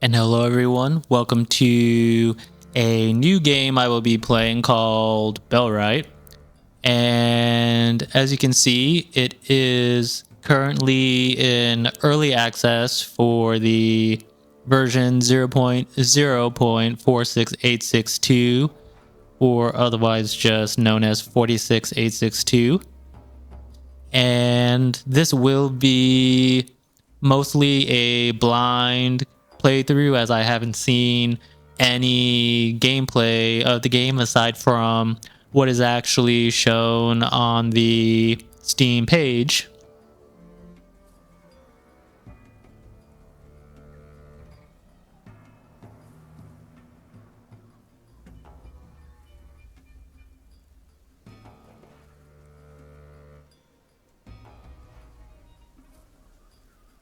And hello everyone, welcome to a new game I will be playing called Bellwright. And as you can see, it is currently in early access for the version 0.0.46862, or otherwise just known as 46862. And this will be mostly a blind playthrough, as I haven't seen any gameplay of the game aside from what is actually shown on the Steam page.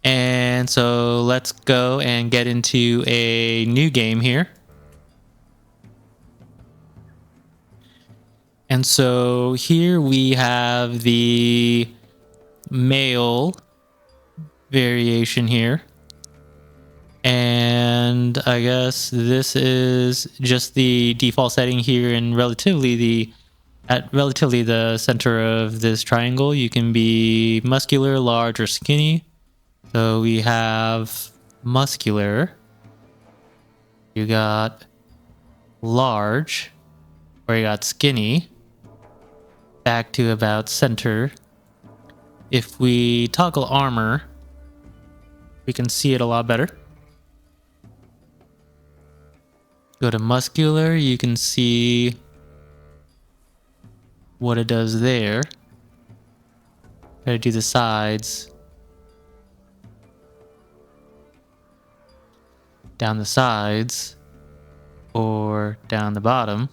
And so let's go and get into a new game here. And so here we have the male variation here. And I guess this is just the default setting here, and relatively the center of this triangle. You can be muscular, large, or skinny. So we have muscular. You got large, or you got skinny. Back to about center. If we toggle armor, we can see it a lot better. Go to muscular, you can see what it does there. Try to do the sides. Down the sides or down the bottom.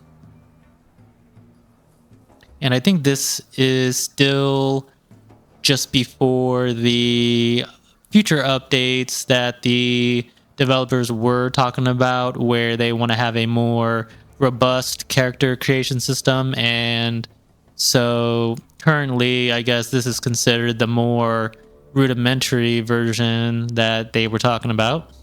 And I think this is still just before the future updates that the developers were talking about, where they want to have a more robust character creation system. And so currently, I guess this is considered the more rudimentary version that they were talking about.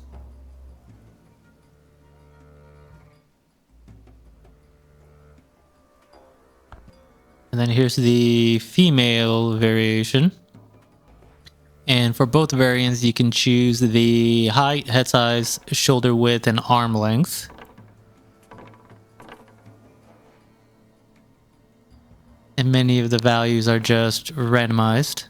And then here's the female variation. And for both variants, you can choose the height, head size, shoulder width, and arm length. And many of the values are just randomized.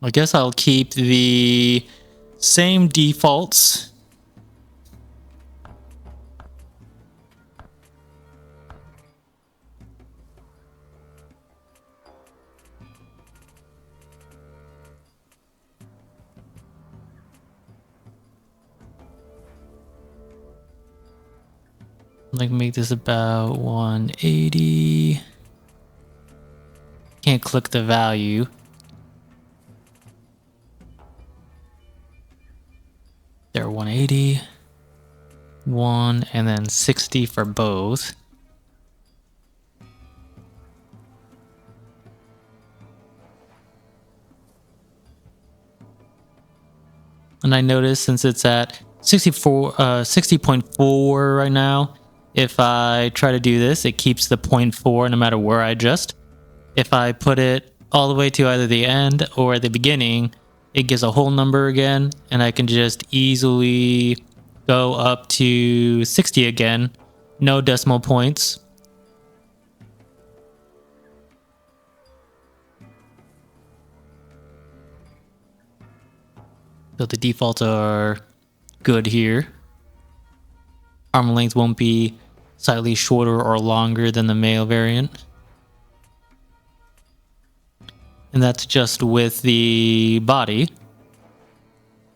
I guess I'll keep the same defaults. Like make this about 180. Can't click the value. There, 180, 1, and then 60 for both. And I notice since it's at 60.4 right now, if I try to do this, it keeps the 0.4 no matter where I adjust. If I put it all the way to either the end or the beginning, it gives a whole number again, and I can just easily go up to 60 again, no decimal points. So the defaults are good here. Arm length won't be slightly shorter or longer than the male variant. And that's just with the body.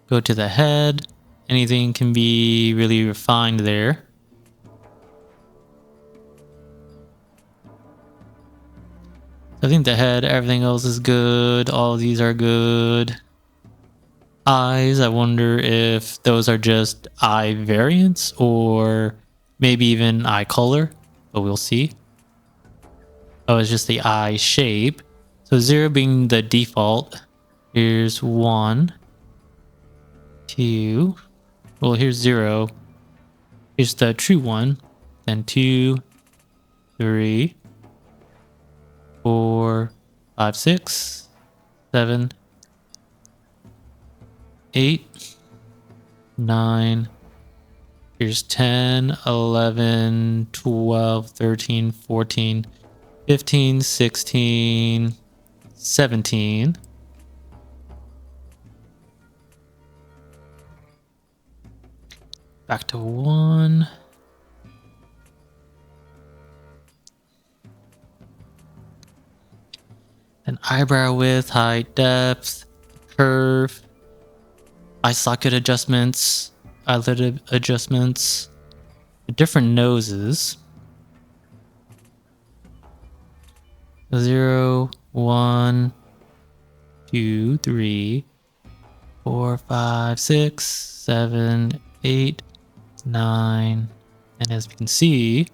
Go to the head. Anything can be really refined there. I think the head, everything else is good. All of these are good. Eyes, I wonder if those are just eye variants or maybe even eye color, but we'll see. Oh, it's just the eye shape. So 0 being the default. Here's 1, 2. Well, here's 0. Here's the true one. Then 2, 3, 4, 5, 6, 7, 8, 9. Here's 10, 11, 12, 13, 14, 15, 16, 17. Back to 1. Then eyebrow width, height, depth, curve, eye socket adjustments, eyelid adjustments, different noses. 0, 1, 2, 3, 4, 5, 6, 7, 8, 9. And as we can see,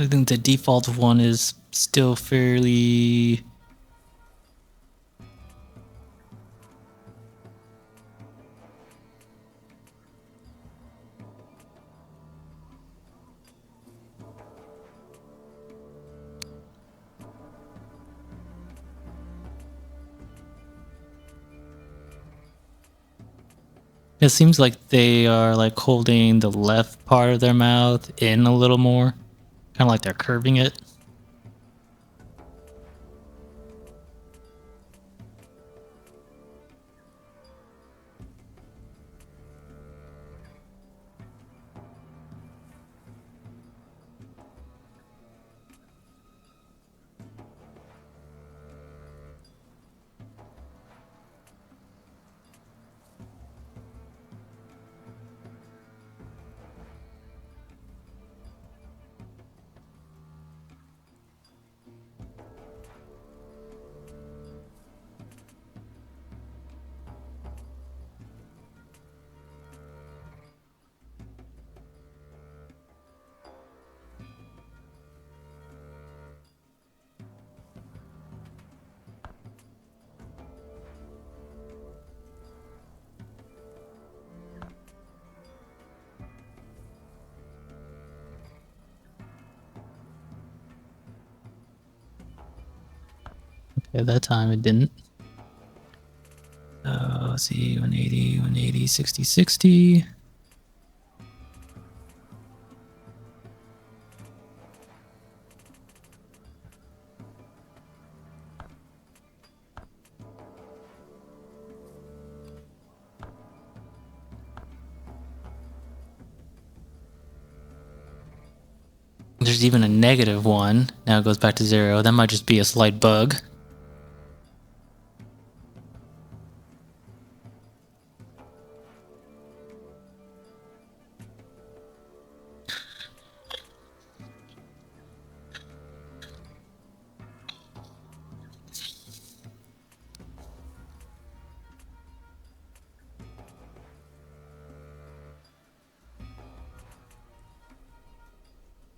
I think the default one is still fairly... It seems like they are like holding the left part of their mouth in a little more. Kind of like they're curving it. Okay, that time it didn't. Let's see, 180, 180, 60, 60. There's even a -1. Now it goes back to 0. That might just be a slight bug.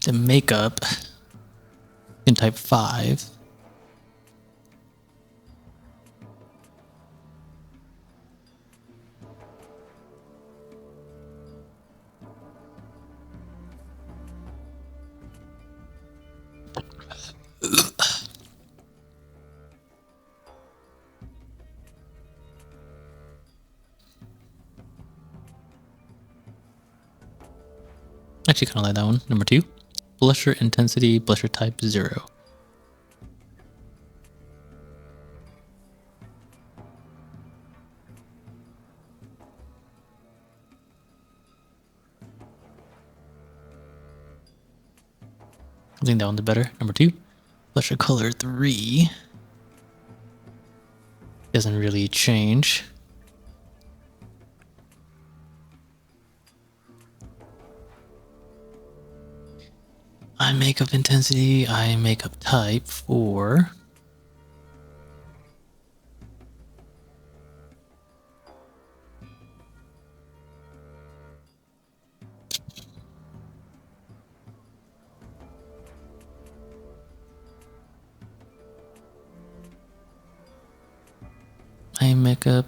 The makeup. can type 5. Actually, kind of like that one. Number 2, blusher intensity, blusher type 0. I think that one's better. Number 2, blusher color 3. Doesn't really change. Eye makeup intensity, eye makeup type 4. Eye makeup.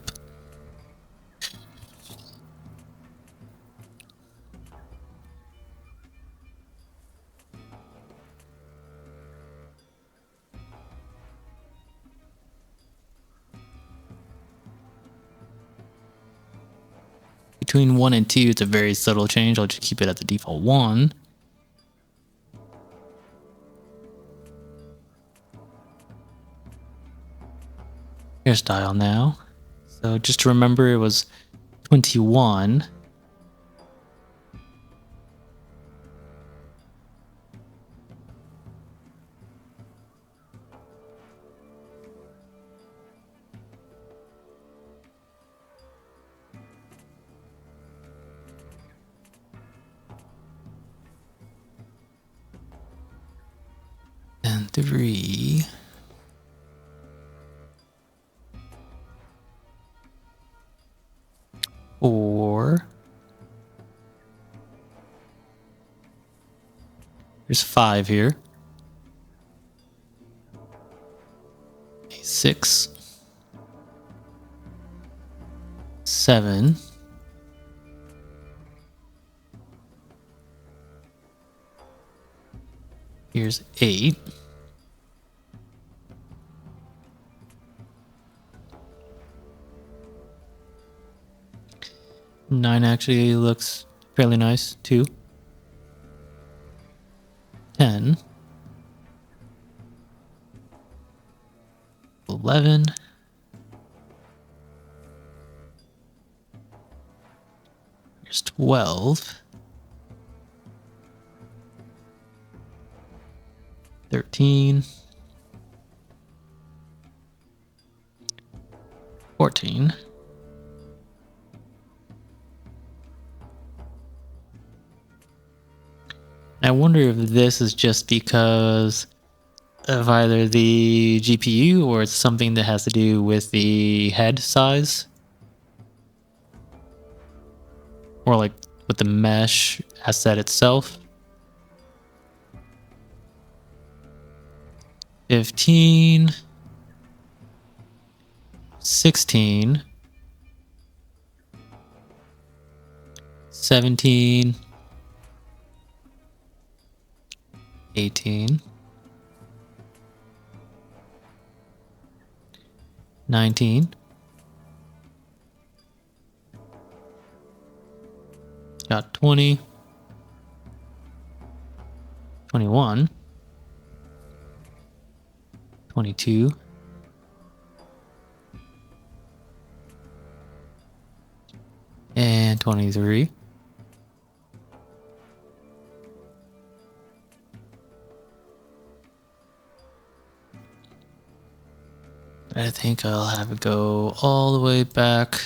Between 1 and 2, it's a very subtle change. I'll just keep it at the default 1. Hairstyle now. So just to remember, it was 21. And 3. Four. There's 5 here. 6. 7. Here's 8. Nine actually looks fairly nice too. 10. 11. Here's 12. 13. 14. I wonder if this is just because of either the GPU or it's something that has to do with the head size. Or like with the mesh asset itself. 15. 16. 17. 18. 19. Got 20. 21. 22. And 23. I think I'll have it go all the way back.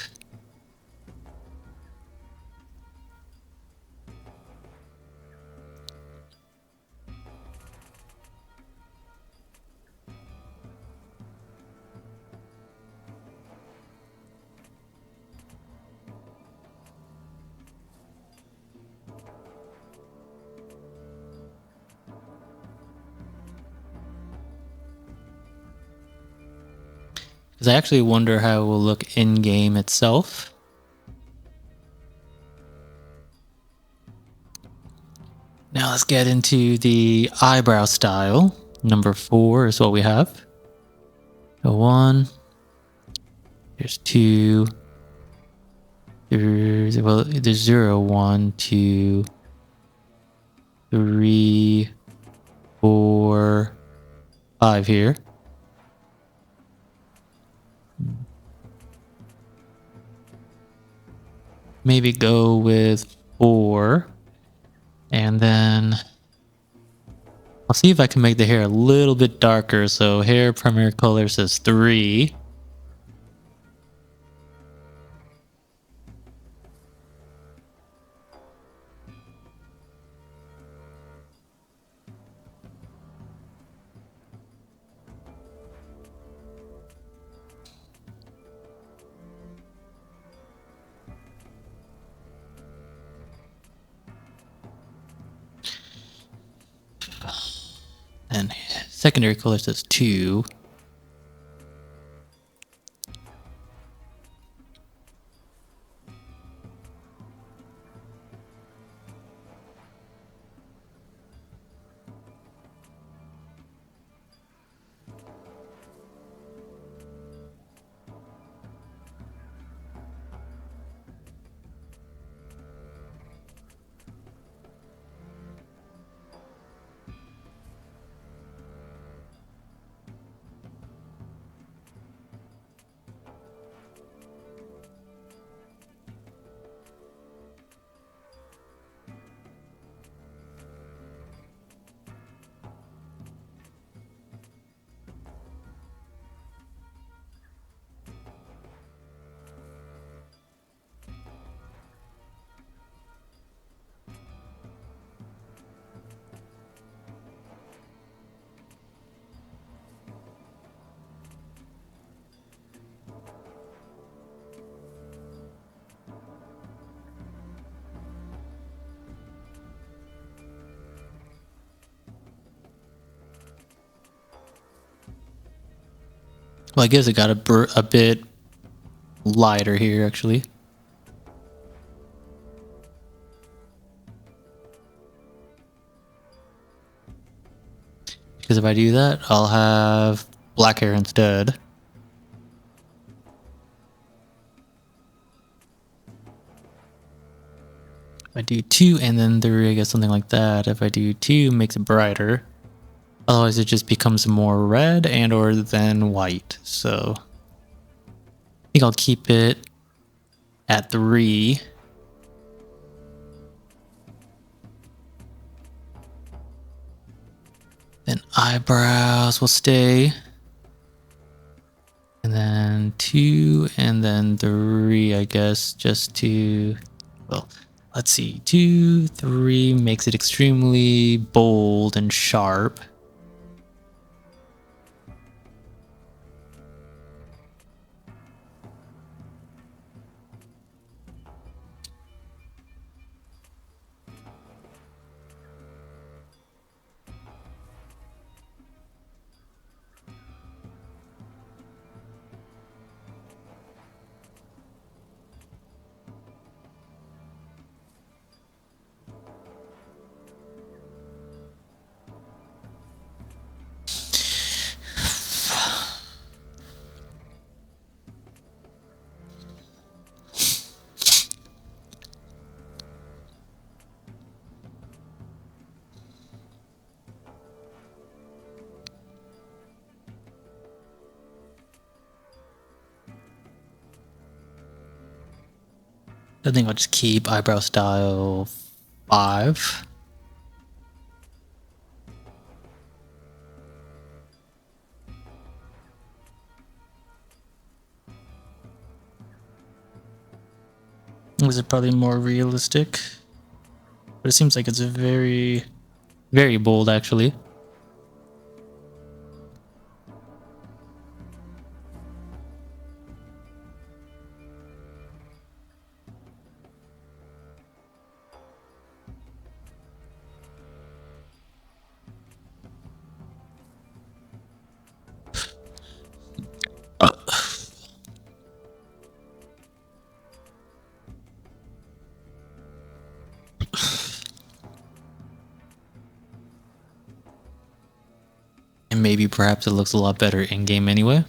Because I actually wonder how it will look in game itself. Now let's get into the eyebrow style. Number 4 is what we have. So 1. There's 2. There's 0, 1, 2, 3, 4, 5 here. Maybe go with 4. And then I'll see if I can make the hair a little bit darker. So hair primary color says 3. And secondary color says 2. Well, I guess it got a bit lighter here, actually. Because if I do that, I'll have black hair instead. If I do 2 and then 3, I guess something like that. If I do 2, makes it brighter. Otherwise, it just becomes more red and or then white. So I think I'll keep it at 3. Then eyebrows will stay. And then 2 and then 3, I guess, just to, well, let's see. 2, 3 makes it extremely bold and sharp. I think I'll just keep eyebrow style 5. This is probably more realistic, but it seems like it's very, very bold actually. maybe perhaps it looks a lot better in-game anyway.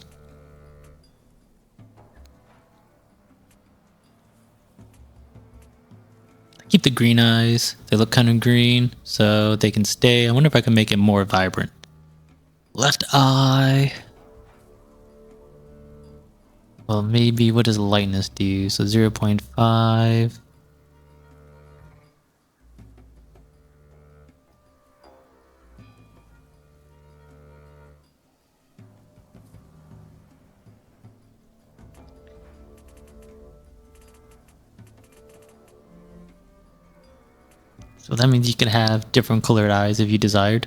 Keep the green eyes. They look kind of green, so they can stay. I wonder if I can make it more vibrant. Left eye. Well, maybe what does lightness do? So 0.5. So that means you can have different colored eyes if you desired.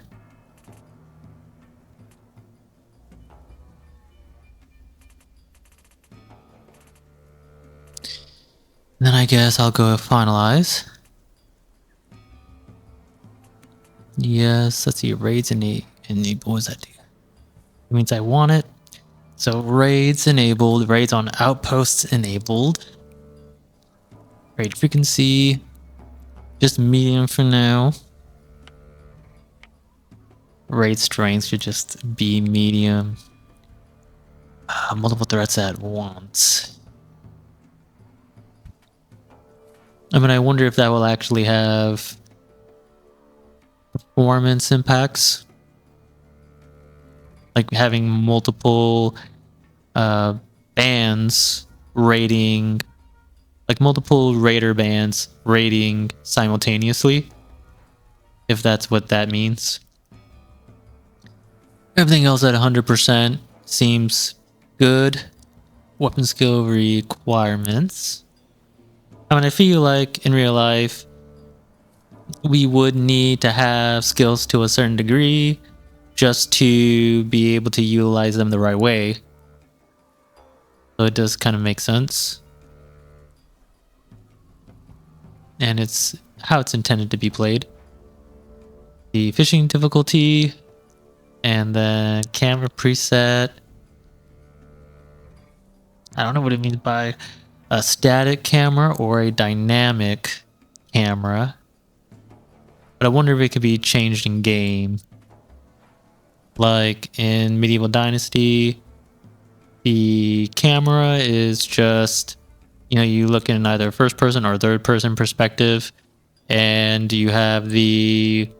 Then I guess I'll go finalize. Yes, let's see, raids enable. What does that do? It means I want it. So raids enabled, raids on outposts enabled. Raid frequency, just medium for now. Raid strength should just be medium. Multiple threats at once. I mean, I wonder if that will actually have performance impacts. Like having multiple bands raiding, like multiple raider bands raiding simultaneously. If that's what that means. Everything else at 100% seems good. Weapon skill requirements. I mean, I feel like in real life, we would need to have skills to a certain degree just to be able to utilize them the right way. So it does kind of make sense. And it's how it's intended to be played. The fishing difficulty and the camera preset. I don't know what it means by a static camera or a dynamic camera, but I wonder if it could be changed in game. Like in Medieval Dynasty, the camera is just, you know, you look in either first person or third person perspective, and you have the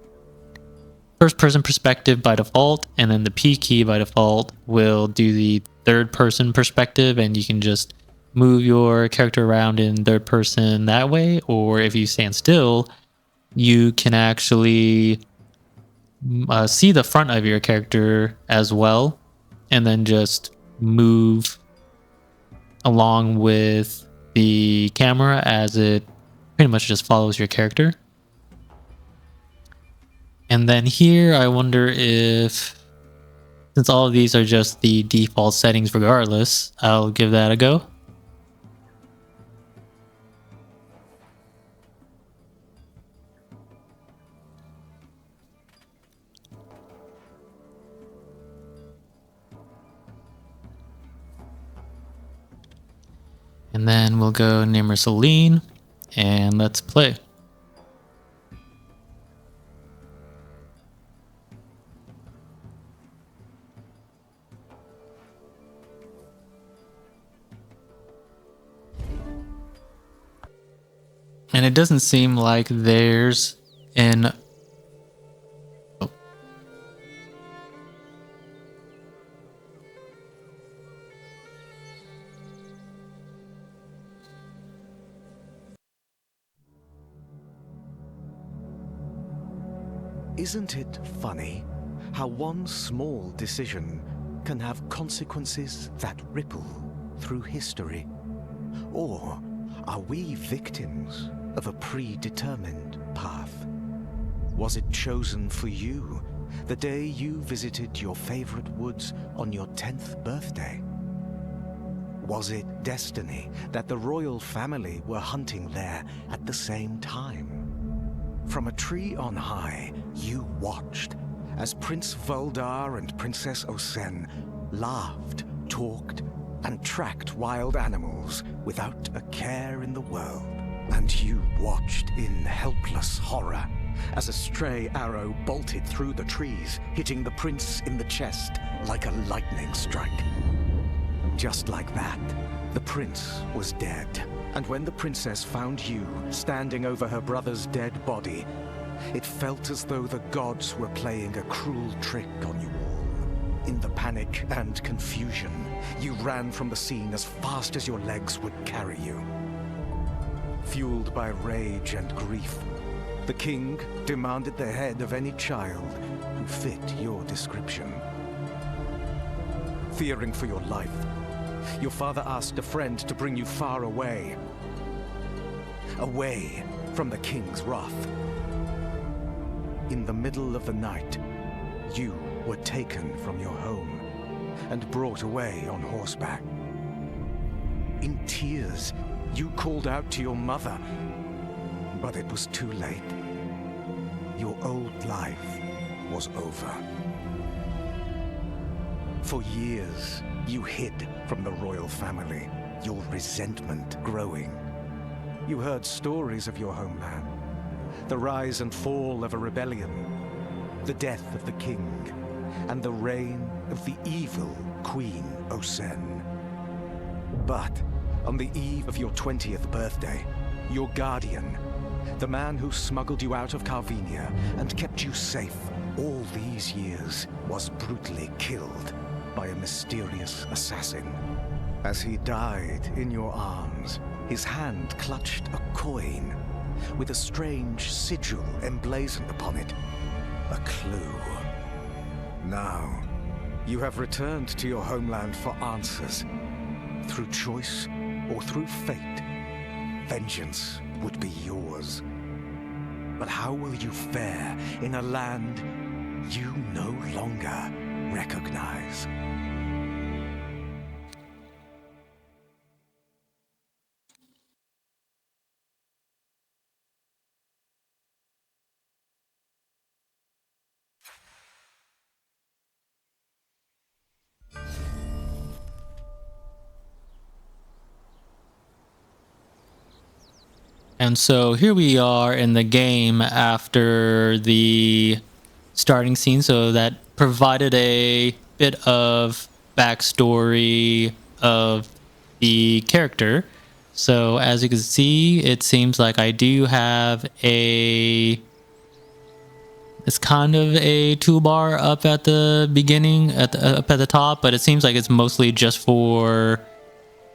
first person perspective by default, and then the P key by default will do the third person perspective, and you can just move your character around in third person that way. Or if you stand still, you can actually see the front of your character as well, and then just move along with the camera as it pretty much just follows your character. And then here, I wonder if, since all of these are just the default settings regardless, I'll give that a go. And then we'll go name her Celine, and let's play. And it doesn't seem like there's an... Oh. Isn't it funny how one small decision can have consequences that ripple through history? Or are we victims of a predetermined path? Was it chosen for you the day you visited your favorite woods on your 10th birthday? Was it destiny that the royal family were hunting there at the same time? From a tree on high, you watched as Prince Voldar and Princess Osen laughed, talked, and tracked wild animals without a care in the world. And you watched in helpless horror as a stray arrow bolted through the trees, hitting the prince in the chest like a lightning strike. Just like that, the prince was dead. And when the princess found you standing over her brother's dead body, it felt as though the gods were playing a cruel trick on you all. In the panic and confusion, you ran from the scene as fast as your legs would carry you. Fueled by rage and grief, the king demanded the head of any child who fit your description. Fearing for your life, your father asked a friend to bring you far away. Away from the king's wrath. In the middle of the night, you were taken from your home and brought away on horseback. In tears, you called out to your mother, but it was too late. Your old life was over. For years, you hid from the royal family, your resentment growing. You heard stories of your homeland, the rise and fall of a rebellion, the death of the king, and the reign of the evil Queen Osen. But on the eve of your 20th birthday, your guardian, the man who smuggled you out of Carvinia and kept you safe all these years, was brutally killed by a mysterious assassin. As he died in your arms, his hand clutched a coin with a strange sigil emblazoned upon it, a clue. Now, you have returned to your homeland for answers. Through choice or through fate, vengeance would be yours. But how will you fare in a land you no longer recognize? And so here we are in the game after the starting scene. So that provided a bit of backstory of the character. So as you can see, it seems like I do have it's kind of a toolbar up at the beginning, up at the top, but it seems like it's mostly just for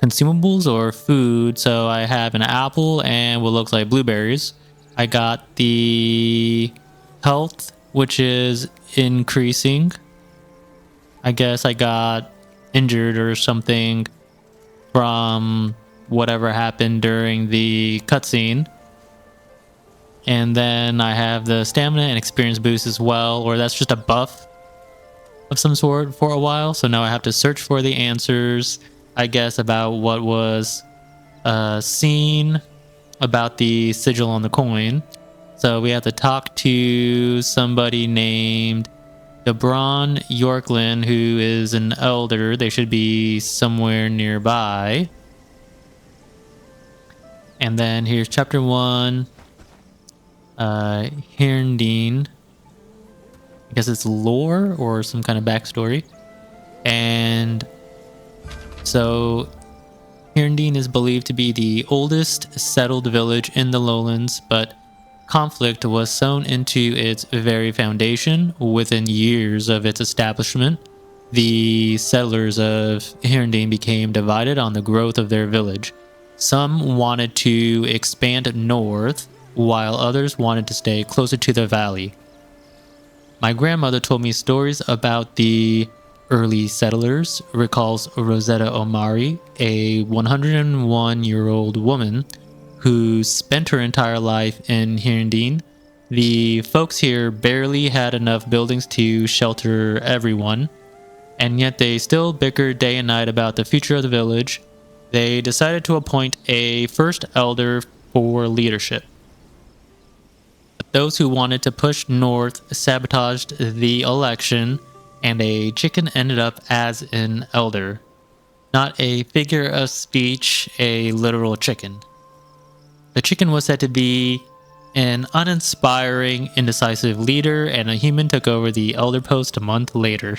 consumables or food. So I have an apple and what looks like blueberries. I got the health, which is increasing. I guess I got injured or something from whatever happened during the cutscene. And then I have the stamina and experience boost as well, or that's just a buff of some sort for a while. So now I have to search for the answers, I guess, about what was seen about the sigil on the coin. So we have to talk to somebody named Debron Yorkland, who is an elder. They should be somewhere nearby. And then here's chapter 1. Hirndine. I guess it's lore or some kind of backstory. And so Hirndine is believed to be the oldest settled village in the lowlands, but conflict was sown into its very foundation. Within years of its establishment, the settlers of Hirndine became divided on the growth of their village. Some wanted to expand north, while others wanted to stay closer to the valley. My grandmother told me stories about the early settlers, recalls Rosetta Omari, a 101-year-old woman who spent her entire life in Hirndine. The folks here barely had enough buildings to shelter everyone, and yet they still bickered day and night about the future of the village. They decided to appoint a first elder for leadership. But those who wanted to push north sabotaged the election, and a chicken ended up as an elder. Not a figure of speech, a literal chicken. The chicken was said to be An uninspiring, indecisive leader and a human took over the elder post a month later.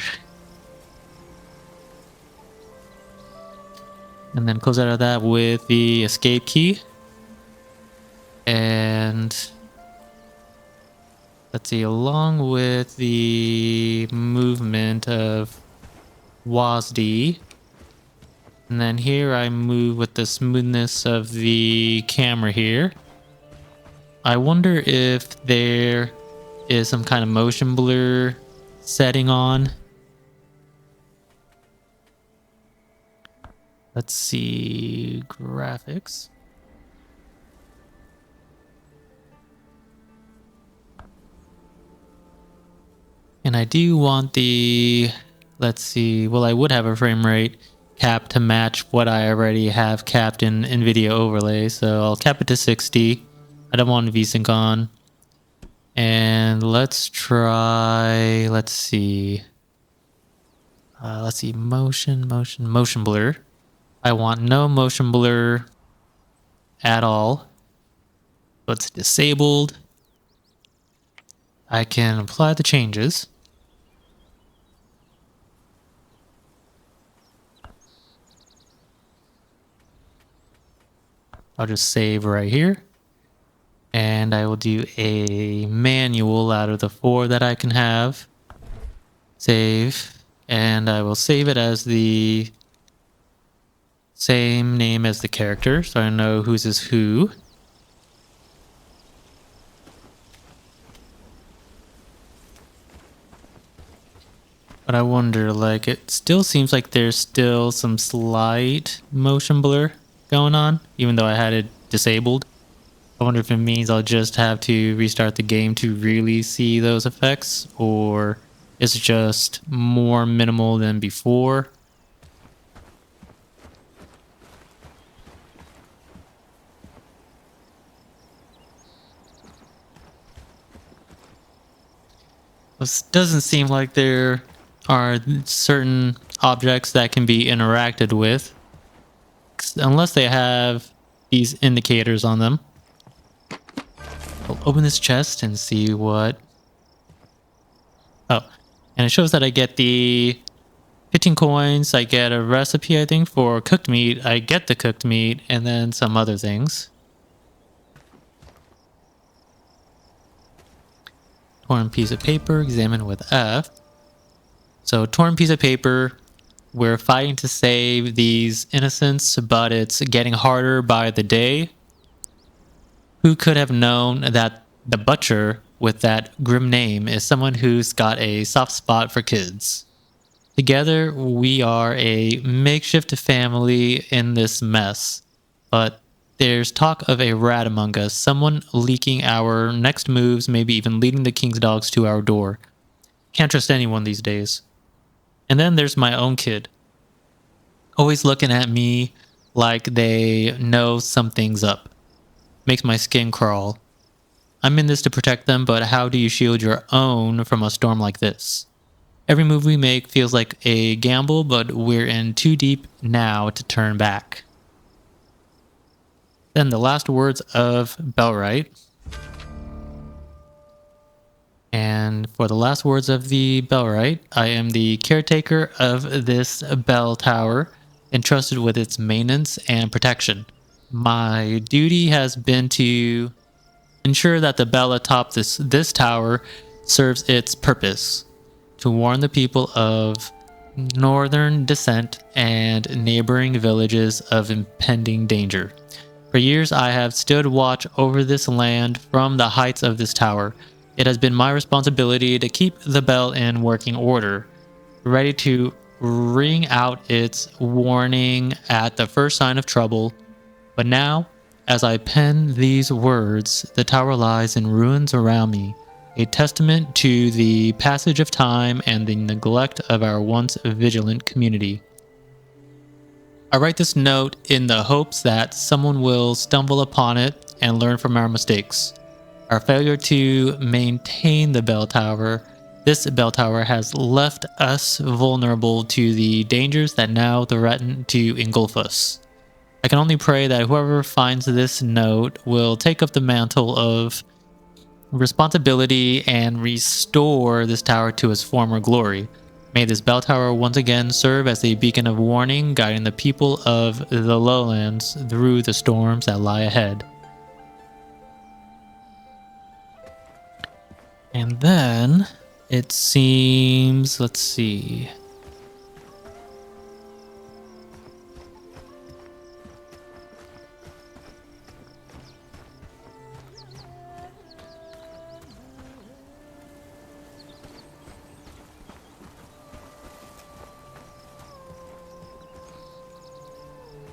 And then close out of that with the escape key. And let's see, along with the movement of WASD. And then here I move with the smoothness of the camera here. I wonder if there is some kind of motion blur setting on. Let's see, graphics. And I do want the, let's see, well, I would have a frame rate cap to match what I already have capped in NVIDIA overlay. So I'll cap it to 60. I don't want VSync on. And let's try, let's see, motion blur. I want no motion blur at all. So it's disabled. I can apply the changes. I'll just save right here. And I will do a manual out of the 4 that I can have. Save. And I will save it as the same name as the character, so I know whose is who. But I wonder, like, it still seems like there's still some slight motion blur going on, even though I had it disabled. I wonder if it means I'll just have to restart the game to really see those effects, or it's just more minimal than before. It doesn't seem like there are certain objects that can be interacted with, unless they have these indicators on them. I'll open this chest and see what... Oh, and it shows that I get the 15 coins, I get a recipe, I think, for cooked meat, I get the cooked meat, and then some other things. Torn piece of paper, examine with F. So, torn piece of paper, we're fighting to save these innocents, but it's getting harder by the day. Who could have known that the butcher with that grim name is someone who's got a soft spot for kids? Together, we are a makeshift family in this mess, but there's talk of a rat among us, someone leaking our next moves, maybe even leading the king's dogs to our door. Can't trust anyone these days. And then there's my own kid, always looking at me like they know something's up. Makes my skin crawl. I'm in this to protect them, but how do you shield your own from a storm like this? Every move we make feels like a gamble, but we're in too deep now to turn back. Then the last words of Bellwright. And for the last words of the Bellwright, I am the caretaker of this bell tower, entrusted with its maintenance and protection. My duty has been to ensure that the bell atop this tower serves its purpose, to warn the people of northern descent and neighboring villages of impending danger. For years I have stood watch over this land from the heights of this tower. It has been my responsibility to keep the bell in working order, ready to ring out its warning at the first sign of trouble. But now, as I pen these words, the tower lies in ruins around me, a testament to the passage of time and the neglect of our once vigilant community. I write this note in the hopes that someone will stumble upon it and learn from our mistakes. Our failure to maintain the bell tower, this bell tower has left us vulnerable to the dangers that now threaten to engulf us. I can only pray that whoever finds this note will take up the mantle of responsibility and restore this tower to its former glory. May this bell tower once again serve as a beacon of warning, guiding the people of the lowlands through the storms that lie ahead. And then it seems, let's see.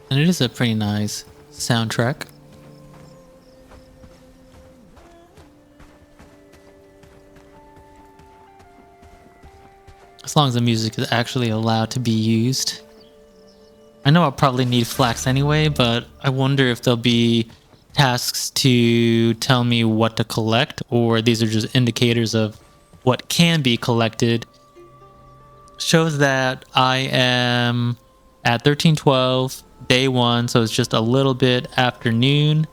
And it is a pretty nice soundtrack. As long as the music is actually allowed to be used. I know I'll probably need flax anyway, but I wonder if there'll be tasks to tell me what to collect, or these are just indicators of what can be collected. Shows that I am at 1312, day 1, so it's just a little bit after noon,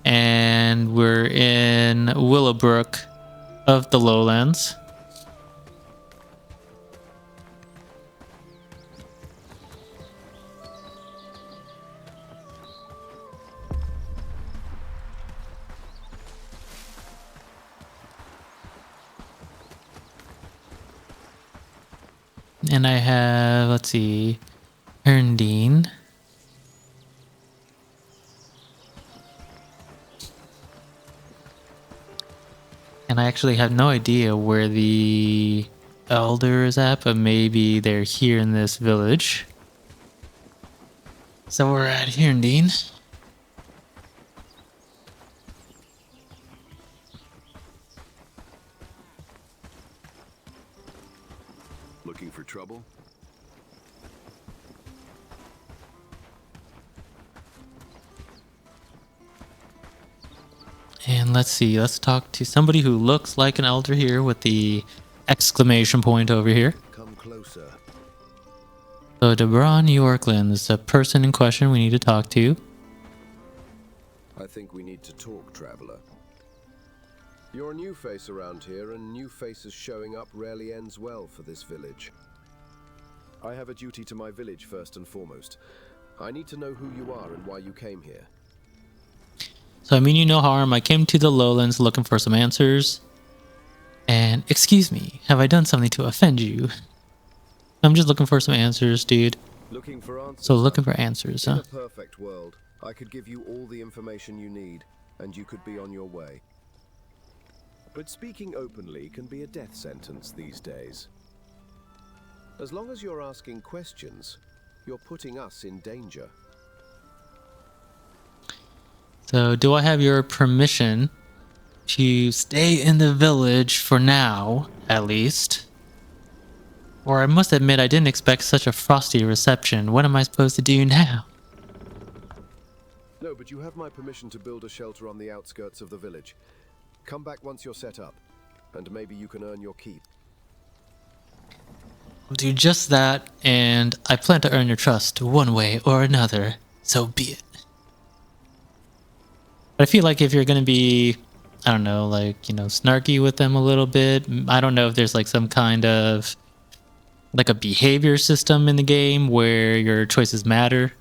and we're in Willowbrook of the Lowlands. And I have, let's see, Herndine. And I actually have no idea where the elder is at, but maybe they're here in this village. So we're at Herndine. Looking for trouble? And let's see, let's talk to somebody who looks like an elder here with the exclamation point over here. Come closer. So Debron Yorkland is the person in question we need to talk to. I think we need to talk, traveler. You're a new face around here, and new faces showing up rarely ends well for this village. I have a duty to my village first and foremost. I need to know who you are and why you came here. So I mean you no harm, I came to the lowlands looking for some answers. And excuse me, have I done something to offend you? I'm just looking for some answers, dude. Looking for answers. So looking for answers, In huh? a perfect world, I could give you all the information you need, and you could be on your way. But speaking openly can be a death sentence these days. As long as you're asking questions, you're putting us in danger. So do I have your permission to stay in the village for now, at least? Or I must admit I didn't expect such a frosty reception. What am I supposed to do now? No, but you have my permission to build a shelter on the outskirts of the village. Come back once you're set up, and maybe you can earn your keep. I'll do just that, and I plan to earn your trust one way or another. So be it. But I feel like if you're going to be, I don't know, like, you know, snarky with them a little bit, I don't know if there's like some kind of, like a behavior system in the game where your choices matter.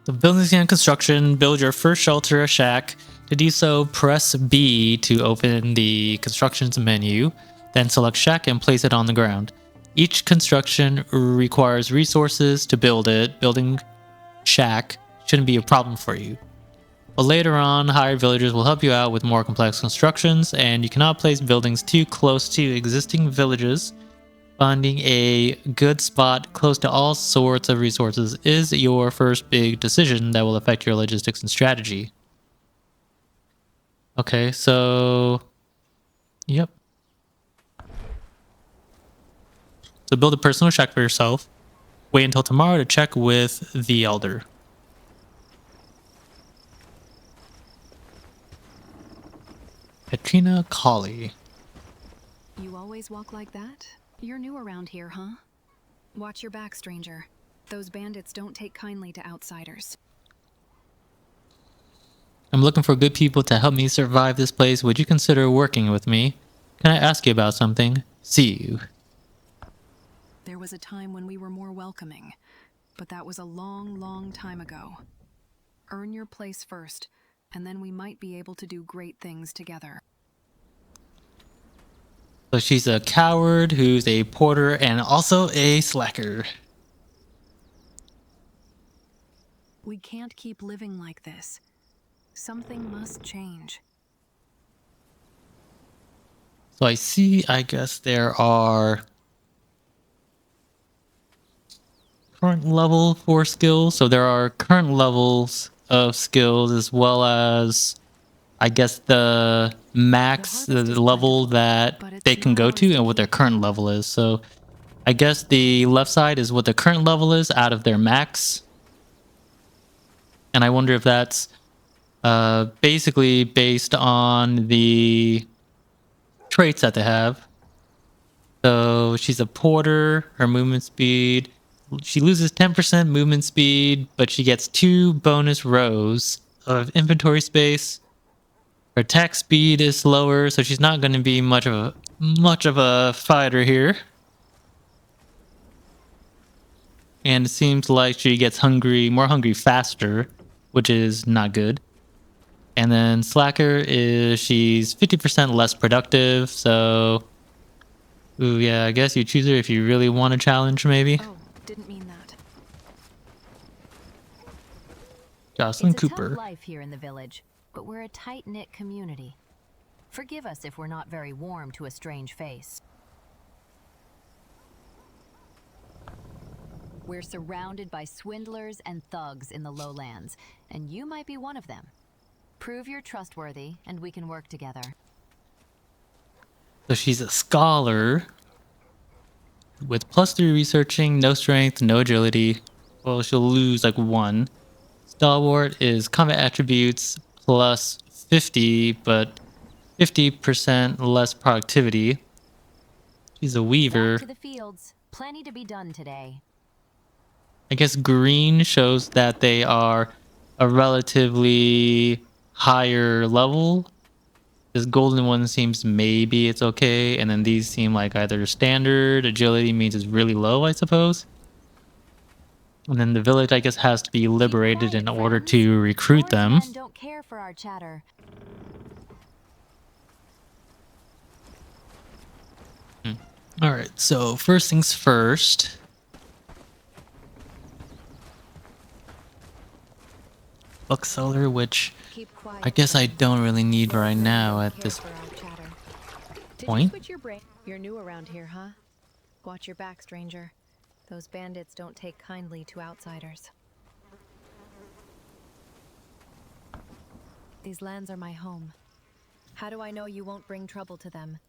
The buildings and construction, build your first shelter or shack. To do so, press B to open the constructions menu, then select shack and place it on the ground. Each construction requires resources to build it. Building shack shouldn't be a problem for you. But later on, hired villagers will help you out with more complex constructions, and you cannot place buildings too close to existing villages. Finding a good spot close to all sorts of resources is your first big decision that will affect your logistics and strategy. Okay, so... Yep. So build a personal shack for yourself. Wait until tomorrow to check with the elder. Katrina Colley. You always walk like that? You're new around here, huh? Watch your back, stranger. Those bandits don't take kindly to outsiders. I'm looking for good people to help me survive this place. Would you consider working with me? Can I ask you about something? See you. There was a time when we were more welcoming, but that was a long, long time ago. Earn your place first, and then we might be able to do great things together. So she's a coward who's a porter and also a slacker. We can't keep living like this. Something must change. So I guess there are current level for skills. So there are current levels of skills as well as, I guess, the max, the level that they can go to and what their current level is. So I guess the left side is what the current level is out of their max. And I wonder if that's basically based on the traits that they have. So she's a porter, her movement speed. She loses 10% movement speed, but she gets 2 bonus rows of inventory space. Her attack speed is slower, so she's not going to be much of a fighter here. And it seems like she gets more hungry faster, which is not good. And then slacker she's 50% less productive, so ooh, yeah, I guess you choose her if you really want a challenge, maybe. Oh, didn't mean that. Jocelyn It's a Cooper. tough life here in the village, but we're a tight-knit community. Forgive us if we're not very warm to a strange face. We're surrounded by swindlers and thugs in the lowlands, and you might be one of them. Prove you're trustworthy, and we can work together. So she's a scholar with +3 researching, no strength, no agility. Well, she'll lose like 1. Stalwart is combat attributes plus 50, but 50% less productivity. She's a weaver. Back to the fields. Plenty to be done today. I guess green shows that they are a relatively higher level. This golden one seems maybe it's okay, and then these seem like either standard. Agility means it's really low, I suppose. And then the village, I guess, has to be liberated in order to recruit them. Men don't care for our chatter. All right, so first things first. Bookseller, which I guess I don't really need right now at this point. Switch your brain. You're new around here, huh? Watch your back, stranger. Those bandits don't take kindly to outsiders. These lands are my home. How do I know you won't bring trouble to them?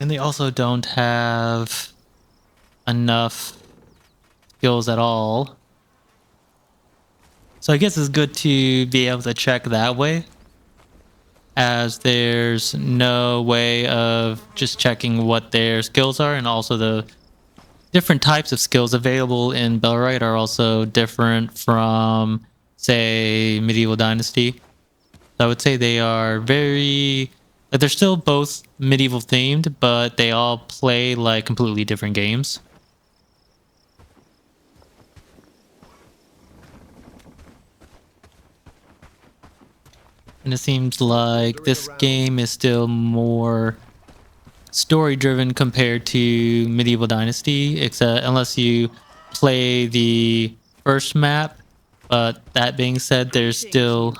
And they also don't have enough skills at all. So I guess it's good to be able to check that way, as there's no way of just checking what their skills are, and also the different types of skills available in Bellwright are also different from, say, Medieval Dynasty. So I would say they are they're still both medieval themed, but they all play like completely different games. And it seems like this game is still more story-driven compared to Medieval Dynasty, except unless you play the first map. But that being said, there's still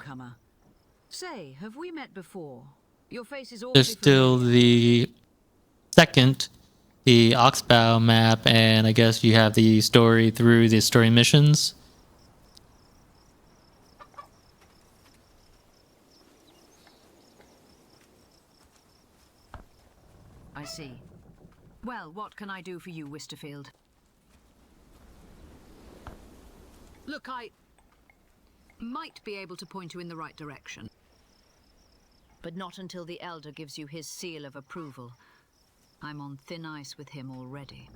Say, have we met before? Your face is there's still the second, the Oxbow map, and I guess you have the story through the story missions. I see. Well, what can I do for you, Westerfield? Look, I might be able to point you in the right direction. But not until the Elder gives you his seal of approval. I'm on thin ice with him already.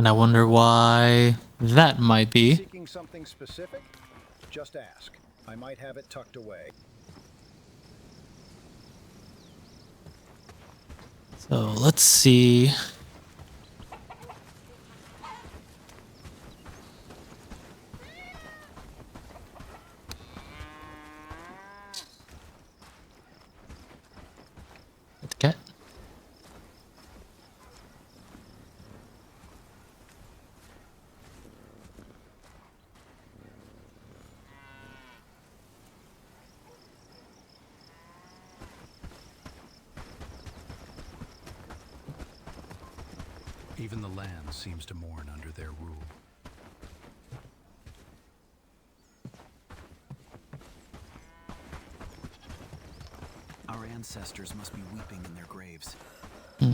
And I wonder why that might be. Seeking something specific? Just ask. I might have it tucked away. So let's see. The cat. Even the land seems to mourn under their rule. Our ancestors must be weeping in their graves. So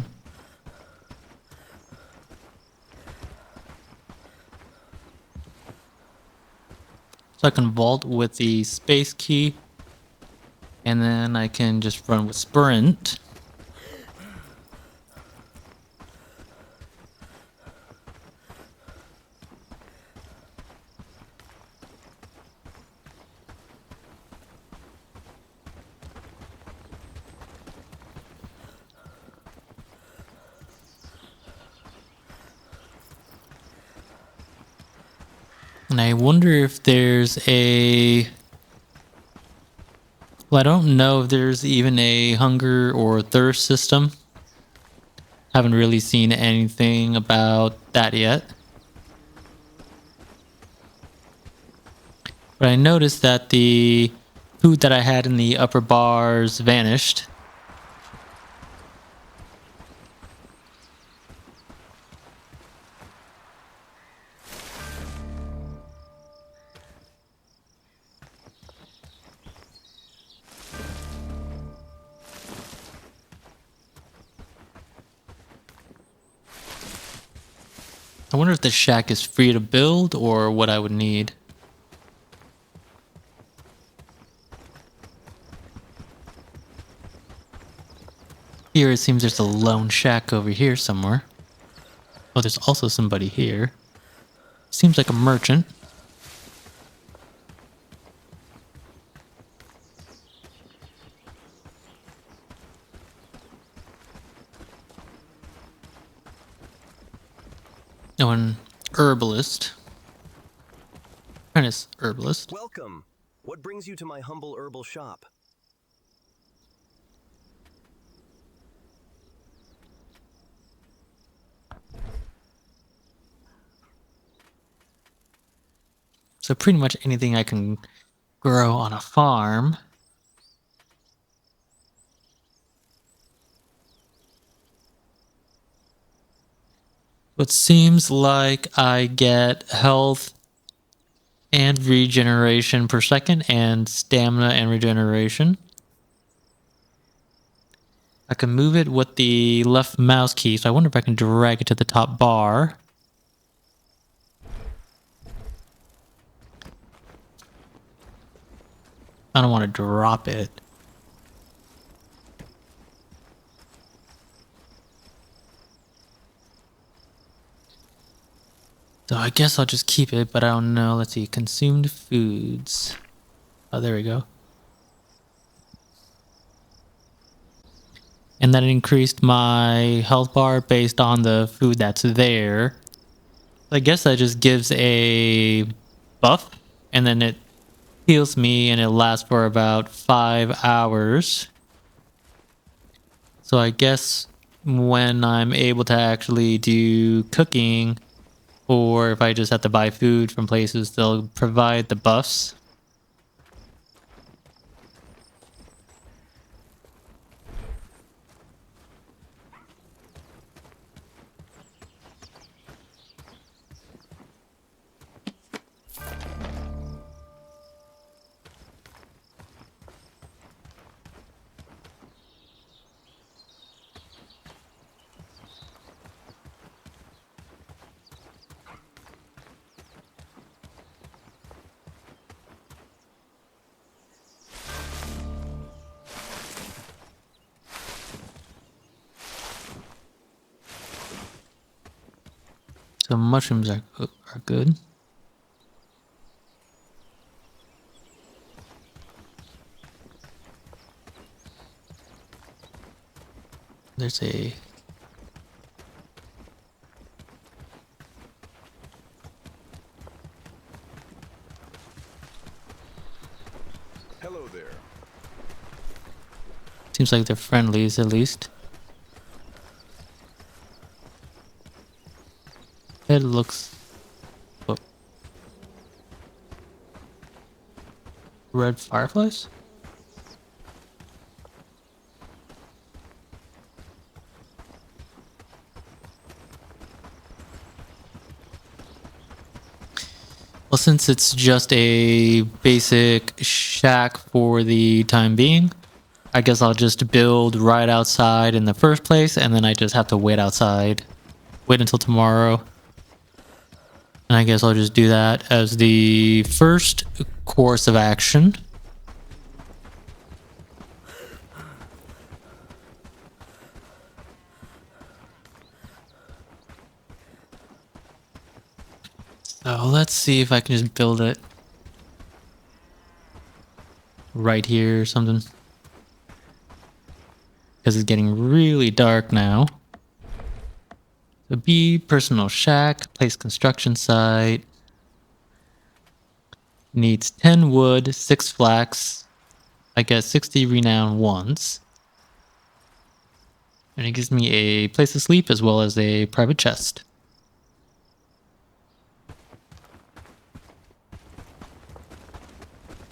I can vault with the space key. And then I can just run with sprint. And I wonder if there's a... Well, I don't know if there's even a hunger or thirst system. Haven't really seen anything about that yet. But I noticed that the food that I had in the upper bars vanished. I wonder if the shack is free to build or what I would need. Here it seems there's a lone shack over here somewhere. Oh, there's also somebody here. Seems like a merchant. Oh, an herbalist. Apprentice herbalist. Welcome. What brings you to my humble herbal shop? So pretty much anything I can grow on a farm. It seems like I get health and regeneration per second and stamina and regeneration. I can move it with the left mouse key, so I wonder if I can drag it to the top bar. I don't want to drop it. So I guess I'll just keep it, but I don't know. Let's see. Consumed foods. Oh, there we go. And then it increased my health bar based on the food that's there. I guess that just gives a buff, and then it heals me, and it lasts for about 5 hours. So I guess when I'm able to actually do cooking, or if I just have to buy food from places, they'll provide the buffs. So mushrooms are good. There's a... Hello there. Seems like they're friendlies at least. It looks... Oh. Red fireflies? Well, since it's just a basic shack for the time being, I guess I'll just build right outside in the first place, and then I just have to wait outside. Wait until tomorrow. And I guess I'll just do that as the first course of action. So let's see if I can just build it right here or something. Because it's getting really dark now. So B, personal shack, place construction site. Needs 10 wood, 6 flax. I get 60 renown once. And it gives me a place to sleep as well as a private chest.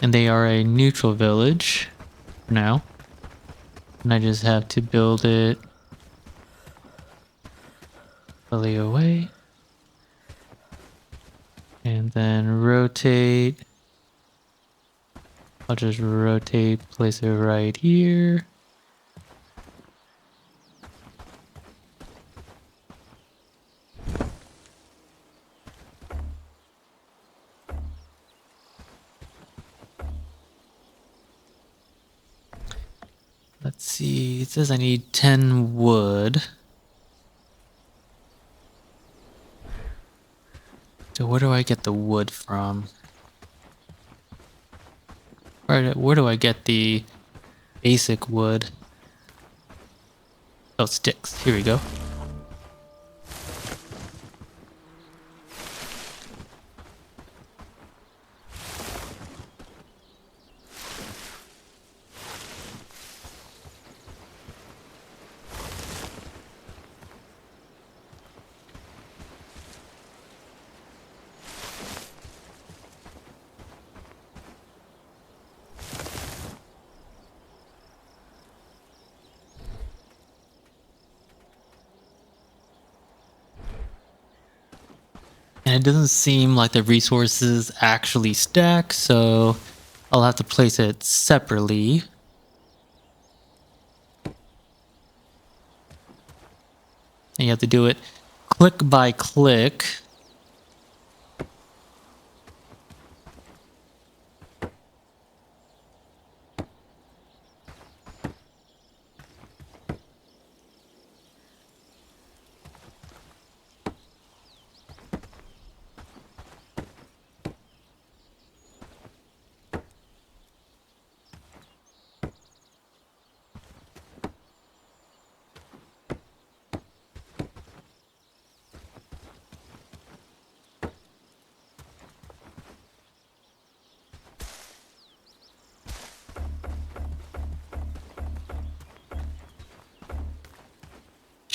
And they are a neutral village for now. And I just have to build it fully away. And then rotate. I'll just rotate, place it right here. Let's see, it says I need 10 wood. So where do I get the wood from? Where do I get the basic wood? Oh, sticks. Here we go. And it doesn't seem like the resources actually stack, so I'll have to place it separately. And you have to do it click by click.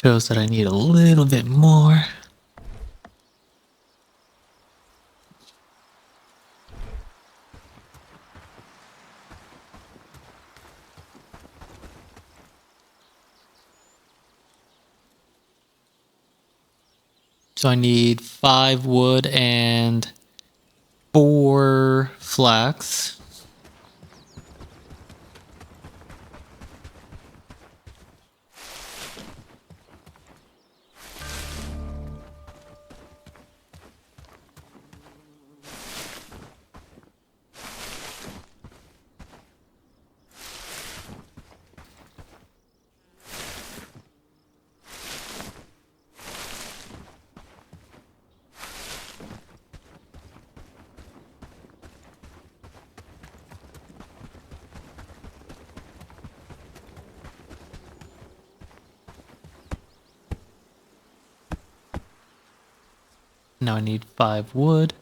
Shows that I need a little bit more. So I need 5 wood and 4 flax. Now I need 5 wood.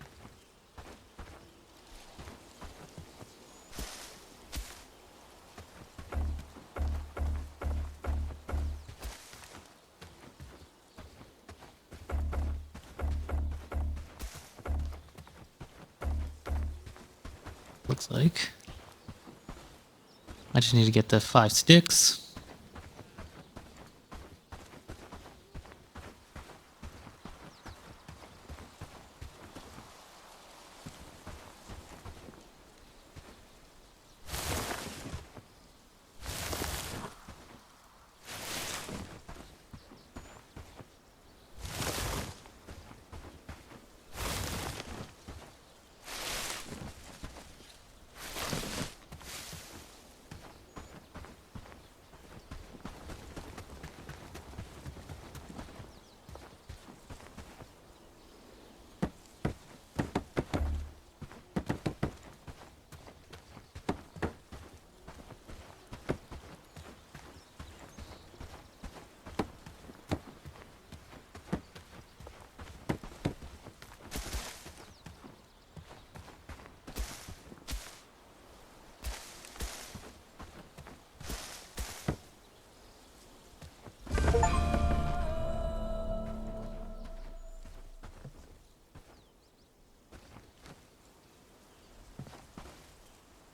Looks like I just need to get the 5 sticks.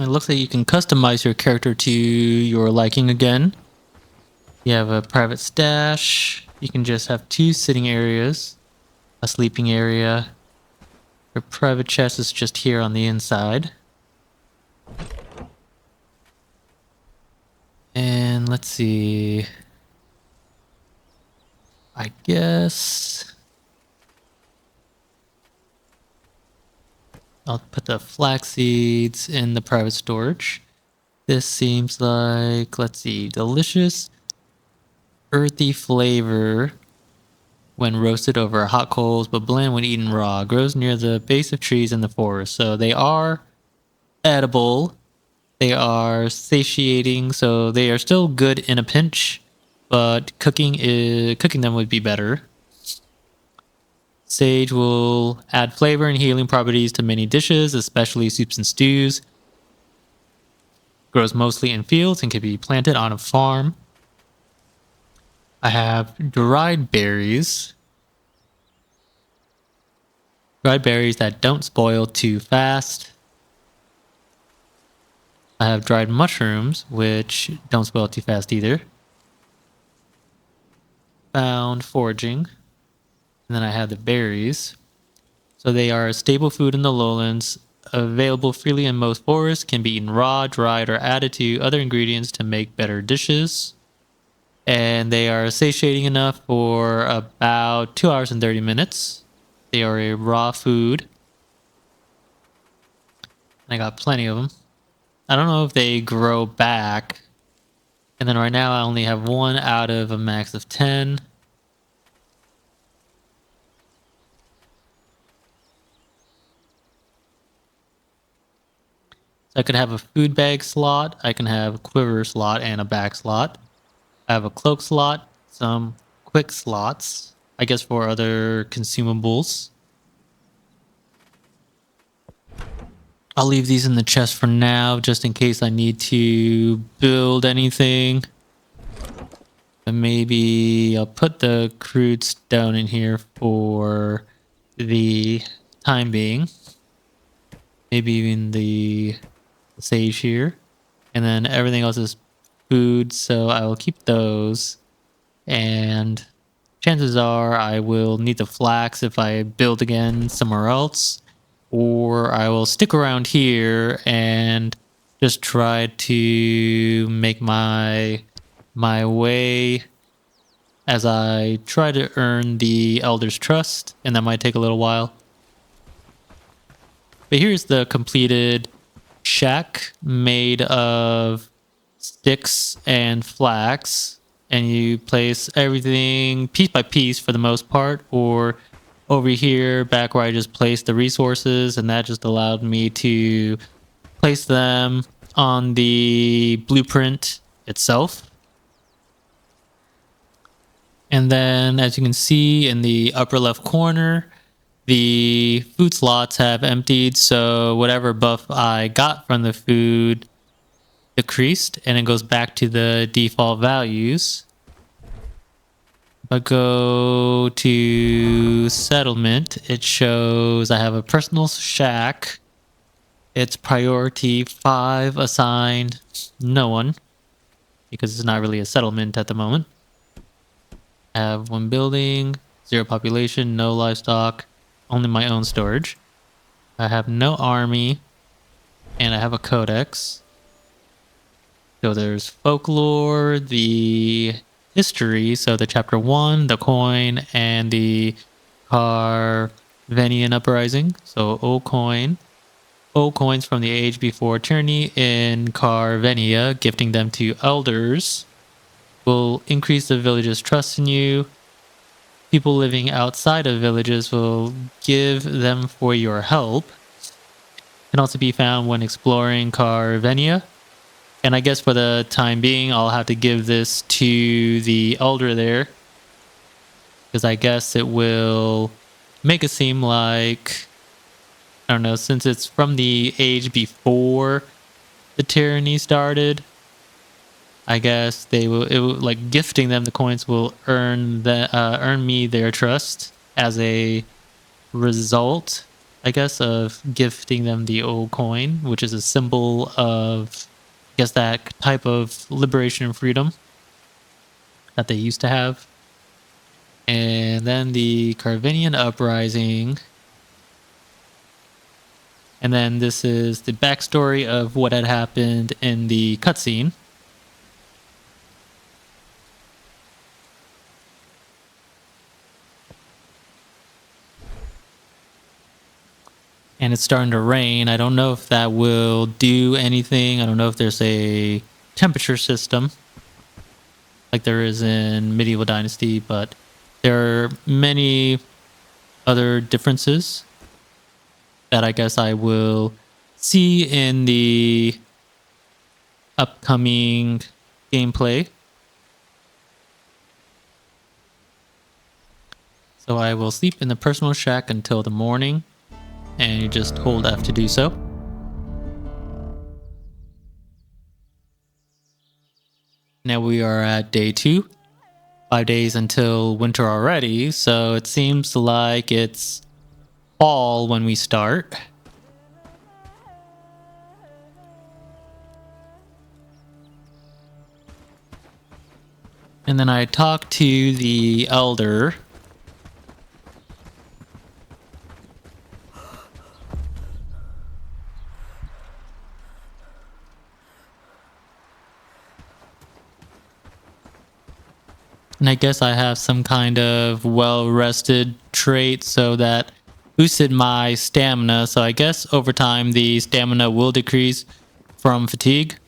It looks like you can customize your character to your liking again. You have a private stash. You can just have 2 sitting areas, a sleeping area. Your private chest is just here on the inside. And let's see. I guess I'll put the flax seeds in the private storage. This seems like, let's see, delicious earthy flavor when roasted over hot coals, but bland when eaten raw. Grows near the base of trees in the forest. So they are edible. They are satiating, so they are still good in a pinch, but cooking them would be better. Sage will add flavor and healing properties to many dishes, especially soups and stews. Grows mostly in fields and can be planted on a farm. I have dried berries. Dried berries that don't spoil too fast. I have dried mushrooms, which don't spoil too fast either. Found foraging. And then I have the berries. So they are a staple food in the lowlands, available freely in most forests, can be eaten raw, dried, or added to other ingredients to make better dishes. And they are satiating enough for about 2 hours and 30 minutes. They are a raw food. I got plenty of them. I don't know if they grow back. And then right now I only have 1 out of a max of 10. So I could have a food bag slot, I can have a quiver slot and a back slot. I have a cloak slot, some quick slots, I guess for other consumables. I'll leave these in the chest for now, just in case I need to build anything. But maybe I'll put the crude stone in here for the time being. Maybe even the sage here. And then everything else is food, so I will keep those. And chances are I will need the flax if I build again somewhere else. Or I will stick around here and just try to make my way as I try to earn the Elder's trust, and that might take a little while. But here's the completed shack made of sticks and flax, and you place everything piece by piece for the most part, or over here back where I just placed the resources, and that just allowed me to place them on the blueprint itself. And then as you can see in the upper left corner, the food slots have emptied, so whatever buff I got from the food decreased, and it goes back to the default values. If I go to settlement, it shows I have a personal shack. It's priority 5 assigned no one, because it's not really a settlement at the moment. I have 1 building, 0 population, no livestock, only my own storage. I have no army, and I have a codex. So there's folklore, the history, so the chapter 1, the coin, and the Carvenian uprising. So old coins from the age before tyranny in Carvenia, gifting them to elders will increase the village's trust in you. People living outside of villages will give them for your help. Can also be found when exploring Carvenia. And I guess for the time being, I'll have to give this to the elder there, because I guess it will make it seem like, I don't know, since it's from the age before the tyranny started, I guess it will, like, gifting them the coins will earn me their trust as a result, I guess, of gifting them the old coin, which is a symbol of, I guess, that type of liberation and freedom that they used to have. And then the Carvenian uprising. And then this is the backstory of what had happened in the cutscene. And it's starting to rain. I don't know if that will do anything. I don't know if there's a temperature system like there is in Medieval Dynasty, but there are many other differences that I guess I will see in the upcoming gameplay. So I will sleep in the personal shack until the morning, and you just hold F to do so. Now we are at day 2. 5 days until winter already, so it seems like it's fall when we start. And then I talked to the elder. And I guess I have some kind of well-rested trait, so that boosted my stamina. So I guess over time the stamina will decrease from fatigue.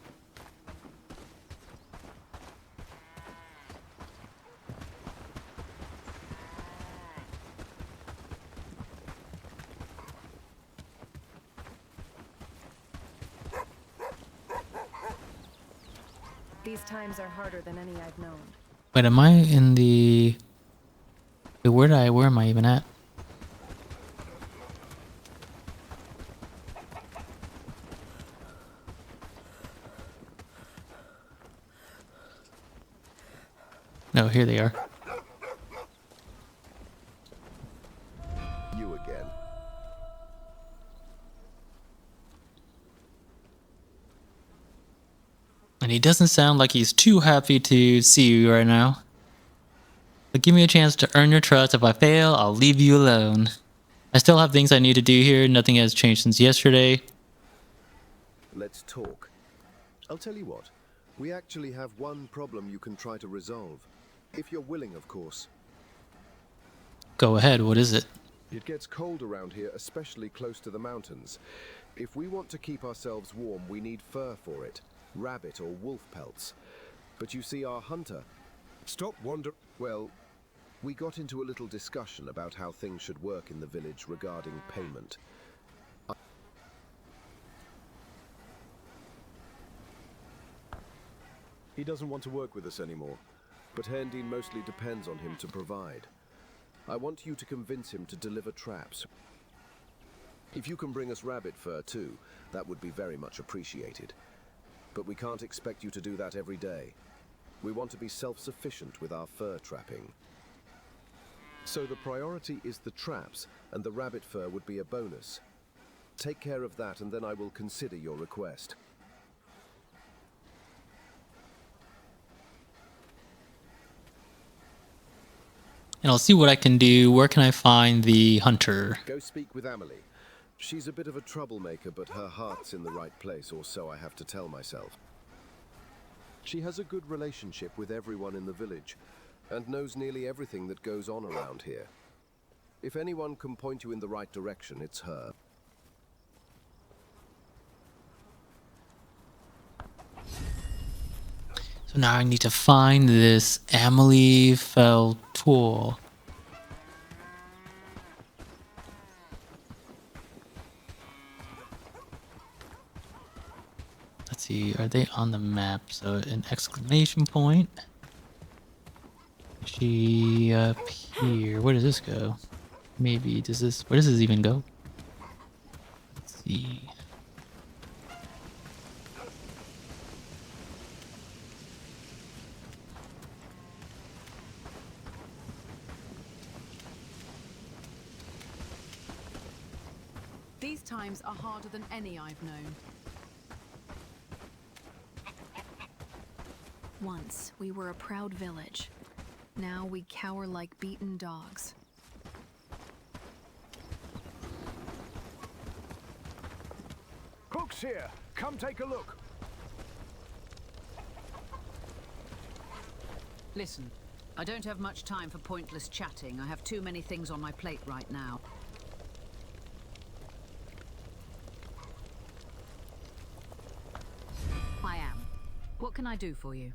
These times are harder than any I've known. Wait, am I in the... Where am I even at? No, here they are. You again. And he doesn't sound like he's too happy to see you right now. But give me a chance to earn your trust. If I fail, I'll leave you alone. I still have things I need to do here. Nothing has changed since yesterday. Let's talk. I'll tell you what. We actually have one problem you can try to resolve. If you're willing, of course. Go ahead, what is it? It gets cold around here, especially close to the mountains. If we want to keep ourselves warm, we need fur for it. Rabbit or wolf pelts. But you see, our hunter... Stop wonder... Well, we got into a little discussion about how things should work in the village regarding payment. He doesn't want to work with us anymore, but Herndine mostly depends on him to provide. I want you to convince him to deliver traps. If you can bring us rabbit fur too, that would be very much appreciated. But we can't expect you to do that every day. We want to be self-sufficient with our fur trapping. So the priority is the traps, and the rabbit fur would be a bonus. Take care of that, and then I will consider your request. And I'll see what I can do. Where can I find the hunter? Go speak with Amelie. She's a bit of a troublemaker, but her heart's in the right place, or so I have to tell myself. She has a good relationship with everyone in the village, and knows nearly everything that goes on around here. If anyone can point you in the right direction, it's her. So now I need to find this Amelie Feltour. Let's see, are they on the map? So an exclamation point. Is she up here? Where does this go? Maybe does this? Where does this even go? Let's see. These times are harder than any I've known. Once, we were a proud village. Now we cower like beaten dogs. Cook's here. Come take a look. Listen, I don't have much time for pointless chatting. I have too many things on my plate right now. I am. What can I do for you?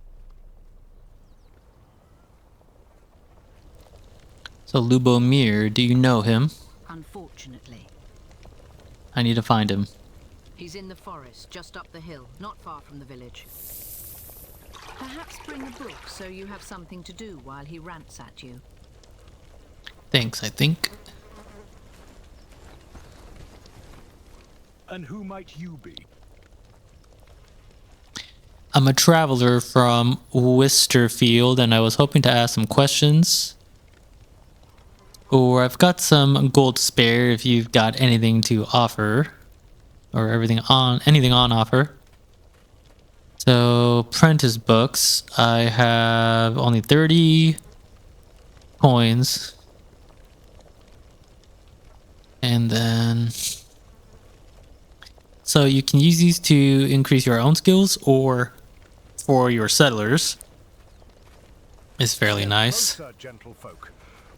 So Lubomir, do you know him? Unfortunately. I need to find him. He's in the forest, just up the hill, not far from the village. Perhaps bring a book so you have something to do while he rants at you. Thanks, I think. And who might you be? I'm a traveler from Westerfield, and I was hoping to ask some questions. Or I've got some gold spare if you've got anything to offer. Or anything on offer. So, Prentice books. I have only 30 coins. And then... So you can use these to increase your own skills or for your settlers. It's fairly nice.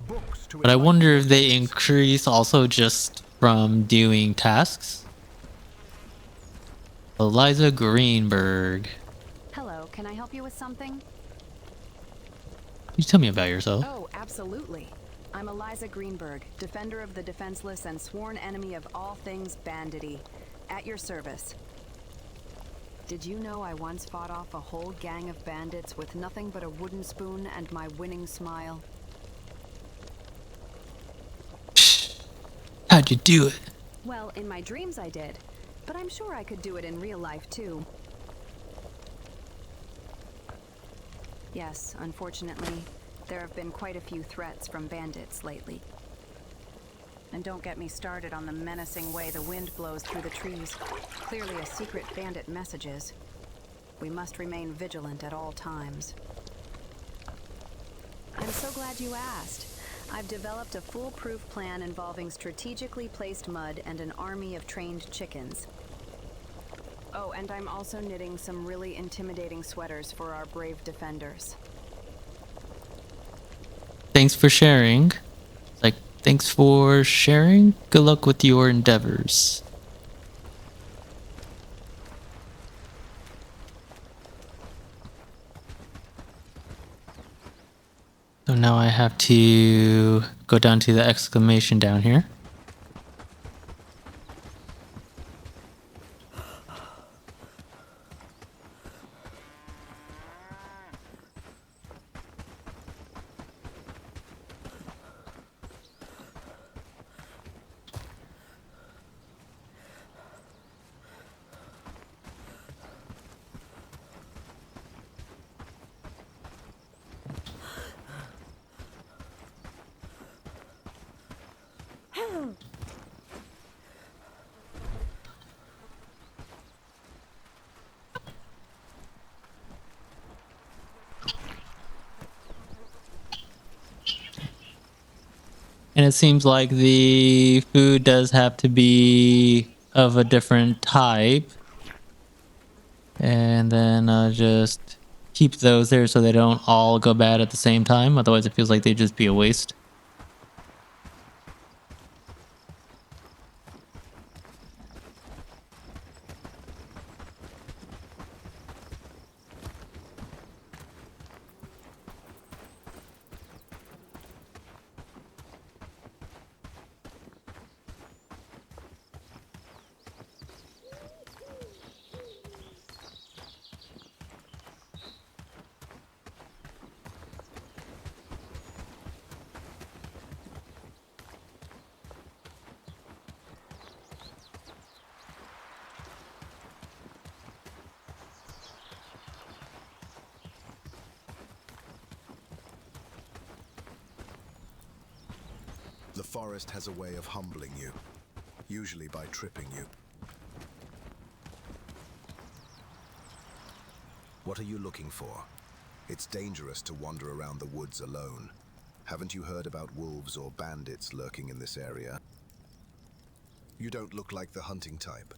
But I wonder if they increase also just from doing tasks. Eliza Greenberg. Hello, can I help you with something? Can you tell me about yourself? Oh, absolutely. I'm Eliza Greenberg, defender of the defenseless and sworn enemy of all things bandity. At your service. Did you know I once fought off a whole gang of bandits with nothing but a wooden spoon and my winning smile? How'd you do it? Well, in my dreams I did, but I'm sure I could do it in real life too. Yes, unfortunately, there have been quite a few threats from bandits lately. And don't get me started on the menacing way the wind blows through the trees. Clearly a secret bandit messages. We must remain vigilant at all times. I'm so glad you asked. I've developed a foolproof plan involving strategically placed mud and an army of trained chickens. Oh, and I'm also knitting some really intimidating sweaters for our brave defenders. Thanks for sharing. Thanks for sharing. Good luck with your endeavors. So now I have to go down to the exclamation down here. And it seems like the food does have to be of a different type. And then just keep those there so they don't all go bad at the same time. Otherwise, it feels like they'd just be a waste. The forest has a way of humbling you, usually by tripping you. What are you looking for? It's dangerous to wander around the woods alone. Haven't you heard about wolves or bandits lurking in this area? You don't look like the hunting type,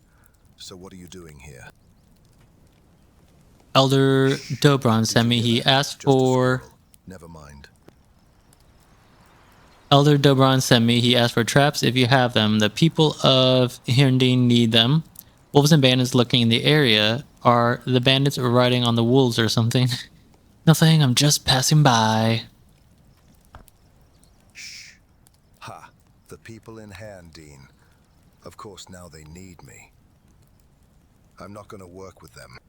so what are you doing here? Elder Dobron sent me. He asked Just a for... squirrel. Never mind. Elder Dobron sent me. He asked for traps if you have them. The people of Hirndine need them. Wolves and bandits lurking in the area. Are the bandits riding on the wolves or something? Nothing, I'm just passing by. Shh. Ha. The people in Hirndine. Of course, now they need me. I'm not going to work with them.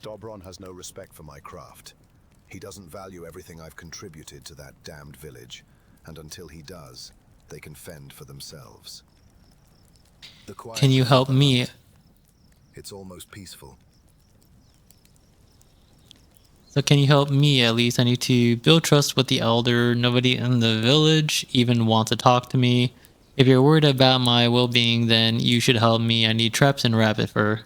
Dobron has no respect for my craft. He doesn't value everything I've contributed to that damned village, and until he does, they can fend for themselves. Can you help me? It's almost peaceful. So can you help me at least? I need to build trust with the elder. Nobody in the village even wants to talk to me. If you're worried about my well-being, then you should help me. I need traps and rabbit fur.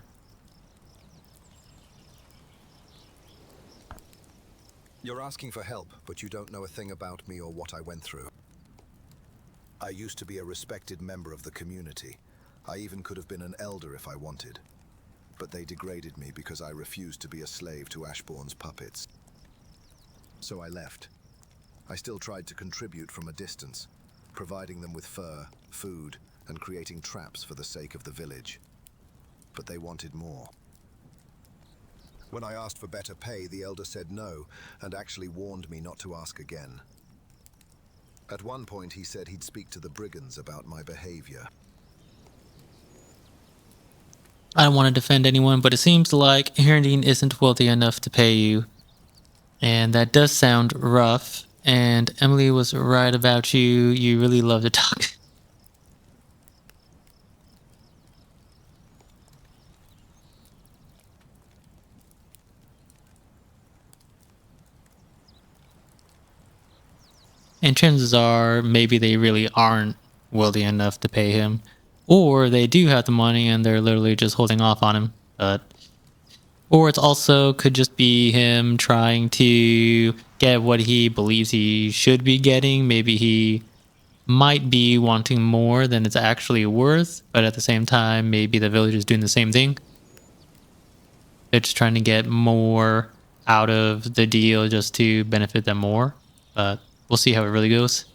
You're asking for help, but you don't know a thing about me or what I went through. I used to be a respected member of the community. I even could have been an elder if I wanted. But they degraded me because I refused to be a slave to Ashbourne's puppets. So I left. I still tried to contribute from a distance, providing them with fur, food, and creating traps for the sake of the village. But they wanted more. When I asked for better pay, the elder said no, and actually warned me not to ask again. At one point, he said he'd speak to the brigands about my behavior. I don't want to defend anyone, but it seems like Hirndine isn't wealthy enough to pay you. And that does sound rough. And Emily was right about you. You really love to talk. And chances are, maybe they really aren't wealthy enough to pay him. Or they do have the money and they're literally just holding off on him. Or it's also could just be him trying to get what he believes he should be getting. Maybe he might be wanting more than it's actually worth. But at the same time, maybe the village is doing the same thing. They're just trying to get more out of the deal just to benefit them more. But we'll see how it really goes.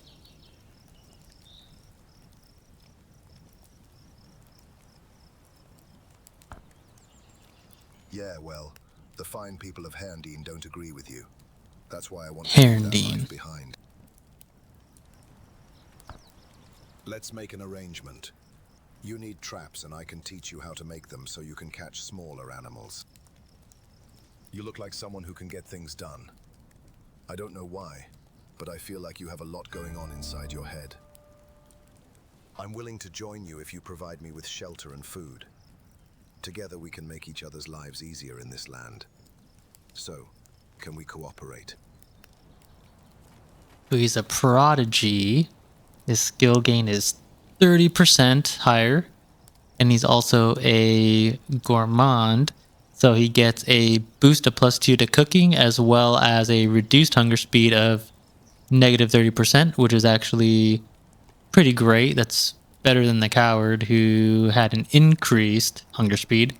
Yeah, well, the fine people of Hirndine don't agree with you. That's why I want to leave that life behind. Let's make an arrangement. You need traps and I can teach you how to make them so you can catch smaller animals. You look like someone who can get things done. I don't know why, but I feel like you have a lot going on inside your head. I'm willing to join you if you provide me with shelter and food. Together we can make each other's lives easier in this land. So, can we cooperate? He's a prodigy. His skill gain is 30% higher. And he's also a gourmand. So he gets a boost of +2 to cooking, as well as a reduced hunger speed of -30%, which is actually pretty great. That's better than the coward, who had an increased hunger speed.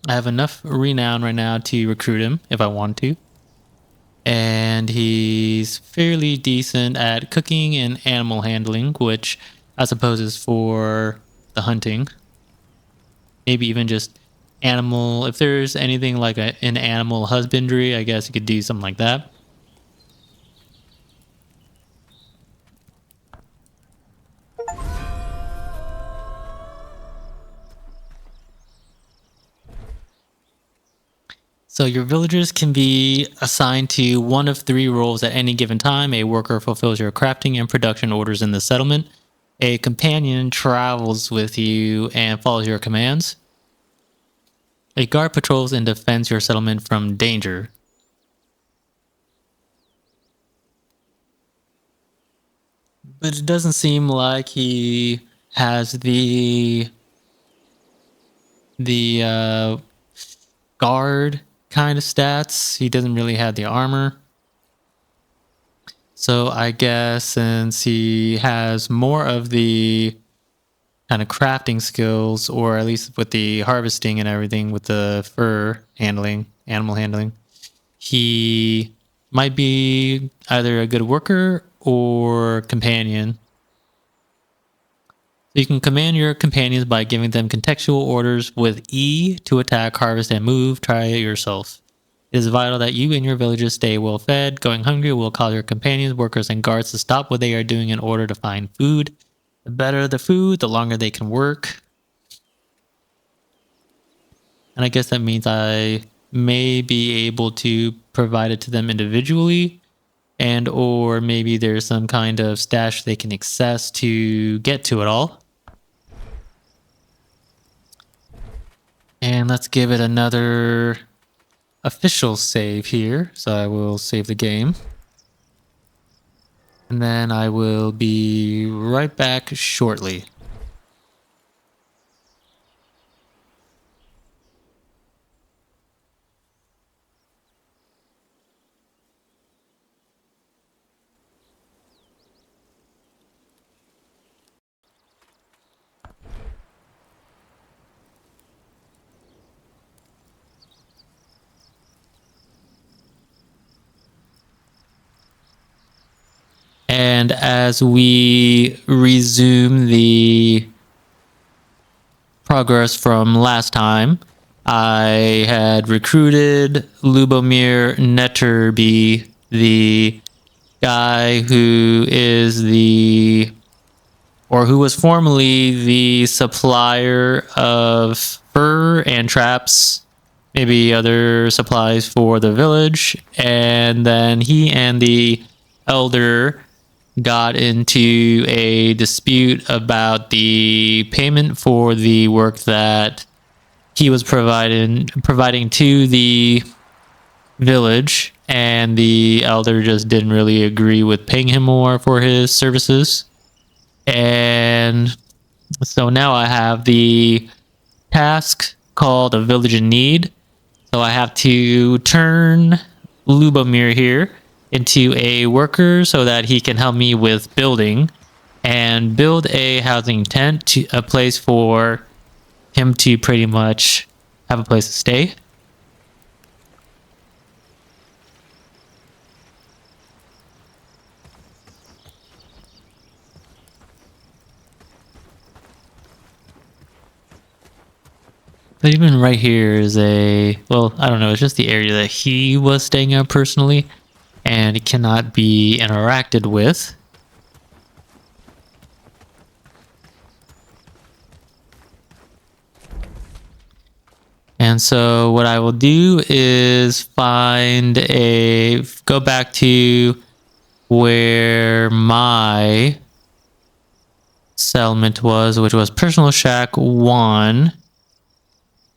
I have enough renown right now to recruit him if I want to. And he's fairly decent at cooking and animal handling, which I suppose is for the hunting. Maybe even just animal. If there's anything like an animal husbandry, I guess you could do something like that. So your villagers can be assigned to one of 3 roles at any given time. A worker fulfills your crafting and production orders in the settlement. A companion travels with you and follows your commands. A guard patrols and defends your settlement from danger. But it doesn't seem like he has the guard kind of stats. He doesn't really have the armor. So I guess since he has more of the kind of crafting skills, or at least with the harvesting and everything with the fur handling, animal handling, he might be either a good worker or companion. So you can command your companions by giving them contextual orders with E to attack, harvest, and move. Try it yourself. It is vital that you and your villagers stay well fed. Going hungry will cause your companions, workers, and guards to stop what they are doing in order to find food. The better the food, the longer they can work. And I guess that means I may be able to provide it to them individually, and or maybe there's some kind of stash they can access to get to it all. And let's give it another official save here. So I will save the game. And then I will be right back shortly. And as we resume the progress from last time, I had recruited Lubomir Netterby, the guy who is who was formerly the supplier of fur and traps, maybe other supplies for the village. And then he and the elder got into a dispute about the payment for the work that he was providing to the village, and the elder just didn't really agree with paying him more for his services. And so now I have the task called a village in need. So I have to turn Lubomir here into a worker so that he can help me with building, and build a housing tent, a place for him to pretty much have a place to stay. But even right here is I don't know, it's just the area that he was staying at personally, and it cannot be interacted with. And so what I will do is go back to where my settlement was, which was Personal Shack 1.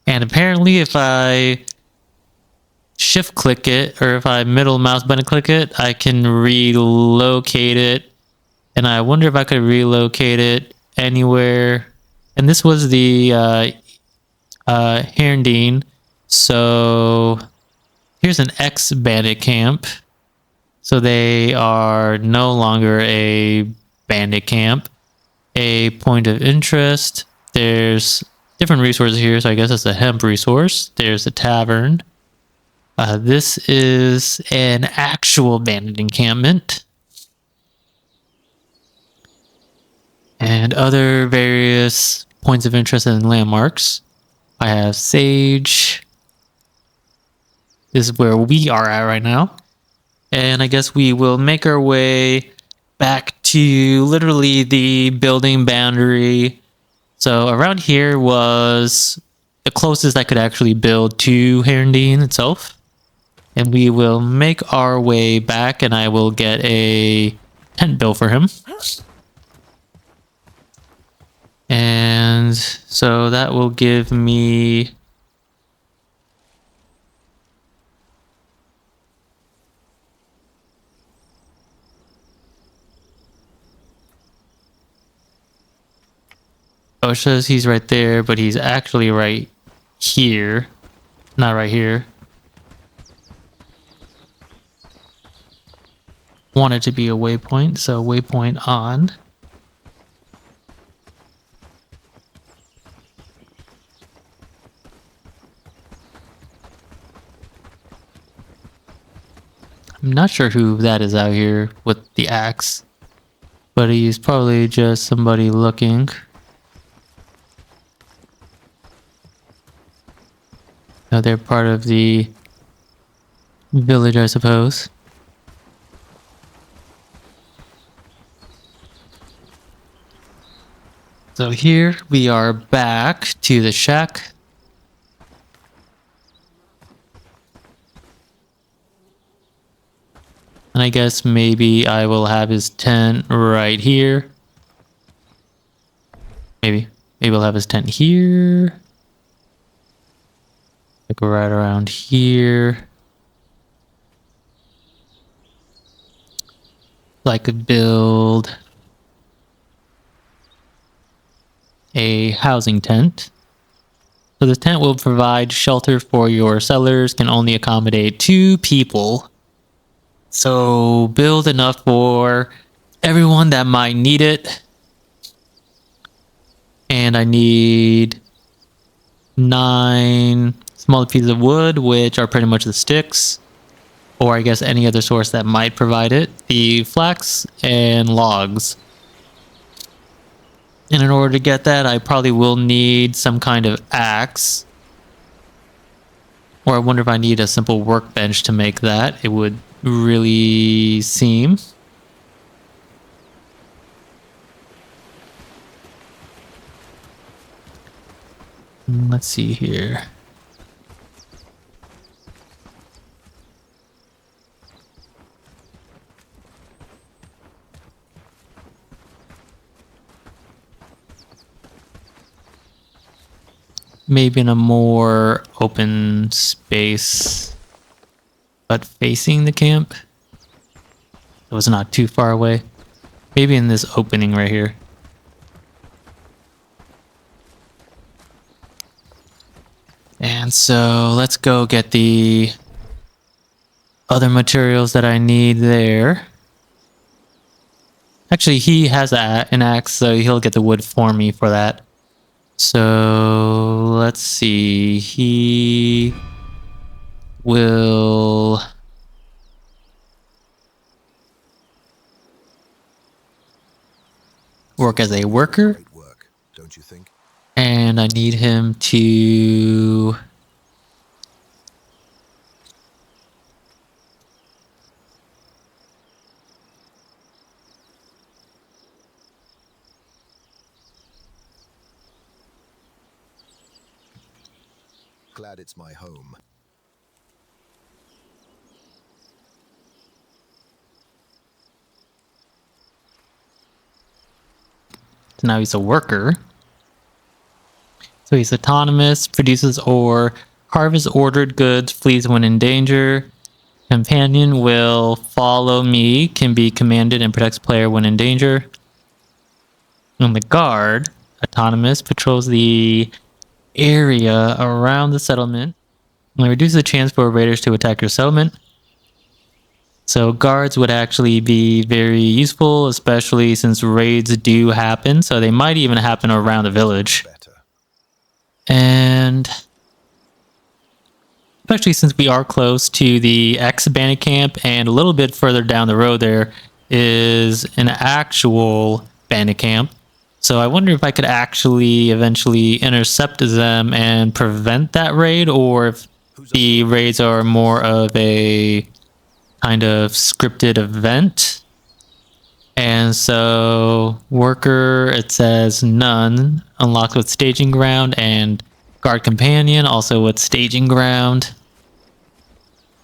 And apparently if I shift click it, or if I middle mouse button click it, I can relocate it. And I wonder if I could relocate it anywhere. And this was the Herndine. So here's an ex-bandit camp. So they are no longer a bandit camp. A point of interest. There's different resources here, so I guess it's a hemp resource. There's a tavern. This is an actual bandit encampment. And other various points of interest and landmarks. I have Sage. This is where we are at right now. And I guess we will make our way back to literally the building boundary. So around here was the closest I could actually build to Herndine itself. And we will make our way back, and I will get a tent built for him. And so that will give me... Oh, it says he's right there, but he's actually right here. Not right here. Want it to be a waypoint, so waypoint on. I'm not sure who that is out here with the axe, but he's probably just somebody looking. No, they're part of the village, I suppose. So here we are back to the shack. And I guess maybe I will have his tent right here. Maybe we'll have his tent here. Like right around here. So I could build a housing tent. So this tent will provide shelter for your settlers, can only accommodate 2 people. So build enough for everyone that might need it. And I need 9 smaller pieces of wood, which are pretty much the sticks. Or I guess any other source that might provide it. The flax and logs. And in order to get that, I probably will need some kind of axe. Or I wonder if I need a simple workbench to make that. It would really seem. Let's see here. Maybe in a more open space, but facing the camp. It was not too far away. Maybe in this opening right here. And so let's go get the other materials that I need there. Actually, he has an axe, so he'll get the wood for me for that. So let's see. He will work as a worker. Great work, don't you think? And I need him to Glad it's my home. So now he's a worker. So he's autonomous, produces ore, Harvest ordered goods, flees when in danger. Companion will follow me, can be commanded, and protects player when in danger. And the guard, autonomous, patrols the area around the settlement. And reduces the chance for raiders to attack your settlement. So guards would actually be very useful, especially since raids do happen. So they might even happen around the village. And especially since we are close to the ex-bandit camp, and a little bit further down the road there is an actual bandit camp. So I wonder if I could actually eventually intercept them and prevent that raid, or if the raids are more of a kind of scripted event. And so worker, it says none, unlocked with staging ground, and guard companion also with staging ground.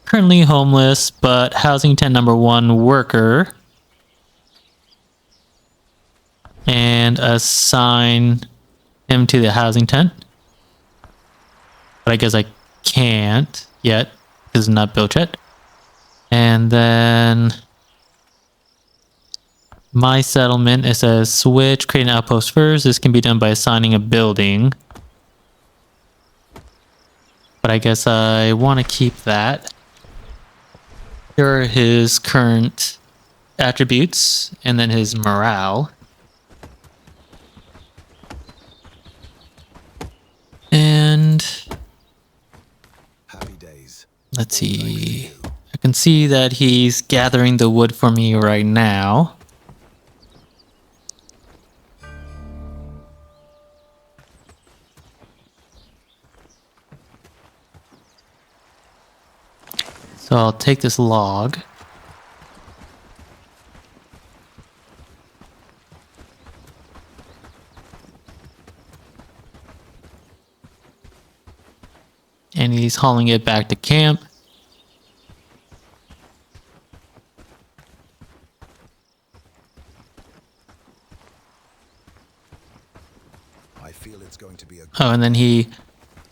Currently homeless, but housing tent number 1 worker. And assign him to the housing tent. But I guess I can't yet because it's not built yet. And then my settlement, it says switch, create an outpost first. This can be done by assigning a building. But I guess I want to keep that. Here are his current attributes, and then his morale. And Happy days. Let's see. I can see that he's gathering the wood for me right now. So I'll take this log. And he's hauling it back to camp. I feel it's going to be a Oh, and then he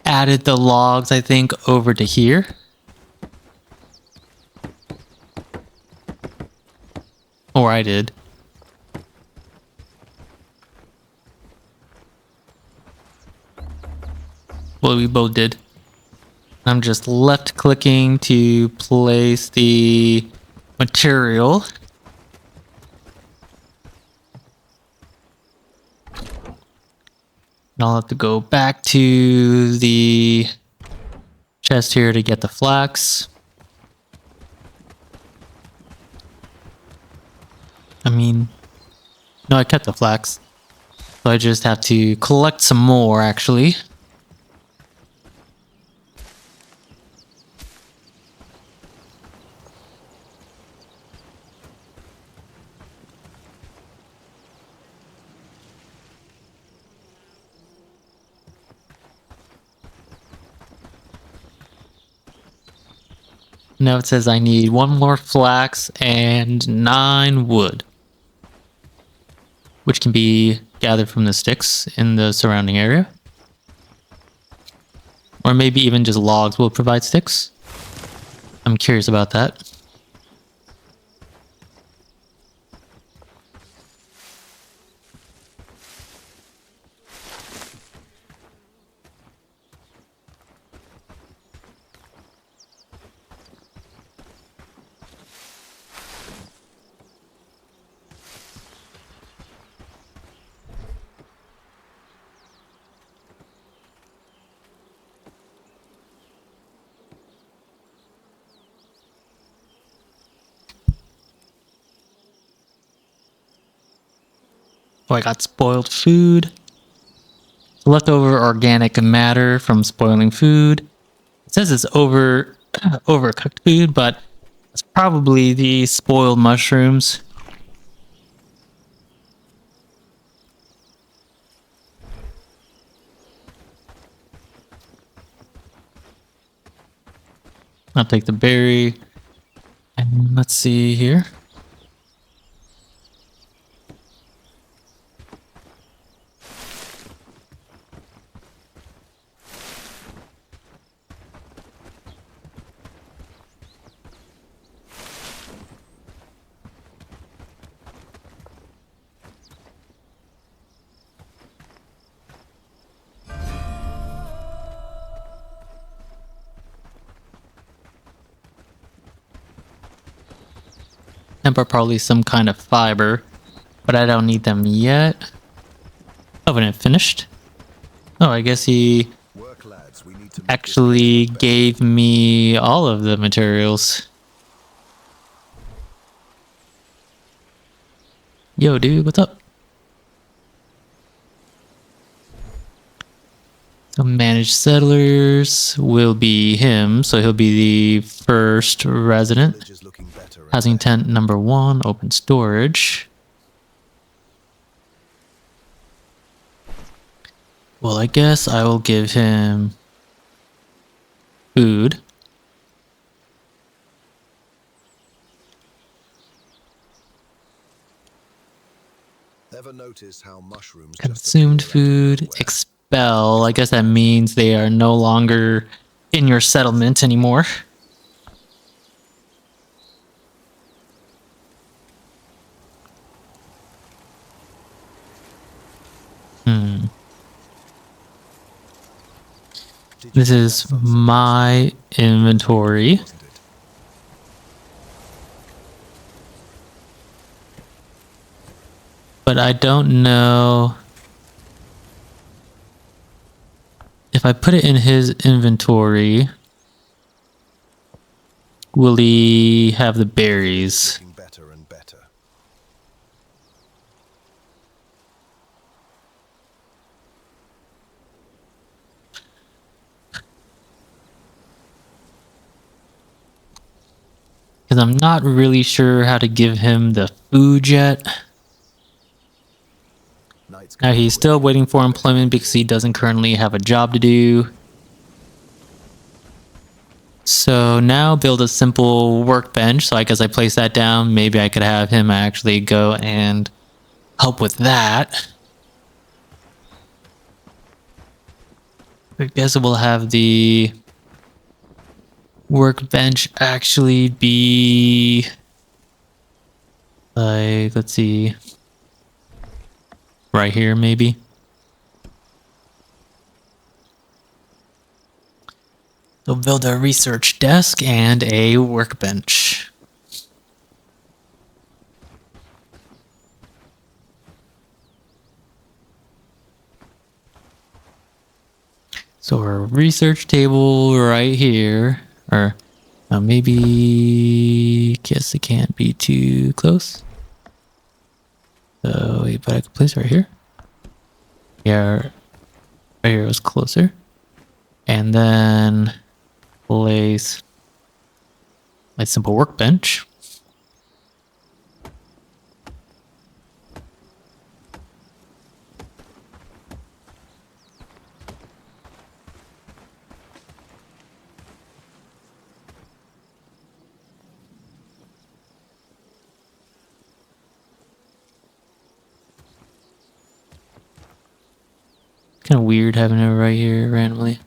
added the logs, I think, over to here. Or I did. Well, we both did. I'm just left clicking to place the material. And I'll have to go back to the chest here to get the flax. I mean, no, I kept the flax. So I just have to collect some more, actually. Now it says I need 1 more flax and 9 wood, which can be gathered from the sticks in the surrounding area. Or maybe even just logs will provide sticks. I'm curious about that. Oh, I got spoiled food. Leftover organic matter from spoiling food. It says it's overcooked food, but it's probably the spoiled mushrooms. I'll take the berry. And let's see here. hemp are probably some kind of fiber, but I don't need them yet. Covenant finished. Oh, I guess he Work, lads. We need to make this actually place look better. gave me all of the materials. Yo, dude, what's up? So managed settlers will be him, so he'll be the first resident. Village is looking better and Housing better. tent number 1, open storage. Well, I guess I will give him food. Ever notice how mushrooms Consumed just appear out of food, nowhere? expel. I guess that means they are no longer in your settlement anymore. Did you This see that is sunset my inventory. wasn't it? But I don't know if I put it in his inventory, will he have the berries? Looking better and better. Because I'm not really sure how to give him the food yet. Night's Now coming he's still quickly. waiting for Better employment get because he going. doesn't currently have a job to do. So now build a simple workbench. So I guess I place that down. Maybe I could have him actually go and help with that. I guess we'll have the workbench actually be like, let's see, right here maybe. So build a research desk and a workbench. So our research table right here, or maybe, guess it can't be too close. So wait, but I could place it right here. Yeah, right here was closer. And then place my simple workbench. Kind of weird having it right here randomly.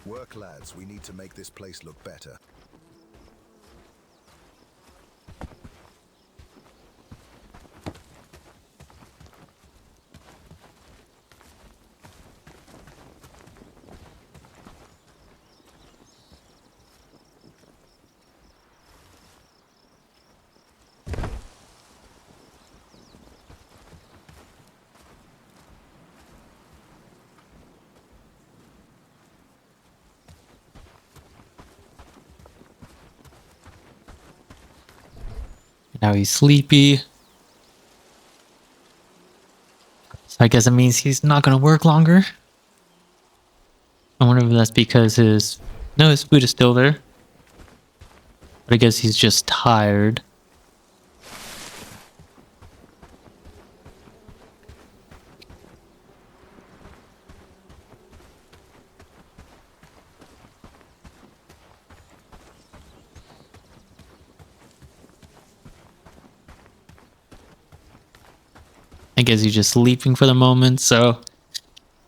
Work, lads. We need to make this place look better. Now he's sleepy. So I guess it means he's not gonna work longer. I wonder if that's because his food is still there. But I guess he's just tired. I guess he's just sleeping for the moment, so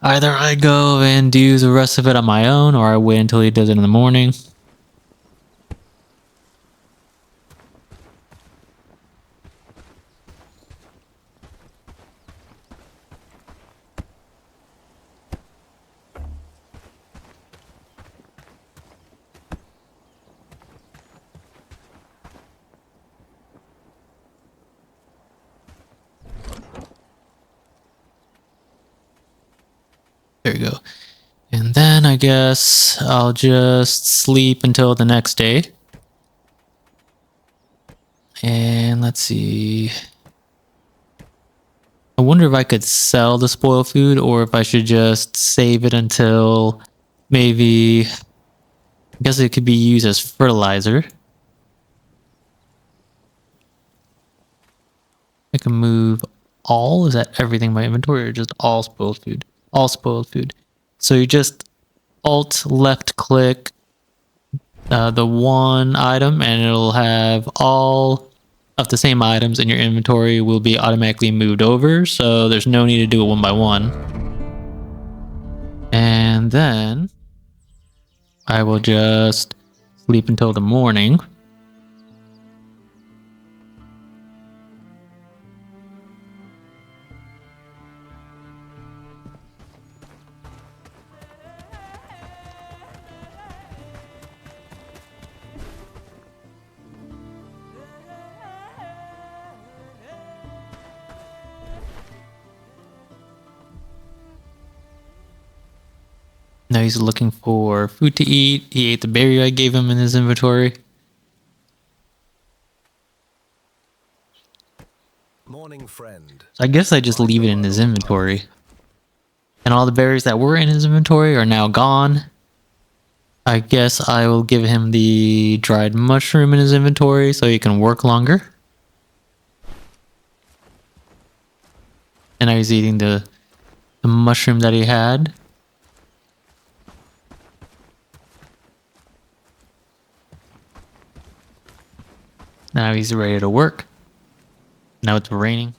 either I go and do the rest of it on my own, or I wait until he does it in the morning. There you go. And then I guess I'll just sleep until the next day. And let's see. I wonder if I could sell the spoiled food or if I should just save it until maybe... I guess it could be used as fertilizer. I can move all? Is that everything in my inventory or just all spoiled food? All spoiled food. So you just alt left click the one item and it'll have all of the same items in your inventory will be automatically moved over. So there's no need to do it one by one. And then I will just sleep until the morning. Now he's looking for food to eat. He ate the berry I gave him in his inventory. Morning, friend. So I guess I just leave it in his inventory. And all the berries that were in his inventory are now gone. I guess I will give him the dried mushroom in his inventory so he can work longer. And now he's eating the mushroom that he had. Now he's ready to work. Now it's raining.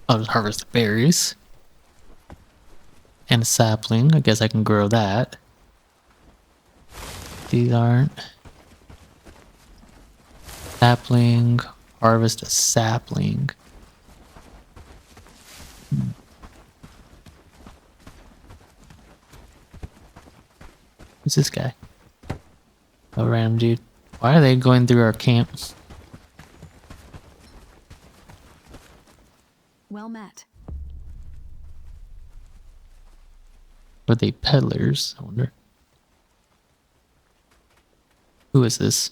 I'll just harvest the berries. And a sapling. I guess I can grow that. These aren't. Sapling. Harvest a sapling. Who's this guy? Oh, random dude. Why are they going through our camp? Well met. Are they peddlers? I wonder. Who is this?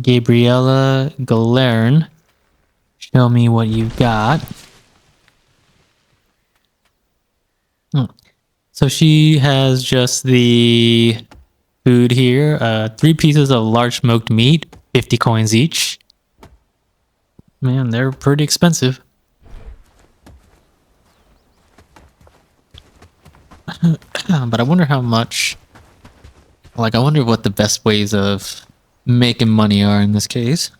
Gabriella Galern. Show me what you've got. So she has just the food here. 3 pieces of large smoked meat, 50 coins each. Man, they're pretty expensive. But I wonder how much... Like, I wonder what the best ways of making money are in this case.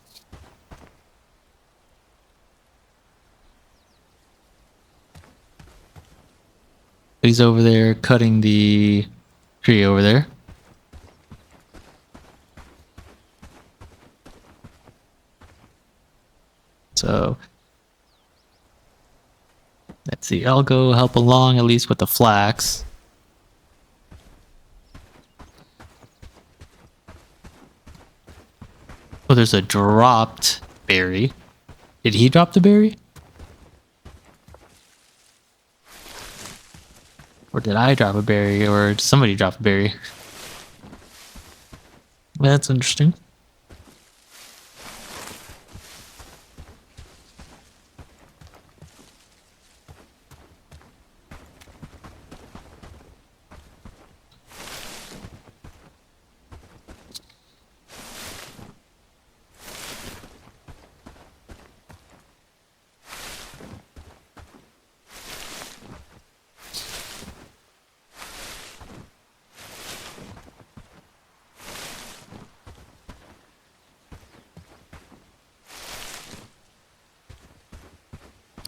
He's over there cutting the tree over there. So let's see, I'll go help along at least with the flax. Oh, there's a dropped berry. Did he drop the berry? Or did I drop a berry? Or did somebody drop a berry? That's interesting.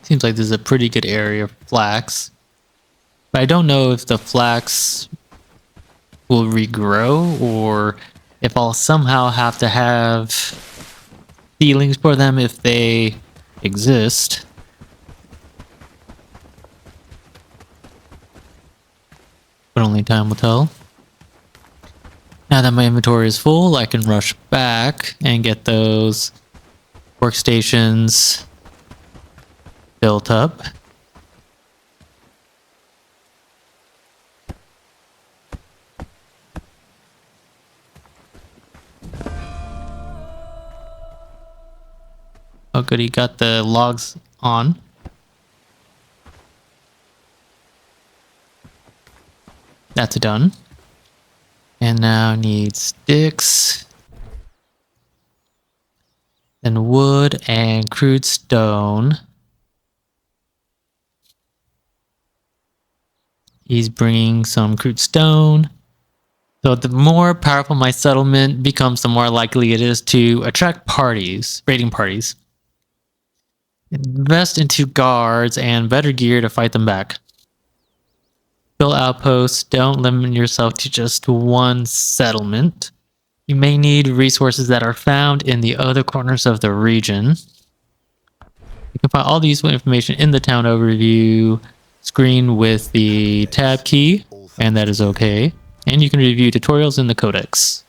Seems like this is a pretty good area for flax. But I don't know if the flax will regrow or if I'll somehow have to have feelings for them if they exist. But only time will tell. Now that my inventory is full, I can rush back and get those workstations built up. Oh good, he got the logs on. That's done. And now need sticks. Then wood and crude stone. He's bringing some crude stone. So the more powerful my settlement becomes, the more likely it is to attract parties, raiding parties. Invest into guards and better gear to fight them back. Build outposts. Don't limit yourself to just one settlement. You may need resources that are found in the other corners of the region. You can find all the useful information in the town overview screen with the tab key, and that is okay. And you can review tutorials in the codex.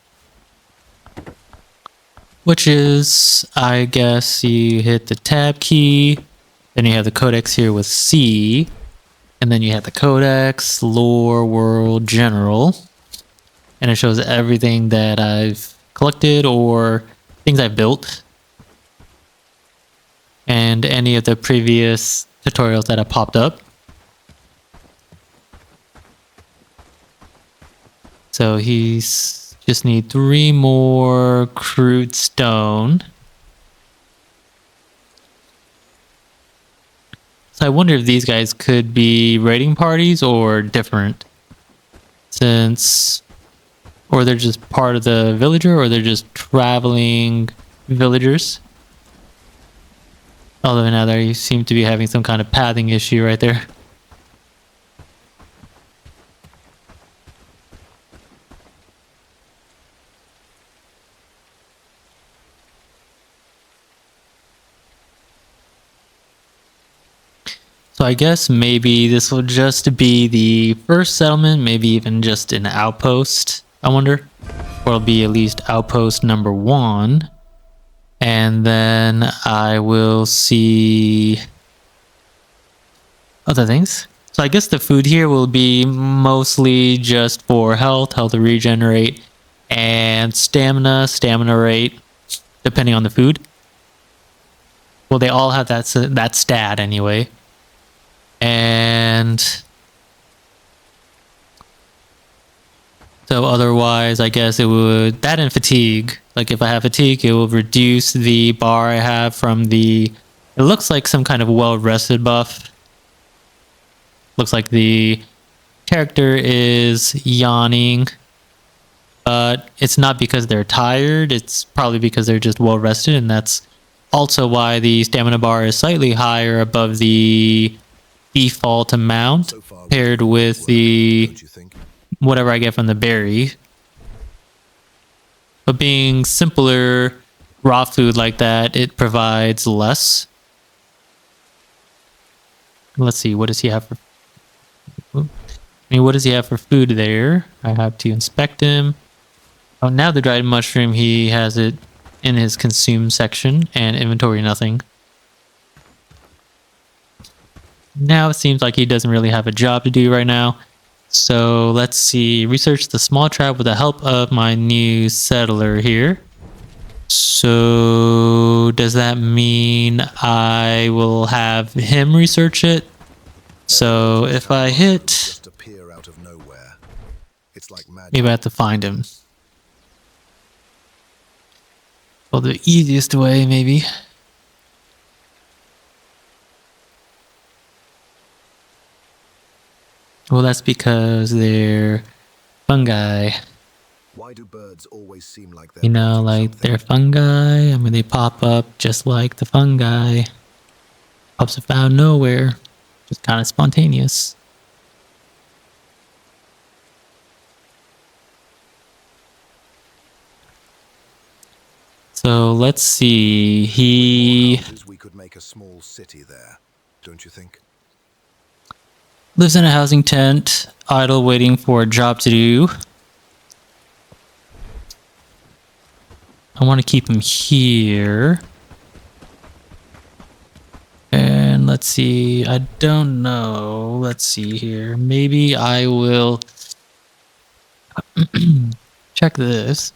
Which is, I guess, you hit the tab key, then you have the codex here with C, and then you have the codex, lore, world, general, and it shows everything that I've collected or things I've built, and any of the previous tutorials that have popped up. So he's just need 3 more crude stone. So I wonder if these guys could be raiding parties or different. Or they're just part of the villager, or they're just traveling villagers. Although now they seem to be having some kind of pathing issue right there. So I guess maybe this will just be the first settlement, maybe even just an outpost, I wonder. Or it'll be at least outpost number 1. And then I will see other things. So I guess the food here will be mostly just for health to regenerate, and stamina rate, depending on the food. Well, they all have that stat anyway. And so otherwise, I guess it would, that and fatigue. Like if I have fatigue, it will reduce the bar I have from the, it looks like some kind of well-rested buff. Looks like the character is yawning, but it's not because they're tired. It's probably because they're just well-rested, and that's also why the stamina bar is slightly higher above the default amount paired with the whatever I get from the berry. But being simpler raw food like that, it provides less. Let's see, what does he have for, what does he have for food there? I have to inspect him. Oh, now the dried mushroom, he has it in his consume section, and inventory nothing. Now it seems like he doesn't really have a job to do right now. So let's see, research the small tribe with the help of my new settler here. So does that mean I will have him research it? So if I hit, maybe I have to find him. Well, the easiest way maybe. Well, that's because they're fungi. Why do birds always seem like you know, like they're fungi. I mean, they pop up just like the fungi. Pops up out of nowhere. Just kind of spontaneous. So let's see. He We could make a small city there, don't you think? lives in a housing tent, idle, waiting for a job to do. I want to keep him here. And let's see. I don't know. Let's see here. Maybe I will check this.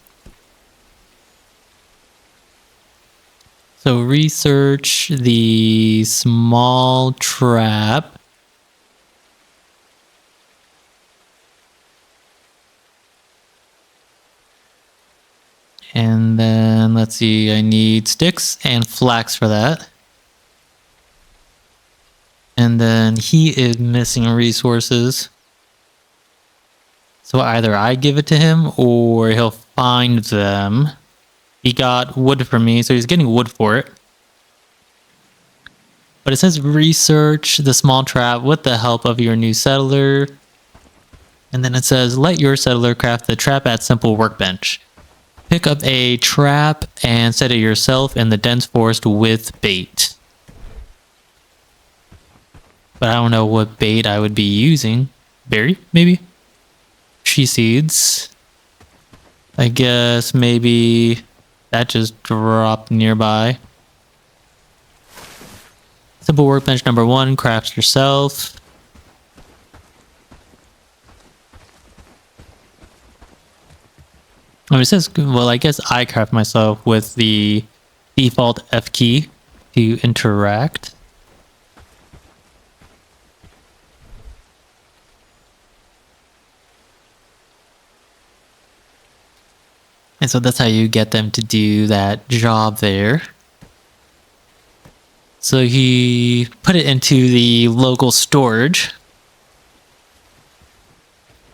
So research the small trap. And then let's see, I need sticks and flax for that. And then he is missing resources. So either I give it to him or he'll find them. He got wood for me, so he's getting wood for it. But it says research the small trap with the help of your new settler. And then it says let your settler craft the trap at simple workbench. Pick up a trap and set it yourself in the dense forest with bait. But I don't know what bait I would be using. Berry, maybe? Tree seeds. I guess maybe that just dropped nearby. Simple workbench number 1, craft yourself. It says, well, I guess I craft myself with the default F key to interact. And so that's how you get them to do that job there. So he put it into the local storage.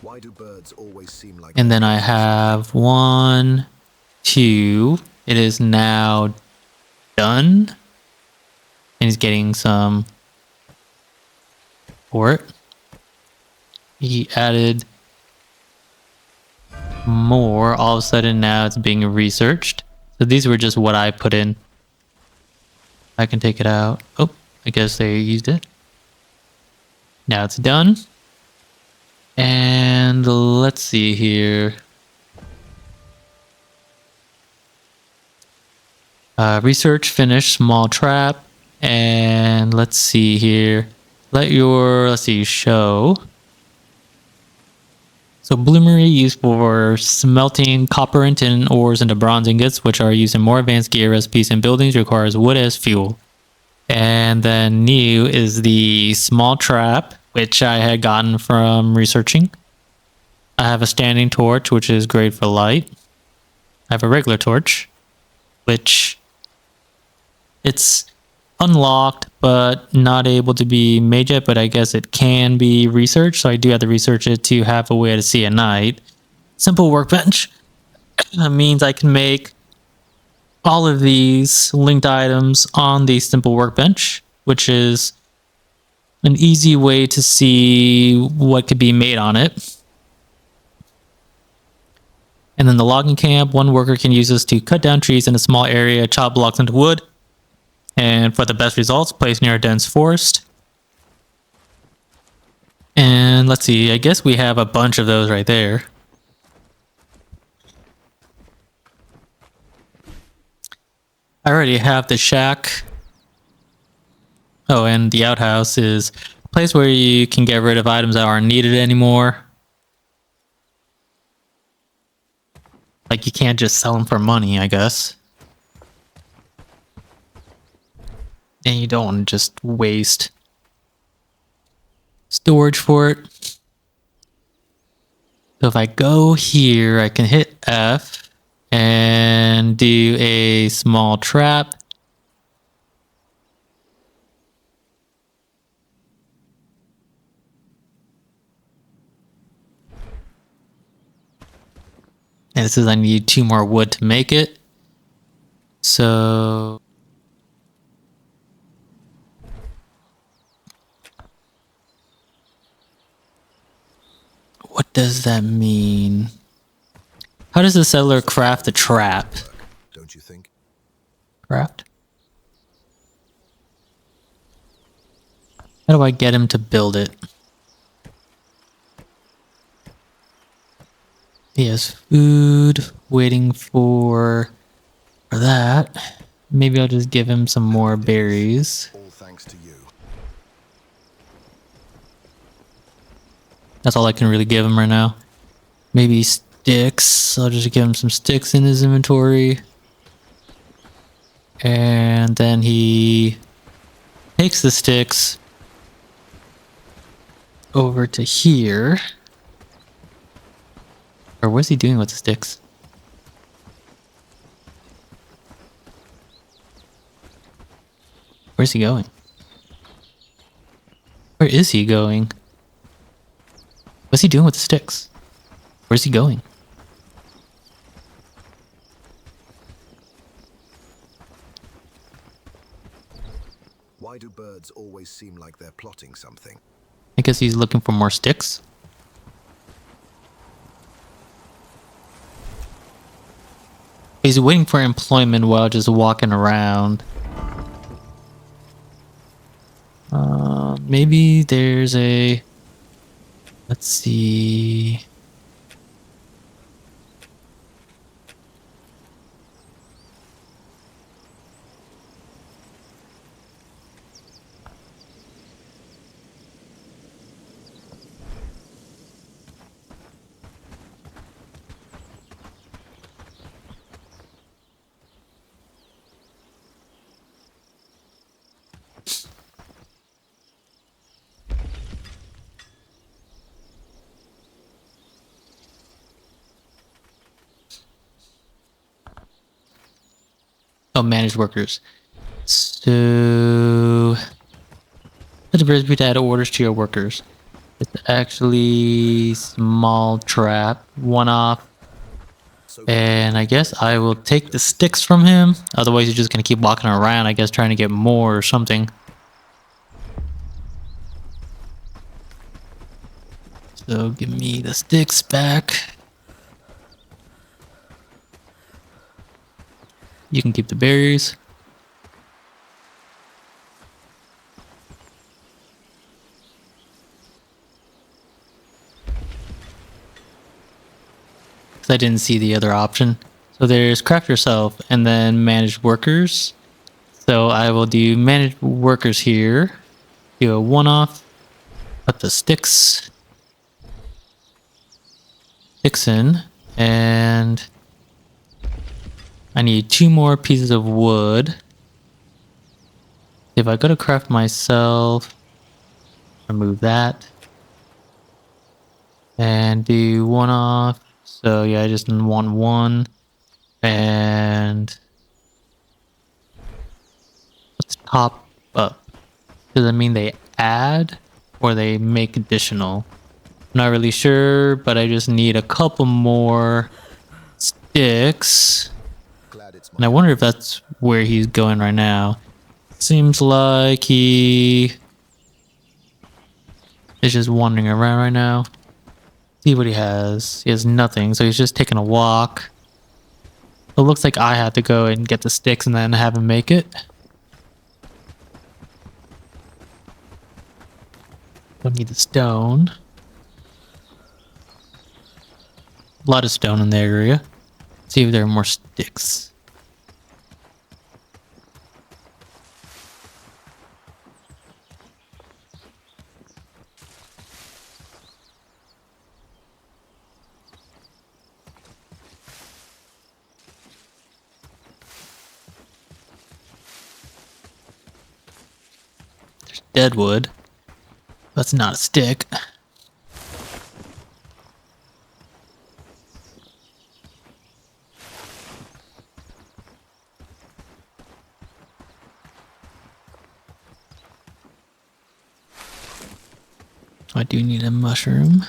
Why do birds always seem like... And then I have 1, 2. It is now done. And he's getting some for it. He added more. All of a sudden now it's being researched. So these were just what I put in. I can take it out. Oh, I guess they used it. Now it's done. And let's see here. Research, finish, small trap. And let's see here. Let's see, show. So bloomery used for smelting copper and tin ores into bronze ingots, which are used in more advanced gear recipes and buildings, requires wood as fuel. And then new is the small trap, which I had gotten from researching. I have a standing torch, which is great for light. I have a regular torch, which it's unlocked but not able to be made yet, but I guess it can be researched, so I do have to research it to have a way to see at night. Simple workbench. That means I can make all of these linked items on the simple workbench, which is an easy way to see what could be made on it. And then the logging camp, 1 worker can use this to cut down trees in a small area, chop blocks into wood. And for the best results, place near a dense forest. And let's see, I guess we have a bunch of those right there. I already have the shack. Oh, and the outhouse is a place where you can get rid of items that aren't needed anymore. Like, you can't just sell them for money, I guess. And you don't want to just waste storage for it. So if I go here, I can hit F and do a small trap. And it says I need 2 more wood to make it. So What does that mean? How does the settler craft a trap? Don't you think? Craft? How do I get him to build it? He has food, waiting for that. Maybe I'll just give him some more berries. All thanks to you. That's all I can really give him right now. Maybe sticks. I'll just give him some sticks in his inventory. And then he takes the sticks over to here. Or what's he doing with the sticks? Where's he going? Where is he going? What's he doing with the sticks? Where's he going? Why do birds always seem like they're plotting something? I guess he's looking for more sticks. He's waiting for employment while just walking around. Maybe there's a... Let's see... Oh, managed workers. So... Let the birds to add orders to your workers. It's actually small trap, one off. And I guess I will take the sticks from him. Otherwise he's just gonna keep walking around, I guess, trying to get more or something. So give me the sticks back. You can keep the berries. I didn't see the other option. So there's craft yourself and then manage workers. So I will do manage workers here. Do a one-off. Put the sticks in. And I need 2 more pieces of wood. If I go to craft myself, remove that. And do one-off. So yeah, I just want 1. And let's top up. Does that mean they add or they make additional? I'm not really sure, but I just need a couple more sticks. And I wonder if that's where he's going right now. Seems like he is just wandering around right now. See what he has. He has nothing, so he's just taking a walk. It looks like I have to go and get the sticks and then have him make it. Don't need the stone. A lot of stone in the area. See if there are more sticks. There's dead wood. That's not a stick. I do need a mushroom.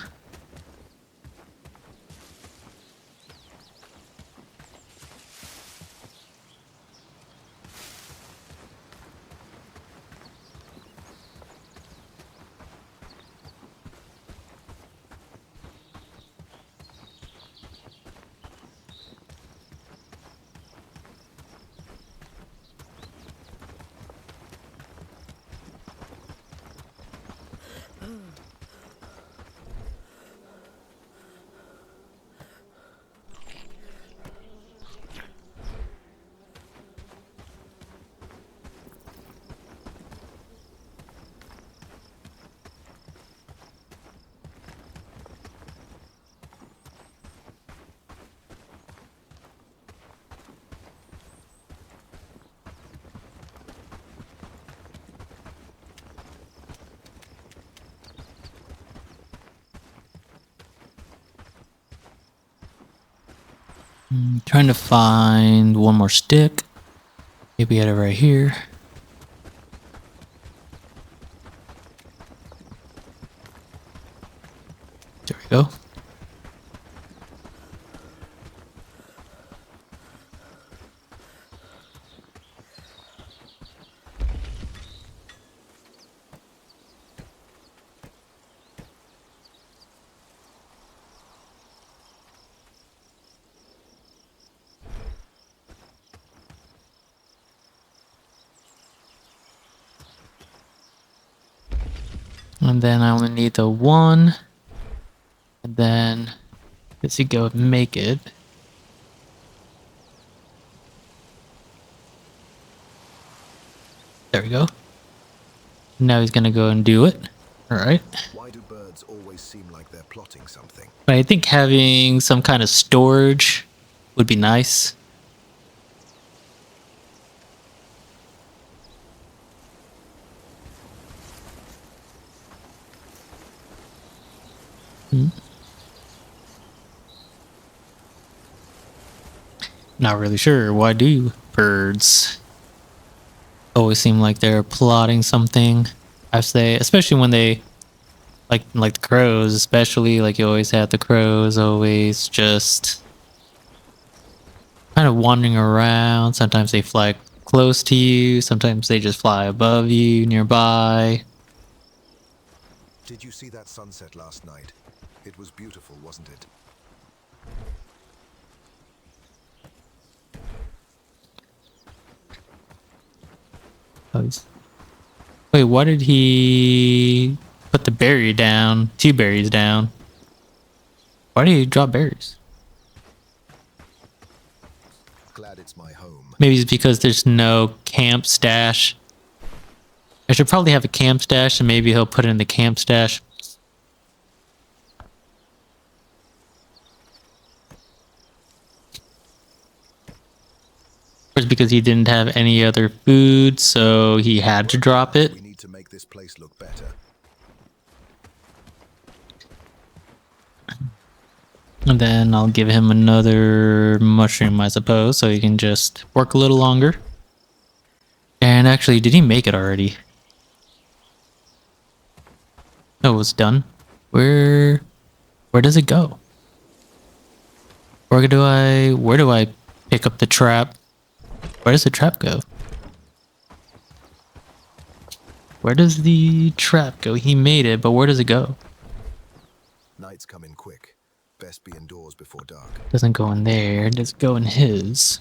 Trying to find one more stick. Maybe we had it right here. There we go. And then I only need the one. And then let's go make it. There we go. Now he's gonna go and do it. Alright. Why do birds always seem like they're plotting something? But I think having some kind of storage would be nice. Not really sure. Why do birds always seem like they're plotting something? I say, especially when they like the crows, especially like you always have the crows always just kind of wandering around. Sometimes they fly close to you, sometimes they just fly above you, nearby. Did you see that sunset last night? It was beautiful, wasn't it? Wait, why did he put the berry down? 2 berries down. Why did he drop berries? Glad it's my home. Maybe it's because there's no camp stash. I should probably have a camp stash, and maybe he'll put it in the camp stash. Or it's because he didn't have any other food, so he had to drop it. We need to make this place look better. And then I'll give him another mushroom, I suppose, so he can just work a little longer. And actually, did he make it already? No, it was done. Where does it go? Where do I pick up the trap? Where does the trap go? Where does the trap go? He made it, but where does it go? Night's coming quick. Best be indoors before dark. Doesn't go in there. Does it go in his?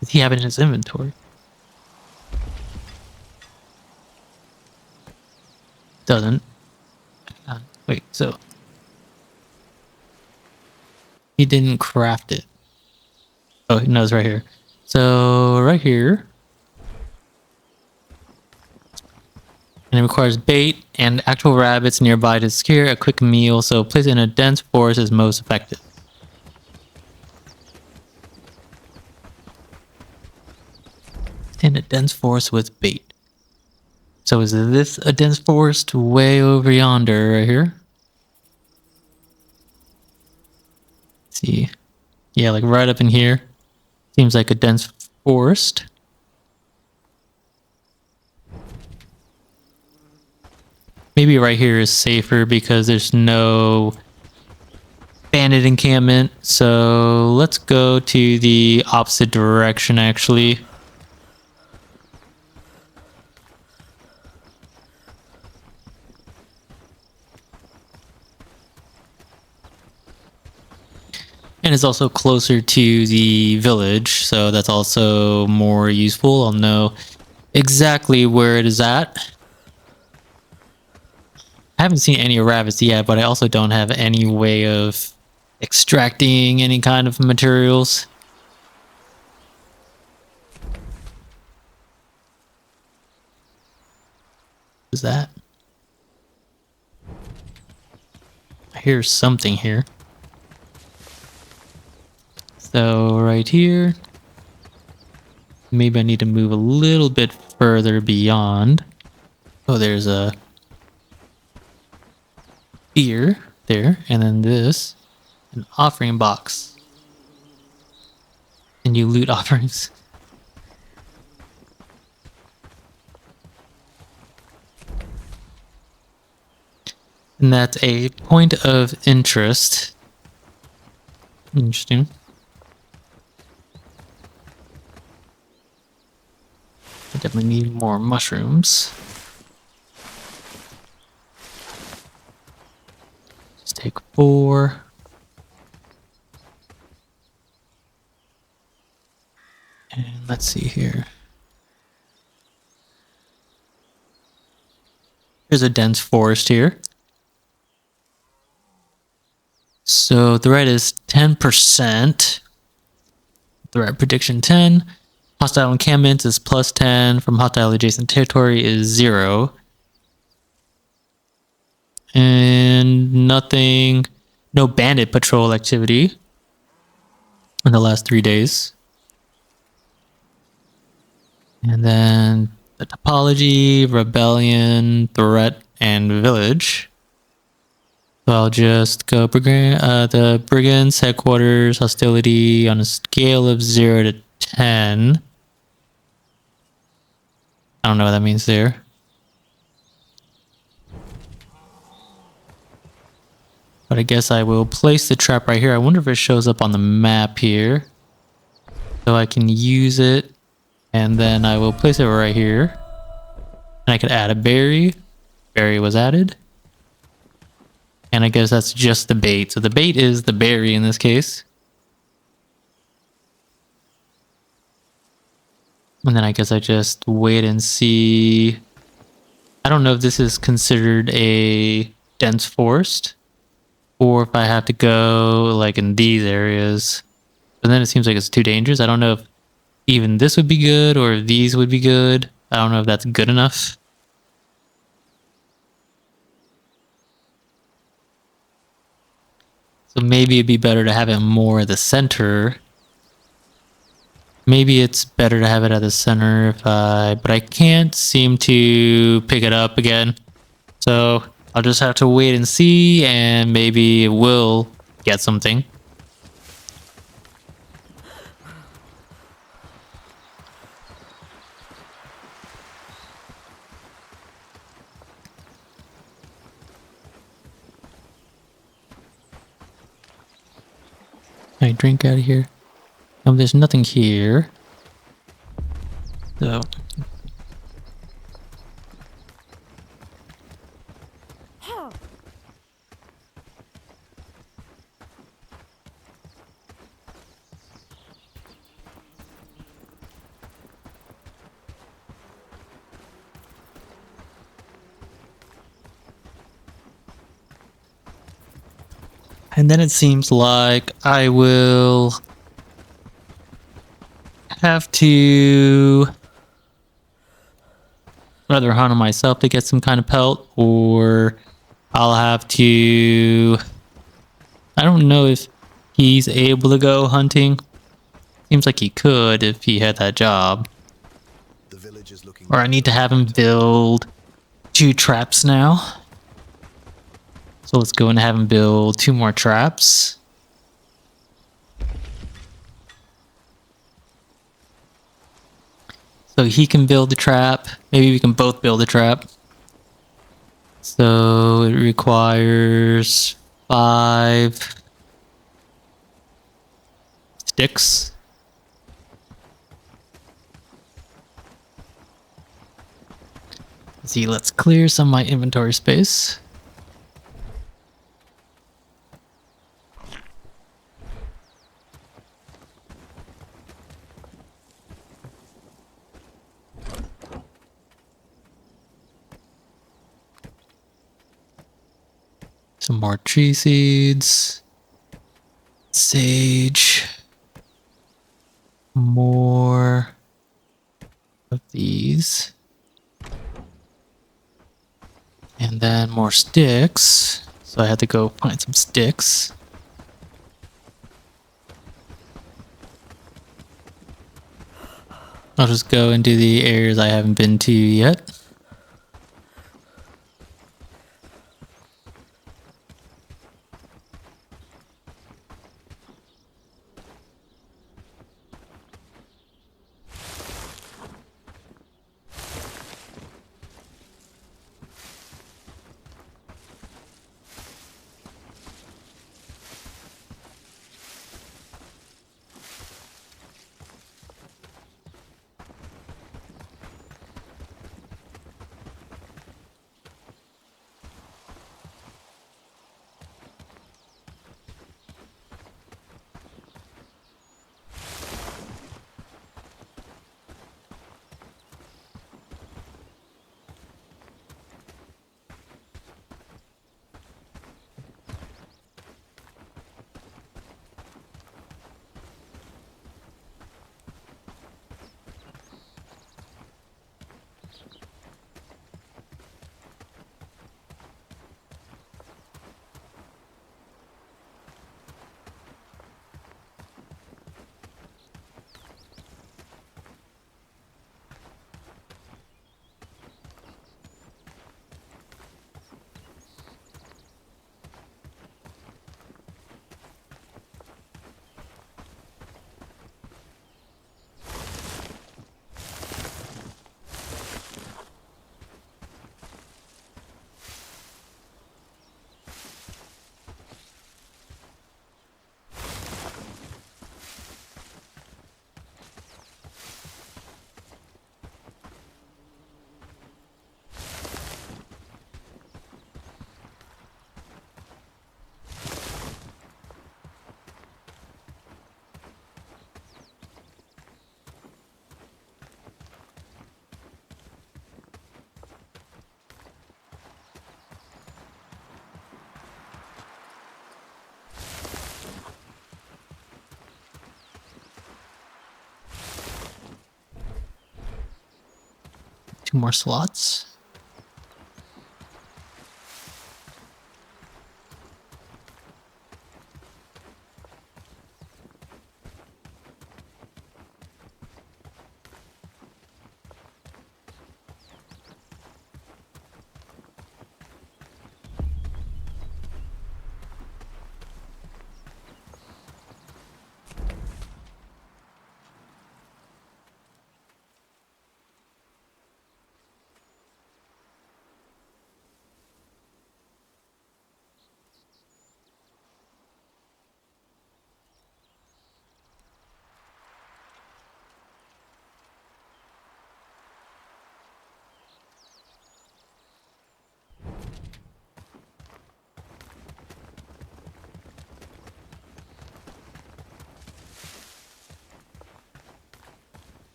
Does he have it in his inventory? Doesn't. Wait, so he didn't craft it. Oh, no, it's right here. So right here, and it requires bait and actual rabbits nearby to secure a quick meal. So place it in a dense forest is most effective. In a dense forest with bait. So is this a dense forest way over yonder right here? Let's see. Yeah, like right up in here. Seems like a dense forest. Maybe right here is safer because there's no bandit encampment. So let's go to the opposite direction actually. And it's also closer to the village, so that's also more useful. I'll know exactly where it is at. I haven't seen any rabbits yet, but I also don't have any way of extracting any kind of materials. What is that? I hear something here. So right here, maybe I need to move a little bit further beyond. Oh, there's a beer there, and then this, an offering box. And you loot offerings. And that's a point of interest. Interesting. I definitely need more mushrooms. Just take 4. And let's see here. There's a dense forest here. So threat is 10%. Threat prediction 10. Hostile encampments is plus 10. From hostile adjacent territory is 0. And nothing, no bandit patrol activity in the last 3 days. And then the topology, rebellion, threat, and village. So I'll just go the brigands headquarters hostility on a scale of 0 to 10. I don't know what that means there. But I guess I will place the trap right here. I wonder if it shows up on the map here. So I can use it. And then I will place it right here. And I could add a berry. Berry was added. And I guess that's just the bait. So the bait is the berry in this case. And then I guess I just wait and see. I don't know if this is considered a dense forest. Or if I have to go like in these areas. But then it seems like it's too dangerous. I don't know if even this would be good or if these would be good. I don't know if that's good enough. So maybe it'd be better to have it more at the center. Maybe it's better to have it at the center but I can't seem to pick it up again. So I'll just have to wait and see, and maybe it will get something. Can I drink out of here? No, there's nothing here. So and then it seems like I will have to either hunt on myself to get some kind of pelt, or I'll have to... I don't know if he's able to go hunting. Seems like he could if he had that job. The village is looking Or I need to have him build 2 traps now. So let's go and have him build 2 more traps. So he can build the trap. Maybe we can both build a trap. So it requires 5 sticks. See, let's clear some of my inventory space. Some more tree seeds. Sage. More of these. And then more sticks. So I had to go find some sticks. I'll just go into the areas I haven't been to yet. 2 more slots.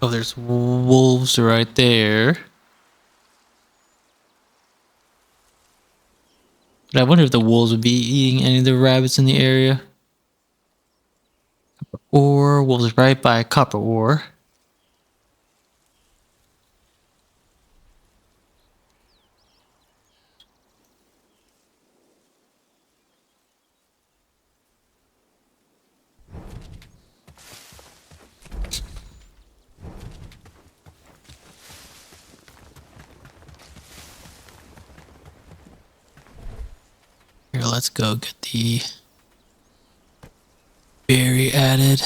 Oh, there's wolves right there. But I wonder if the wolves would be eating any of the rabbits in the area. Or wolves right by copper ore. Here, let's go get the berry added.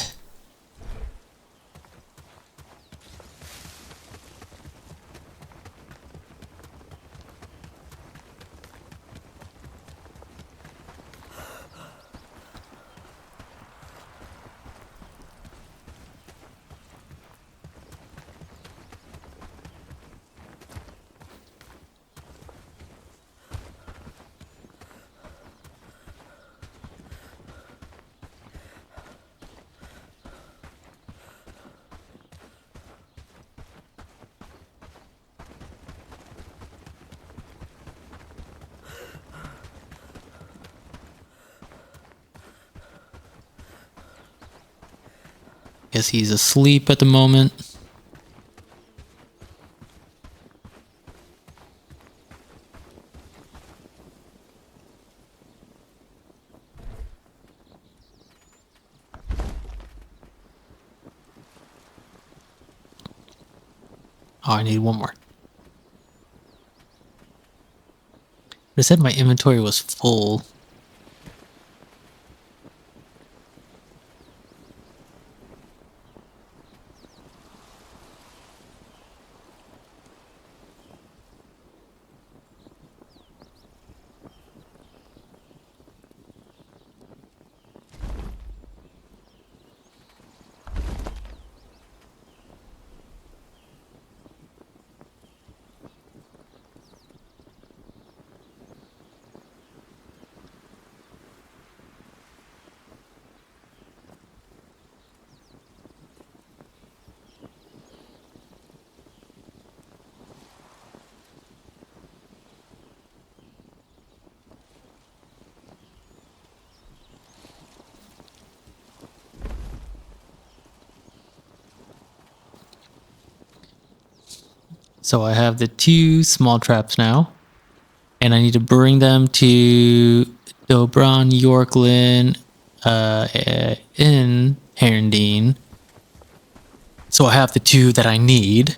Guess he's asleep at the moment. Oh, I need one more. It said my inventory was full. So I have the 2 small traps now. And I need to bring them to Dobron, Yorklin, in Herondine. So I have the 2 that I need.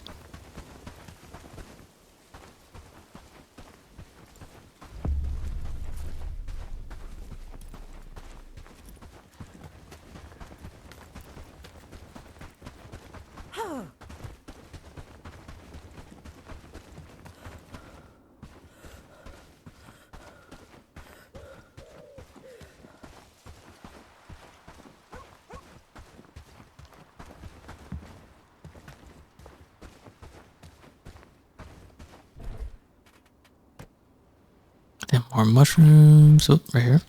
Then more mushrooms. Oh, right here.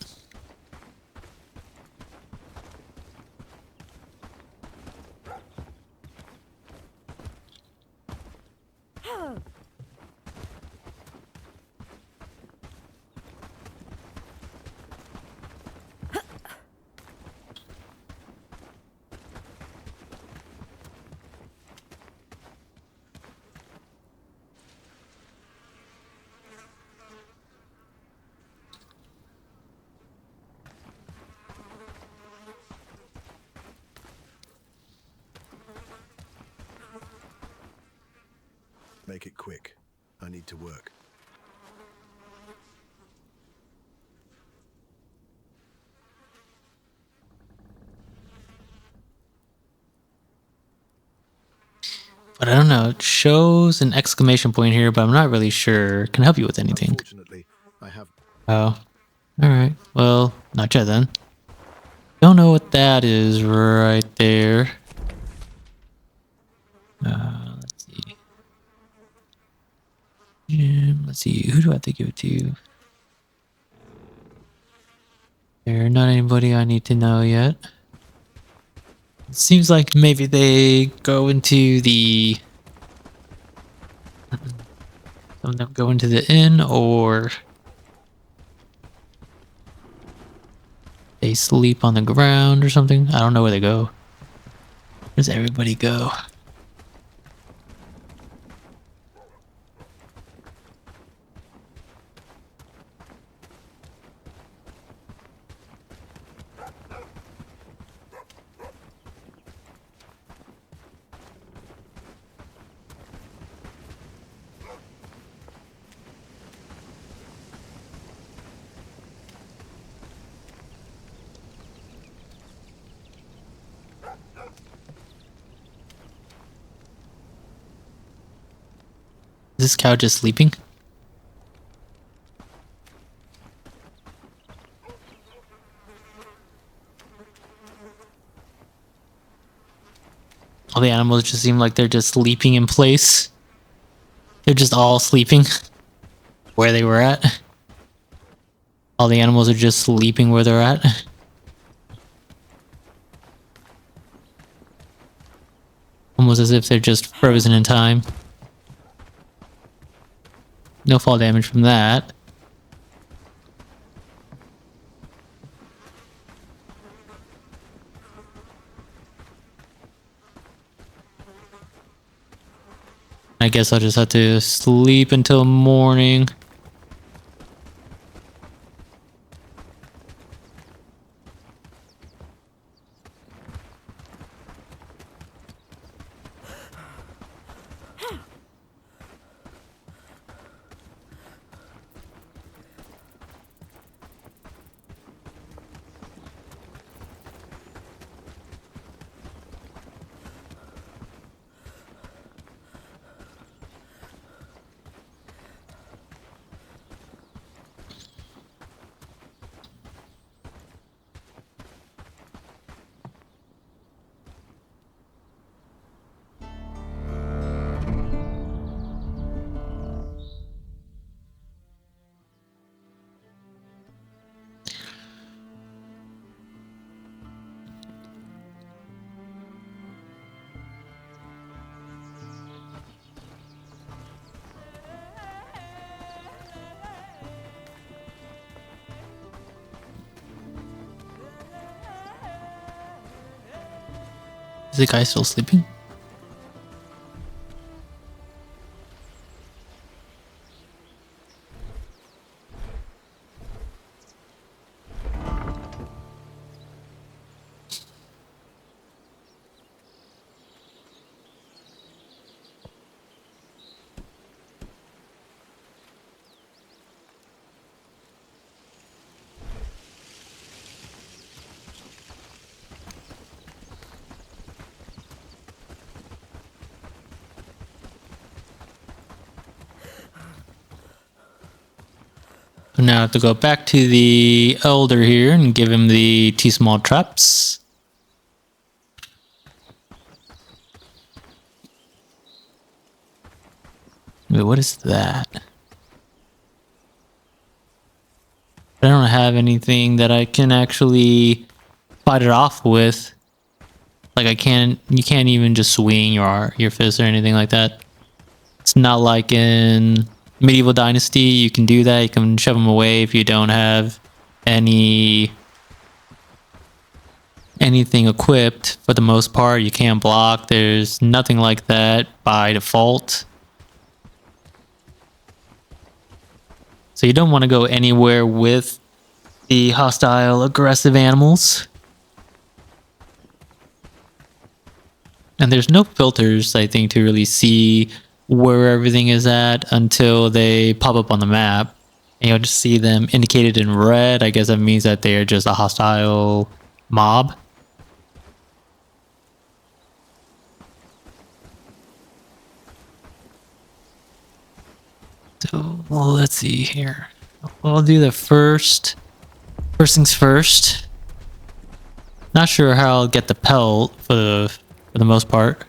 Make it quick. I need to work. But I don't know. It shows an exclamation point here, but I'm not really sure. Can I help you with anything? Unfortunately, I have... Oh. Alright. Well, not yet then. Don't know what that is right there. Let's see. Let's see. Who do I have to give it to? They're not anybody I need to know yet. It seems like maybe they go into the... Some of them go into the inn, or they sleep on the ground or something. I don't know where they go. Where does everybody go? Is this cow just sleeping? All the animals just seem like they're just sleeping in place. They're just all sleeping where they were at. All the animals are just sleeping where they're at. Almost as if they're just frozen in time. No fall damage from that. I guess I'll just have to sleep until morning. Is the guy still sleeping? So now I have to go back to the elder here and give him the 2 small traps. Wait, what is that? I don't have anything that I can actually fight it off with. Like you can't even just swing your fist or anything like that. It's not like in Medieval Dynasty, you can do that. You can shove them away if you don't have anything equipped. For the most part, you can't block. There's nothing like that by default. So you don't want to go anywhere with the hostile, aggressive animals. And there's no filters, I think, to really see where everything is at until they pop up on the map. And you'll just see them indicated in red. I guess that means that they're just a hostile mob. So, well, let's see here. I'll do the first things first. Not sure how I'll get the pelt for the most part.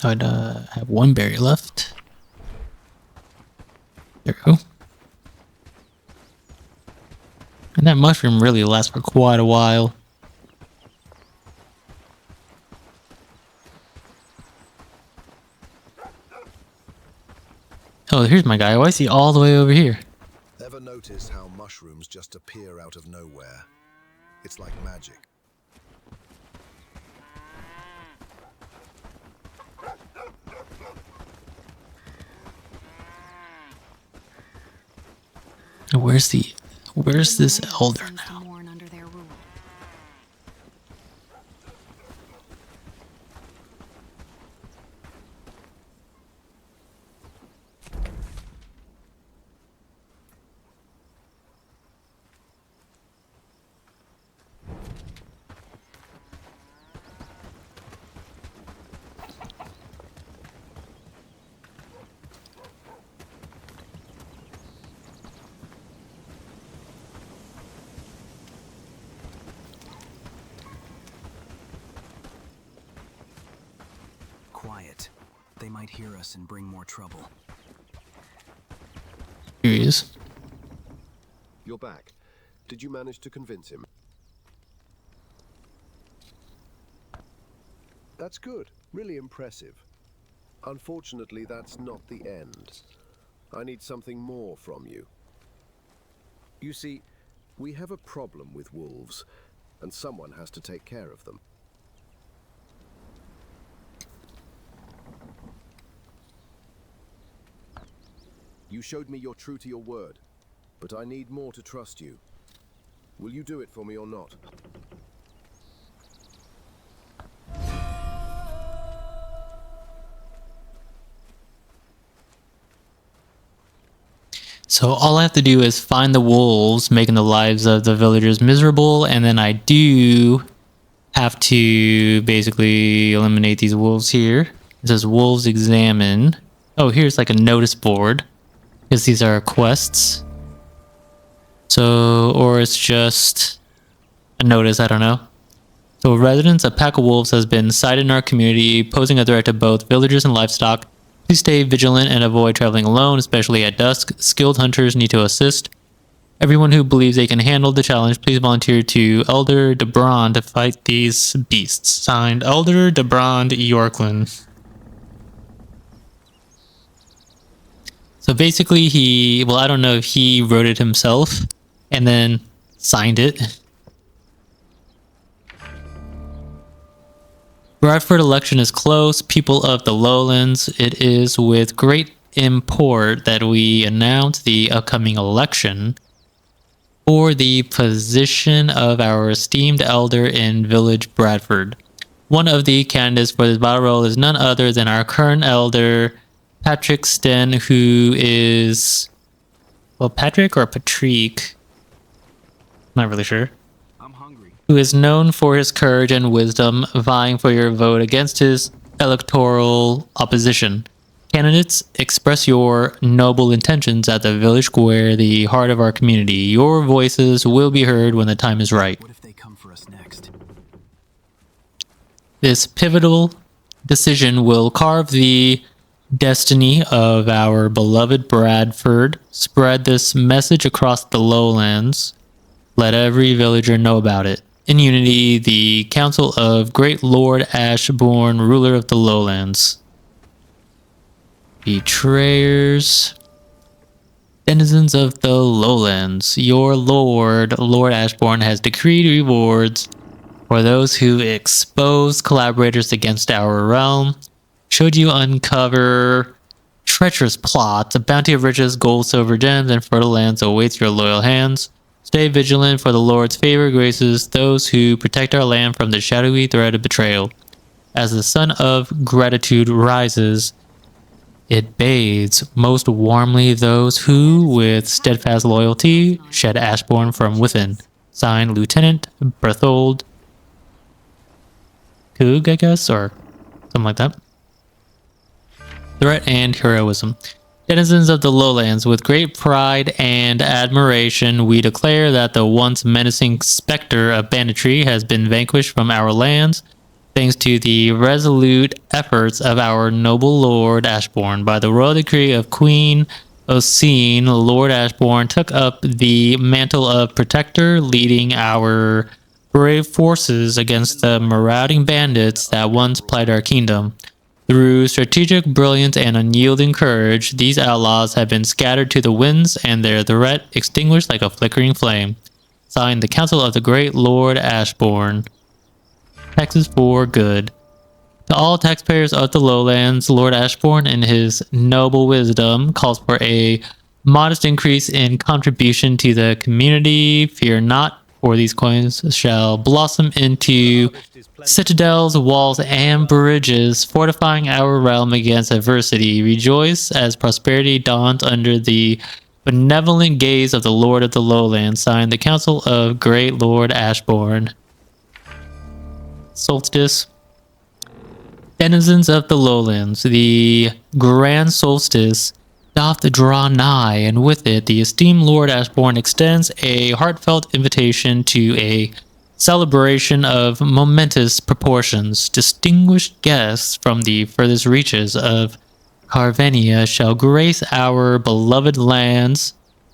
I'd have 1 berry left. There we go. And that mushroom really lasts for quite a while. Oh, here's my guy. Why is he all the way over here? Ever notice how mushrooms just appear out of nowhere? It's like magic. Where's this elder now? Quiet. They might hear us and bring more trouble. Here he is. You're back. Did you manage to convince him? That's good. Really impressive. Unfortunately, that's not the end. I need something more from you. You see, we have a problem with wolves, and someone has to take care of them. You showed me you're true to your word, but I need more to trust you. Will you do it for me or not? So all I have to do is find the wolves, making the lives of the villagers miserable, and then I do have to basically eliminate these wolves here. It says wolves examine. Oh, here's like a notice board, because these are quests. So, or it's just a notice, I don't know. So residents, a pack of wolves has been sighted in our community, posing a threat to both villagers and livestock. Please stay vigilant and avoid traveling alone, especially at dusk. Skilled hunters need to assist. Everyone who believes they can handle the challenge, please volunteer to Elder Debrand to fight these beasts. Signed, Elder Debrand Yorkland. So basically well, I don't know if he wrote it himself and then signed it. Bradford election is close. People of the lowlands, it is with great import that we announce the upcoming election for the position of our esteemed elder in Village Bradford. One of the candidates for this battle role is none other than our current elder, Patrick Sten, who is, well, Patrick or Patrick? Not really sure. Who is known for his courage and wisdom, vying for your vote against his electoral opposition. Candidates, express your noble intentions at the village square, the heart of our community. Your voices will be heard when the time is right. What if they come for us next? This pivotal decision will carve the destiny of our beloved Bradford. Spread this message across the lowlands. Let every villager know about it. In unity, the Council of Great Lord Ashbourne, ruler of the lowlands. Betrayers. Denizens of the lowlands. Your lord, Lord Ashbourne, has decreed rewards for those who expose collaborators against our realm. Should you uncover treacherous plots, a bounty of riches, gold, silver, gems, and fertile lands awaits your loyal hands. Stay vigilant, for the Lord's favor graces those who protect our land from the shadowy threat of betrayal. As the sun of gratitude rises, it bathes most warmly those who, with steadfast loyalty, shed Ashbourne from within. Signed, Lieutenant Berthold Coog, I guess, or something like that. Threat and heroism. Denizens of the lowlands, with great pride and admiration, we declare that the once menacing specter of banditry has been vanquished from our lands, thanks to the resolute efforts of our noble Lord Ashbourne. By the royal decree of Queen Oseen, Lord Ashbourne took up the mantle of protector, leading our brave forces against the marauding bandits that once plagued our kingdom. Through strategic brilliance and unyielding courage, these outlaws have been scattered to the winds and their threat extinguished like a flickering flame. Signed, the Council of the Great Lord Ashbourne. Taxes for good. To all taxpayers of the lowlands, Lord Ashbourne, in his noble wisdom, calls for a modest increase in contribution to the community. Fear not, for these coins shall blossom into citadels, walls, and bridges, fortifying our realm against adversity. Rejoice as prosperity dawns under the benevolent gaze of the Lord of the Lowlands. Signed, the Council of Great Lord Ashbourne. Solstice. Denizens of the lowlands, the grand solstice doth draw nigh, and with it the esteemed Lord Ashbourne extends a heartfelt invitation to a celebration of momentous proportions. Distinguished guests from the furthest reaches of Carvenia shall grace our beloved lands,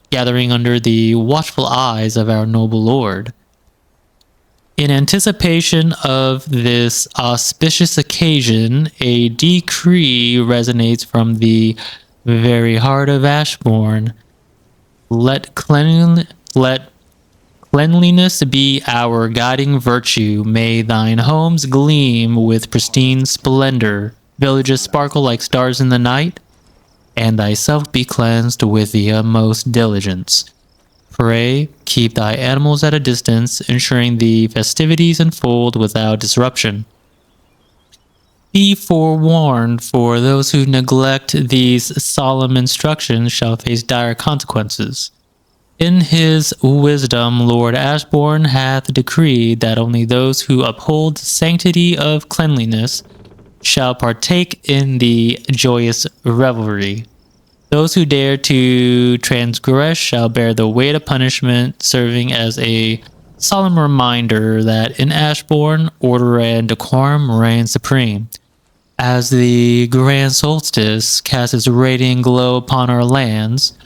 gathering under the watchful eyes of our noble lord. In anticipation of this auspicious occasion, a decree resonates from the very heart of Ashbourne. Let cleanliness be our guiding virtue. May thine homes gleam with pristine splendor, villages sparkle like stars in the night, and thyself be cleansed with the utmost diligence. Pray, keep thy animals at a distance, ensuring the festivities unfold without disruption. Be forewarned, for those who neglect these solemn instructions shall face dire consequences. In his wisdom, Lord Ashbourne hath decreed that only those who uphold the sanctity of cleanliness shall partake in the joyous revelry. Those who dare to transgress shall bear the weight of punishment, serving as a solemn reminder that in Ashbourne, order and decorum reign supreme. As the grand solstice casts its radiant glow upon our lands,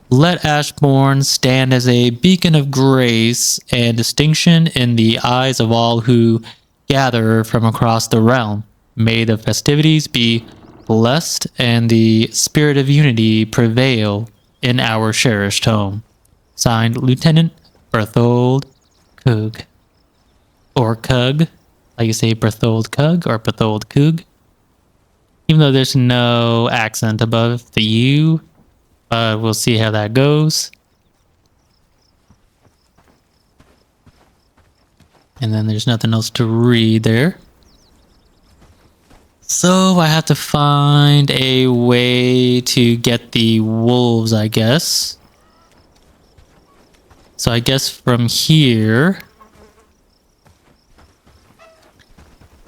let Ashbourne stand as a beacon of grace and distinction in the eyes of all who gather from across the realm. May the festivities be blessed and the spirit of unity prevail in our cherished home. Signed, Lieutenant Berthold Coog. Or Cug. Like you say, Berthold Cug or Berthold Coog. Even though there's no accent above the U, we'll see how that goes. And then there's nothing else to read there. So I have to find a way to get the wolves, I guess. So I guess from here,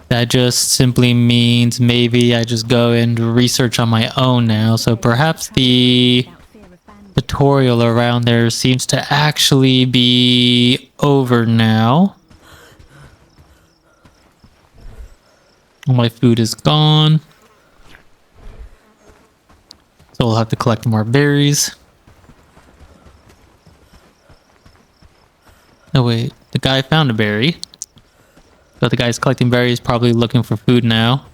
that just simply means maybe I just go and research on my own now. So perhaps the tutorial around there seems to actually be over now. All my food is gone. So we'll have to collect more berries. Oh wait, the guy found a berry. So the guy's collecting berries, probably looking for food now.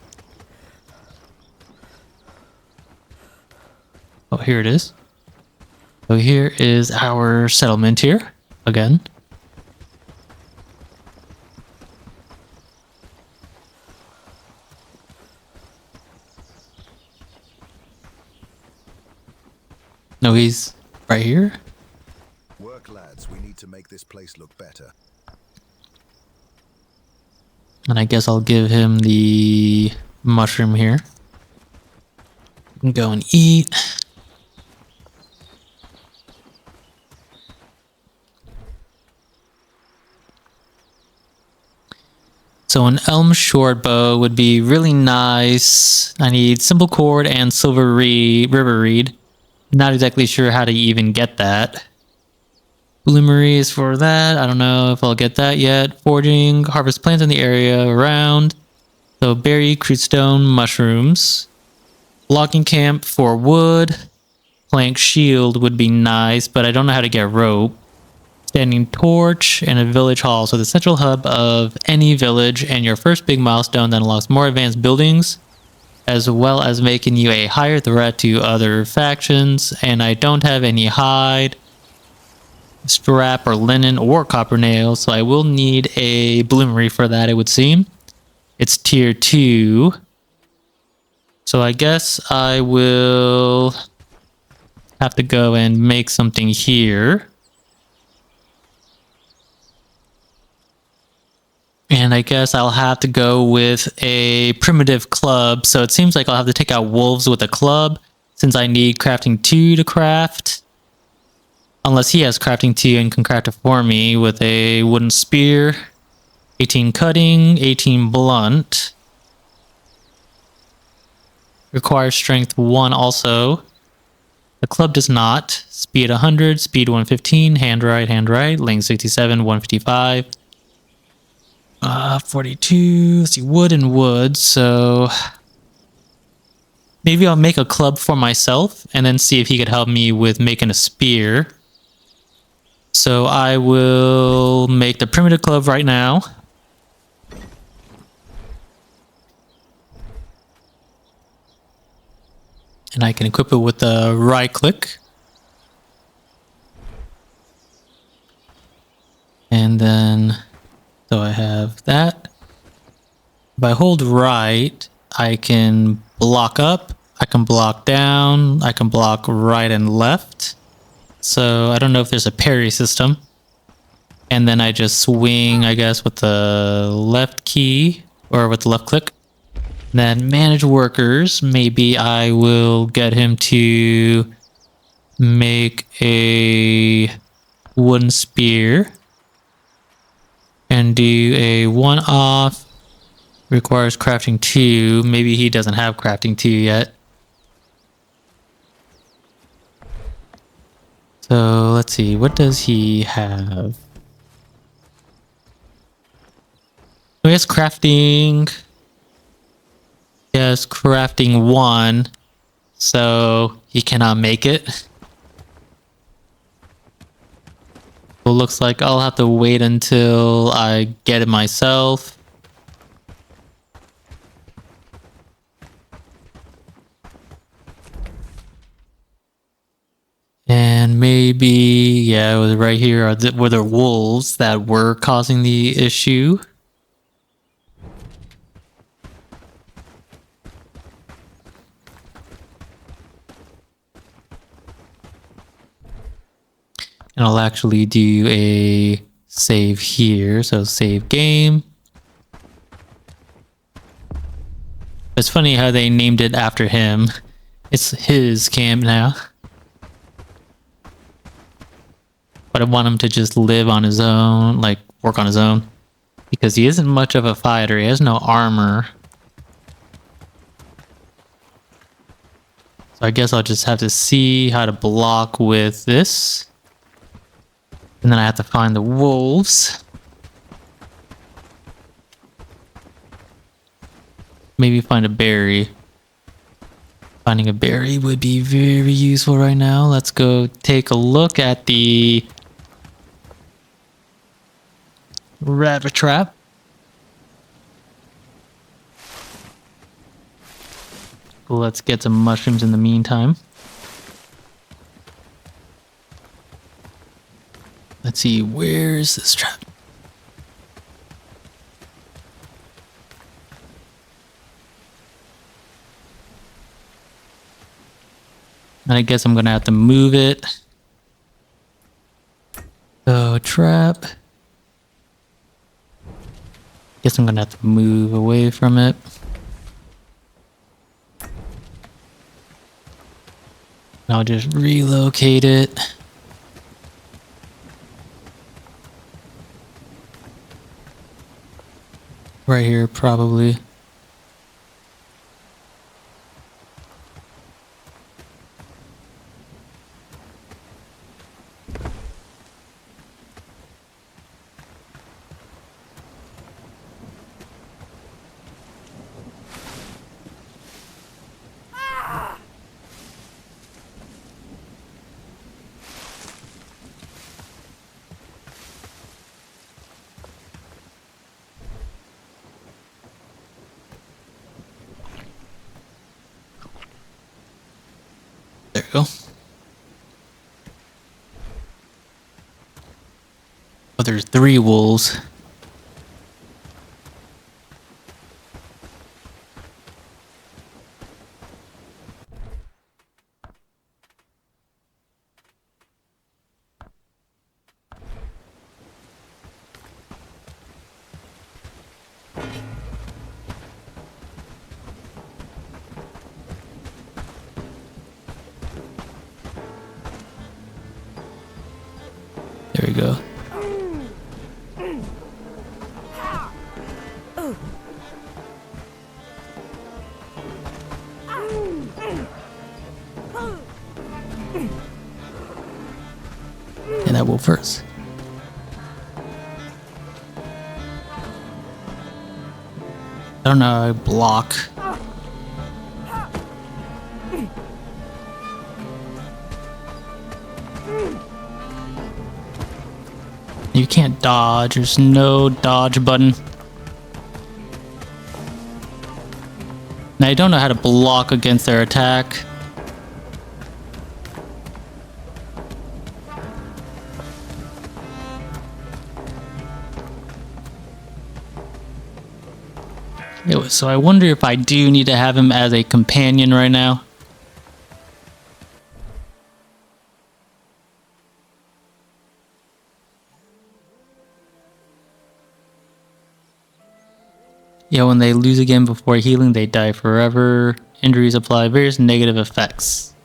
Oh, here it is. So here is our settlement here, again. No, he's right here. Work, lads. We need to make this place look better. And I guess I'll give him the mushroom here. You can go and eat. So an elm short bow would be really nice. I need simple cord and silver river reed. Not exactly sure how to even get that. Bloomery is for that. I don't know if I'll get that yet. Forging, harvest plants in the area around. So berry, crude stone, mushrooms. Logging camp for wood. Plank shield would be nice, but I don't know how to get rope. Standing torch and a village hall. So the central hub of any village and your first big milestone that unlocks more advanced buildings, as well as making you a higher threat to other factions. And I don't have any hide, strap, or linen, or copper nails, so I will need a bloomery for that, it would seem. It's tier 2. So I guess I will have to go and make something here. And I guess I'll have to go with a primitive club. So it seems like I'll have to take out wolves with a club, since I need crafting 2 to craft. Unless he has crafting 2 and can craft it for me with a wooden spear. 18 cutting, 18 blunt. Requires strength 1 also. The club does not. Speed 100, speed 115, hand right, length 67, 155. 42, let's see, wood and wood, so maybe I'll make a club for myself and then see if he could help me with making a spear. So I will make the primitive club right now. And I can equip it with the right click. And then, so I have that. If I hold right, I can block up, I can block down, I can block right and left. So I don't know if there's a parry system. And then I just swing, I guess, with the left key or with the left click. Then manage workers. Maybe I will get him to make a wooden spear and do a one-off. Requires crafting 2. Maybe he doesn't have crafting 2 yet. So let's see, what does he have? I guess crafting. Yes, crafting 1. So he cannot make it. Well, looks like I'll have to wait until I get it myself. And maybe, yeah, it was right here. Were there wolves that were causing the issue? And I'll actually do a save here. So save game. It's funny how they named it after him. It's his camp now. But but I want him to just live on his own, like work on his own, because he isn't much of a fighter. He has no armor. So I guess I'll just have to see how to block with this. And then I have to find the wolves. Maybe find a berry. Finding a berry would be very useful right now. Let's go take a look at the rabbit trap. Let's get some mushrooms in the meantime. Let's see, where is this trap? And I guess I'm gonna have to move it. So trap. Guess I'm gonna have to move away from it. I'll just relocate it. Right here, probably. There we go. Oh, there's 3 wolves. There we go. And that wolf first. I don't know how I block. You can't dodge. There's no dodge button. Now I don't know how to block against their attack. So I wonder if I do need to have him as a companion right now. Yeah, when they lose again before healing, they die forever. Injuries apply various negative effects.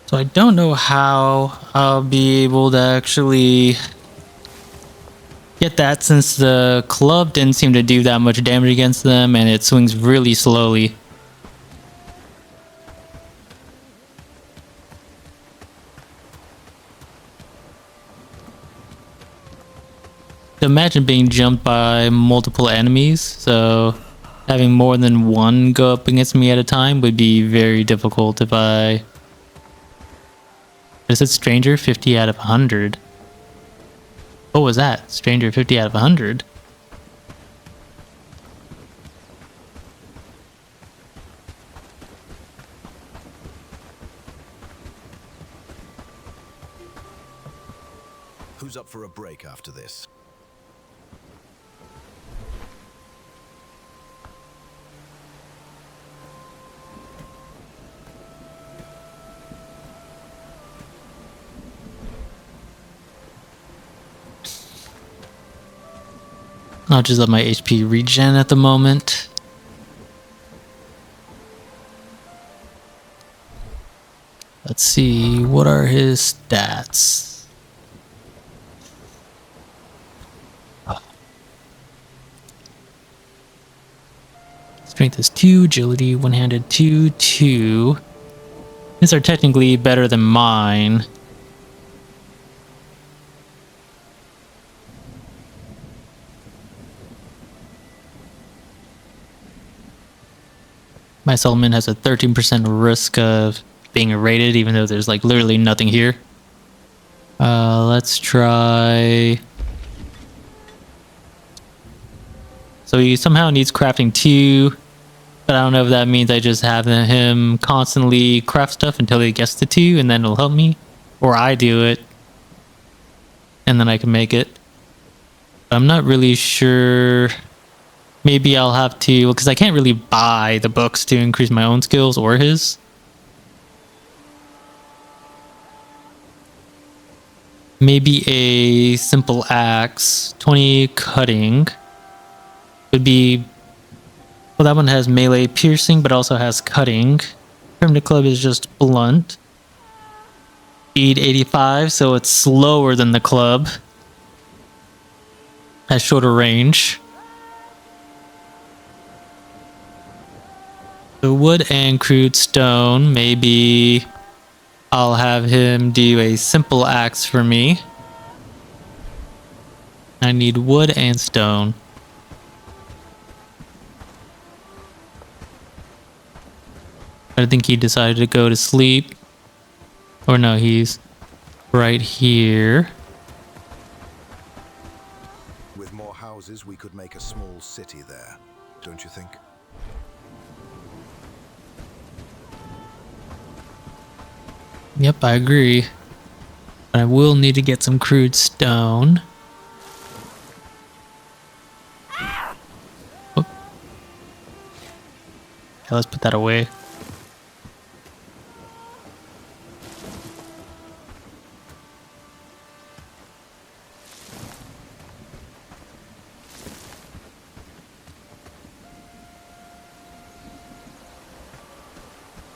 So I don't know how I'll be able to actually get that, since the club didn't seem to do that much damage against them and it swings really slowly. Imagine being jumped by multiple enemies, so having more than one go up against me at a time would be very difficult if I... Is it Stranger 50 out of 100? What was that? Stranger 50 out of 100? Who's up for a break after this? I'll just let my HP regen at the moment. Let's see, what are his stats? Strength is 2, agility, one-handed 2, 2. These are technically better than mine. My settlement has a 13% risk of being raided, even though there's like literally nothing here. Let's try. So he somehow needs crafting 2, but I don't know if that means I just have him constantly craft stuff until he gets to 2, and then it'll help me, or I do it, and then I can make it. I'm not really sure. Maybe I'll have to, because I can't really buy the books to increase my own skills or his. Maybe a simple axe, 20 cutting would be, well, that one has melee piercing, but also has cutting. Primitive club is just blunt. Speed 85, so it's slower than the club. Has shorter range. The wood and crude stone, maybe I'll have him do a simple axe for me. I need wood and stone. I think he decided to go to sleep. Or no, he's right here. With more houses, we could make a small city there, don't you think? Yep, I agree. But I will need to get some crude stone. Oh. Okay, let's put that away.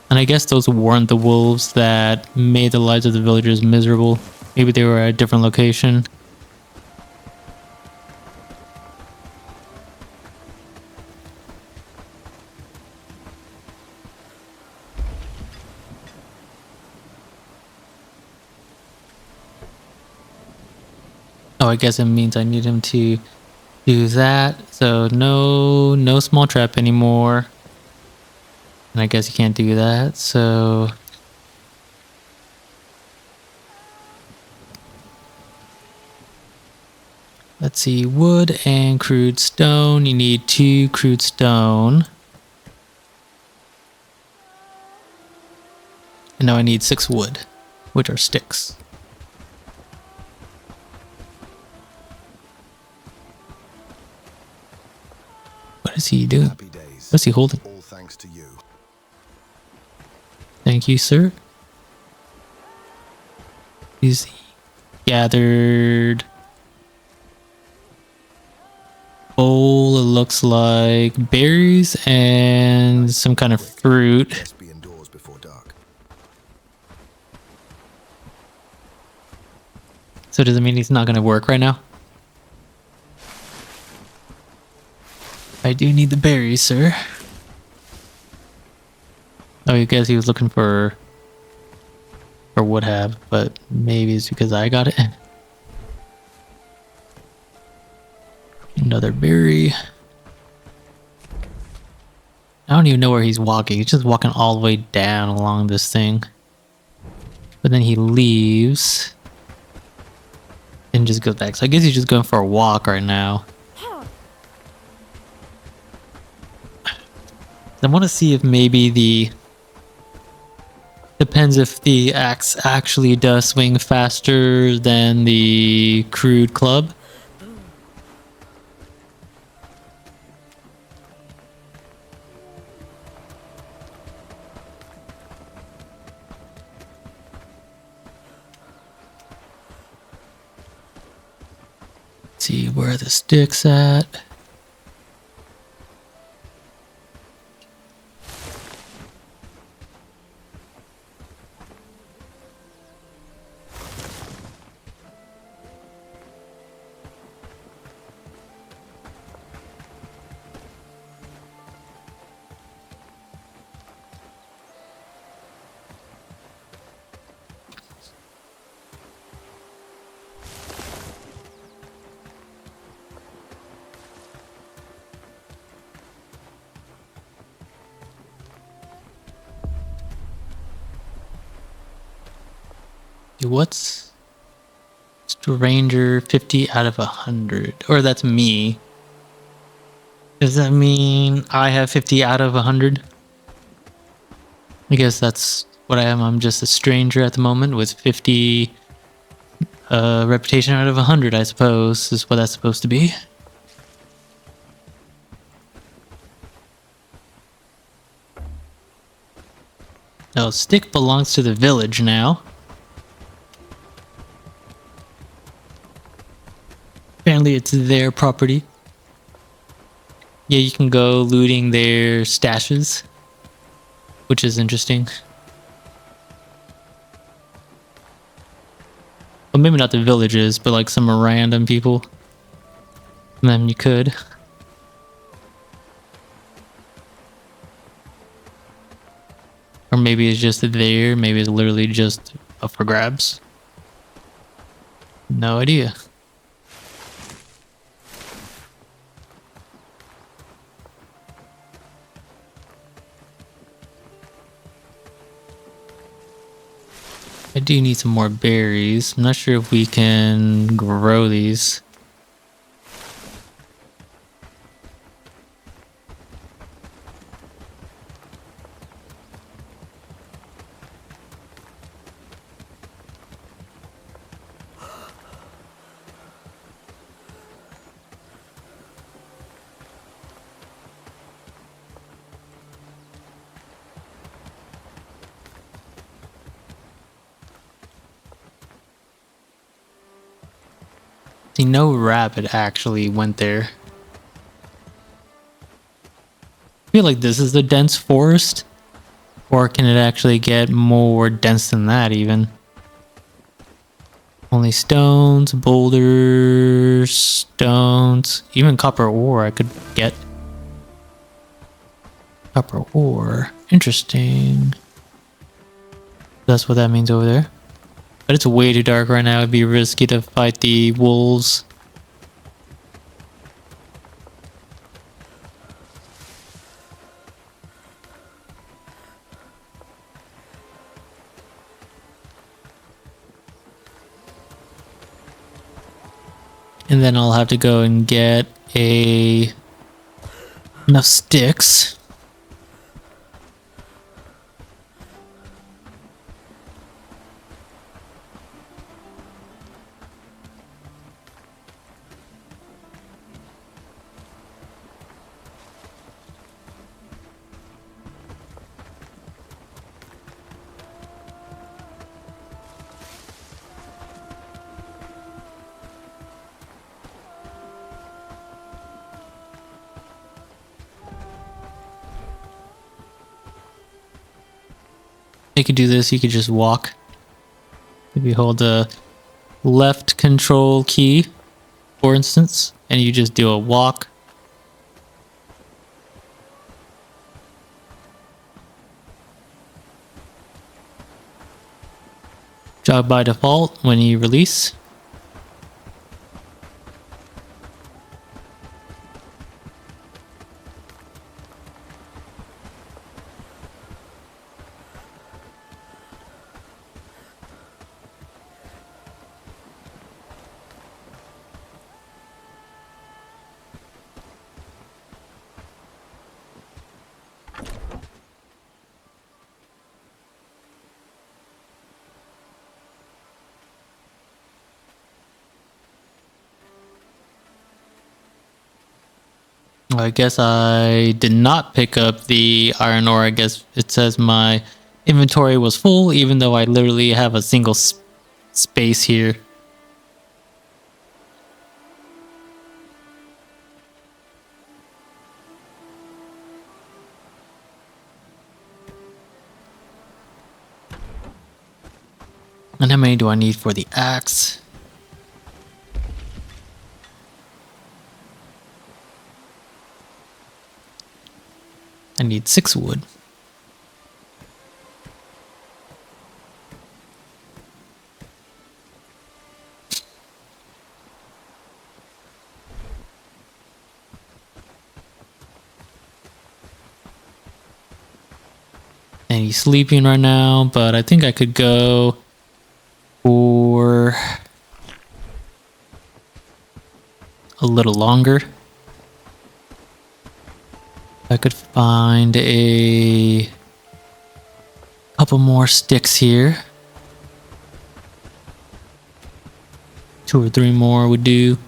And I guess those weren't the wolves that made the lives of the villagers miserable. Maybe they were at a different location. Oh, I guess it means I need him to do that. So no small trap anymore. And I guess you can't do that, so... Let's see, wood and crude stone. You need 2 crude stone. And now I need 6 wood, which are sticks. What is he doing? Happy days. What's he holding? All thanks to you. Thank you, sir. He's gathered bowl. It looks like berries and some kind of fruit. Must be indoors before dark. So does it mean he's not going to work right now? I do need the berries, sir. Oh, I guess he was looking for would have, but maybe it's because I got it. Another berry. I don't even know where he's walking. He's just walking all the way down along this thing. But then he leaves and just goes back. So I guess he's just going for a walk right now. I want to see if maybe the... Depends if the axe actually does swing faster than the crude club. Let's see where the stick's at. What's Stranger 50 out of 100? Or that's me. Does that mean I have 50 out of 100? I guess that's what I am. I'm just a stranger at the moment with 50 reputation out of 100, I suppose, is what that's supposed to be. Oh, stick belongs to the village now. Apparently it's their property. Yeah, you can go looting their stashes, which is interesting. Well, maybe not the villages, but like some random people. And then you could. Or maybe it's just there, maybe it's literally just up for grabs. No idea. I do need some more berries. I'm not sure if we can grow these. See, no rabbit actually went there. I feel like this is the dense forest. Or can it actually get more dense than that even? Only stones, boulders, stones, even copper ore I could get. Copper ore. Interesting. That's what that means over there. But it's way too dark right now. It'd be risky to fight the wolves. And then I'll have to go and get enough sticks. You could do this, you could just walk. If you hold the left control key, for instance, and you just do a walk. Jog by default when you release. I guess I did not pick up the iron ore. I guess it says my inventory was full, even though I literally have a single space here. And how many do I need for the axe? I need 6 wood. And he's sleeping right now, but I think I could go for a little longer. I could find a couple more sticks here. 2 or 3 more would do.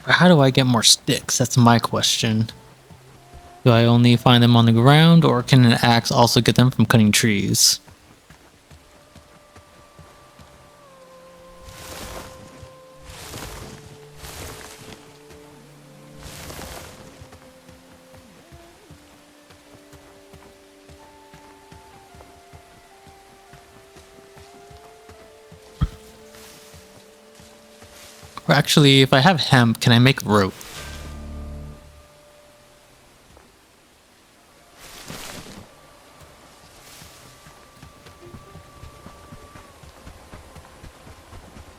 How do I get more sticks? That's my question. Do I only find them on the ground, or can an axe also get them from cutting trees? Or actually, if I have hemp, can I make rope?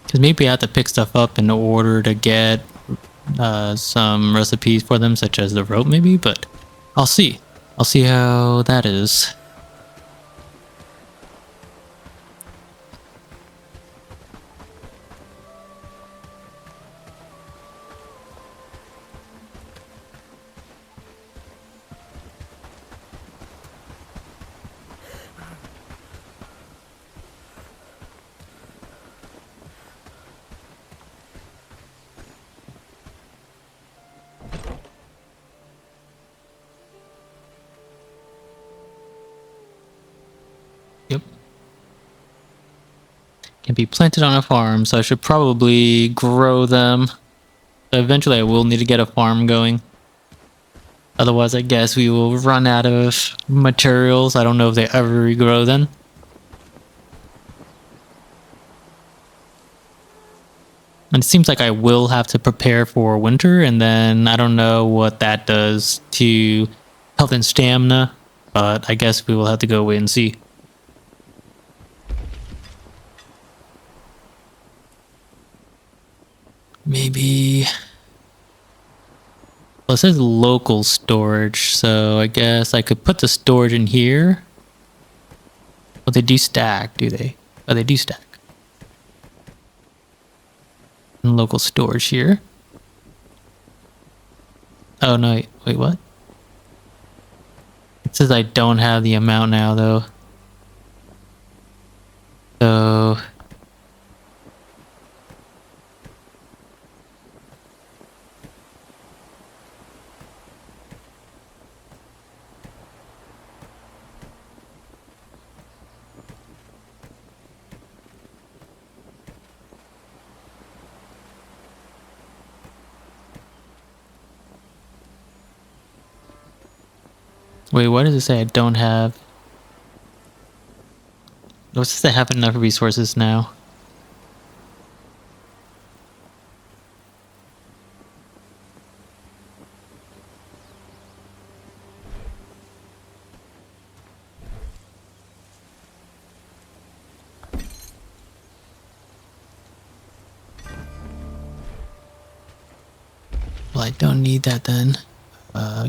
Because maybe I have to pick stuff up in order to get some recipes for them, such as the rope maybe, but I'll see. I'll see how that is. Yep. Can be planted on a farm, so I should probably grow them. Eventually I will need to get a farm going. Otherwise, I guess we will run out of materials. I don't know if they ever regrow then. And it seems like I will have to prepare for winter, and then I don't know what that does to health and stamina, but I guess we will have to go wait and see. Maybe... Well, it says local storage, so I guess I could put the storage in here. Well, they do stack, do they? Oh, they do stack. And local storage here. Oh, no, wait, what? It says I don't have the amount now, though. So... Wait, what does it say I don't have? It says I have enough resources now. Well, I don't need that then.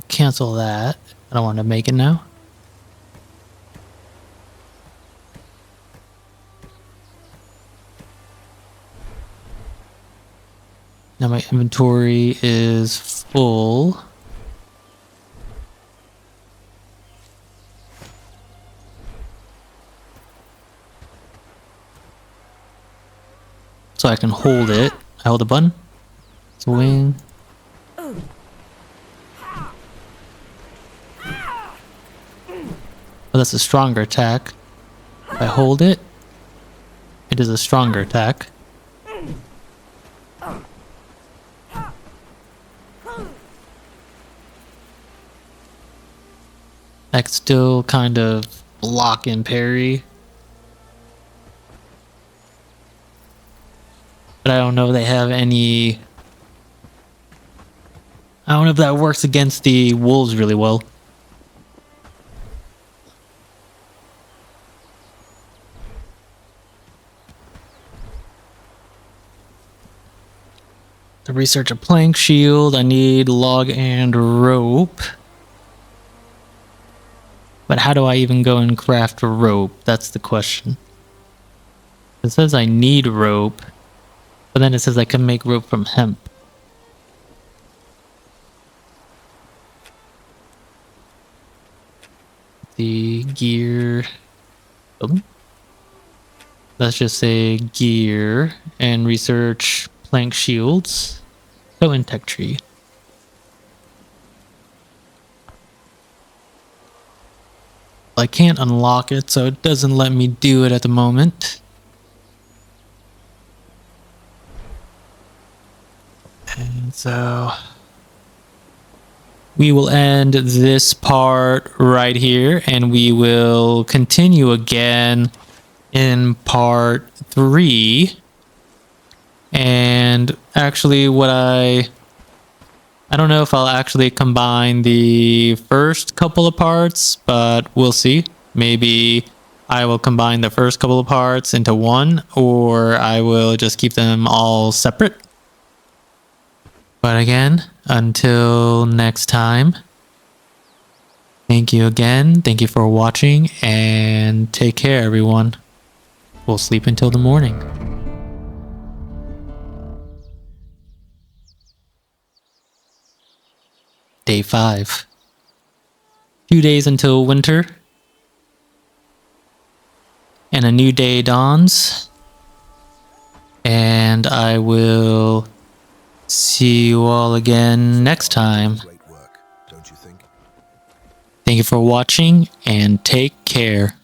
Cancel that. I don't want to make it now. Now my inventory is full. so I can hold it. I hold the button. Swing. Oh, that's a stronger attack. If I hold it, it is a stronger attack. I can still kind of block and parry. But I don't know if they have any... I don't know if that works against the wolves really well. To research a plank shield, I need log and rope. But how do I even go and craft a rope? That's the question. It says I need rope, but then it says I can make rope from hemp. The gear... Oh. Let's just say gear and research plank shields. So in tech tree. I can't unlock it, so it doesn't let me do it at the moment. And so we will end this part right here, and we will continue again in part 3. And actually I don't know if I'll actually combine the first couple of parts, but we'll see. Maybe I will combine the first couple of parts into one, or I will just keep them all separate. But again, until next time, thank you again. Thank you for watching, and take care, everyone. We'll sleep until the morning. Day 5. 2 days until winter. And a new day dawns. And I will see you all again next time. Great work, don't you think? Thank you for watching, and take care.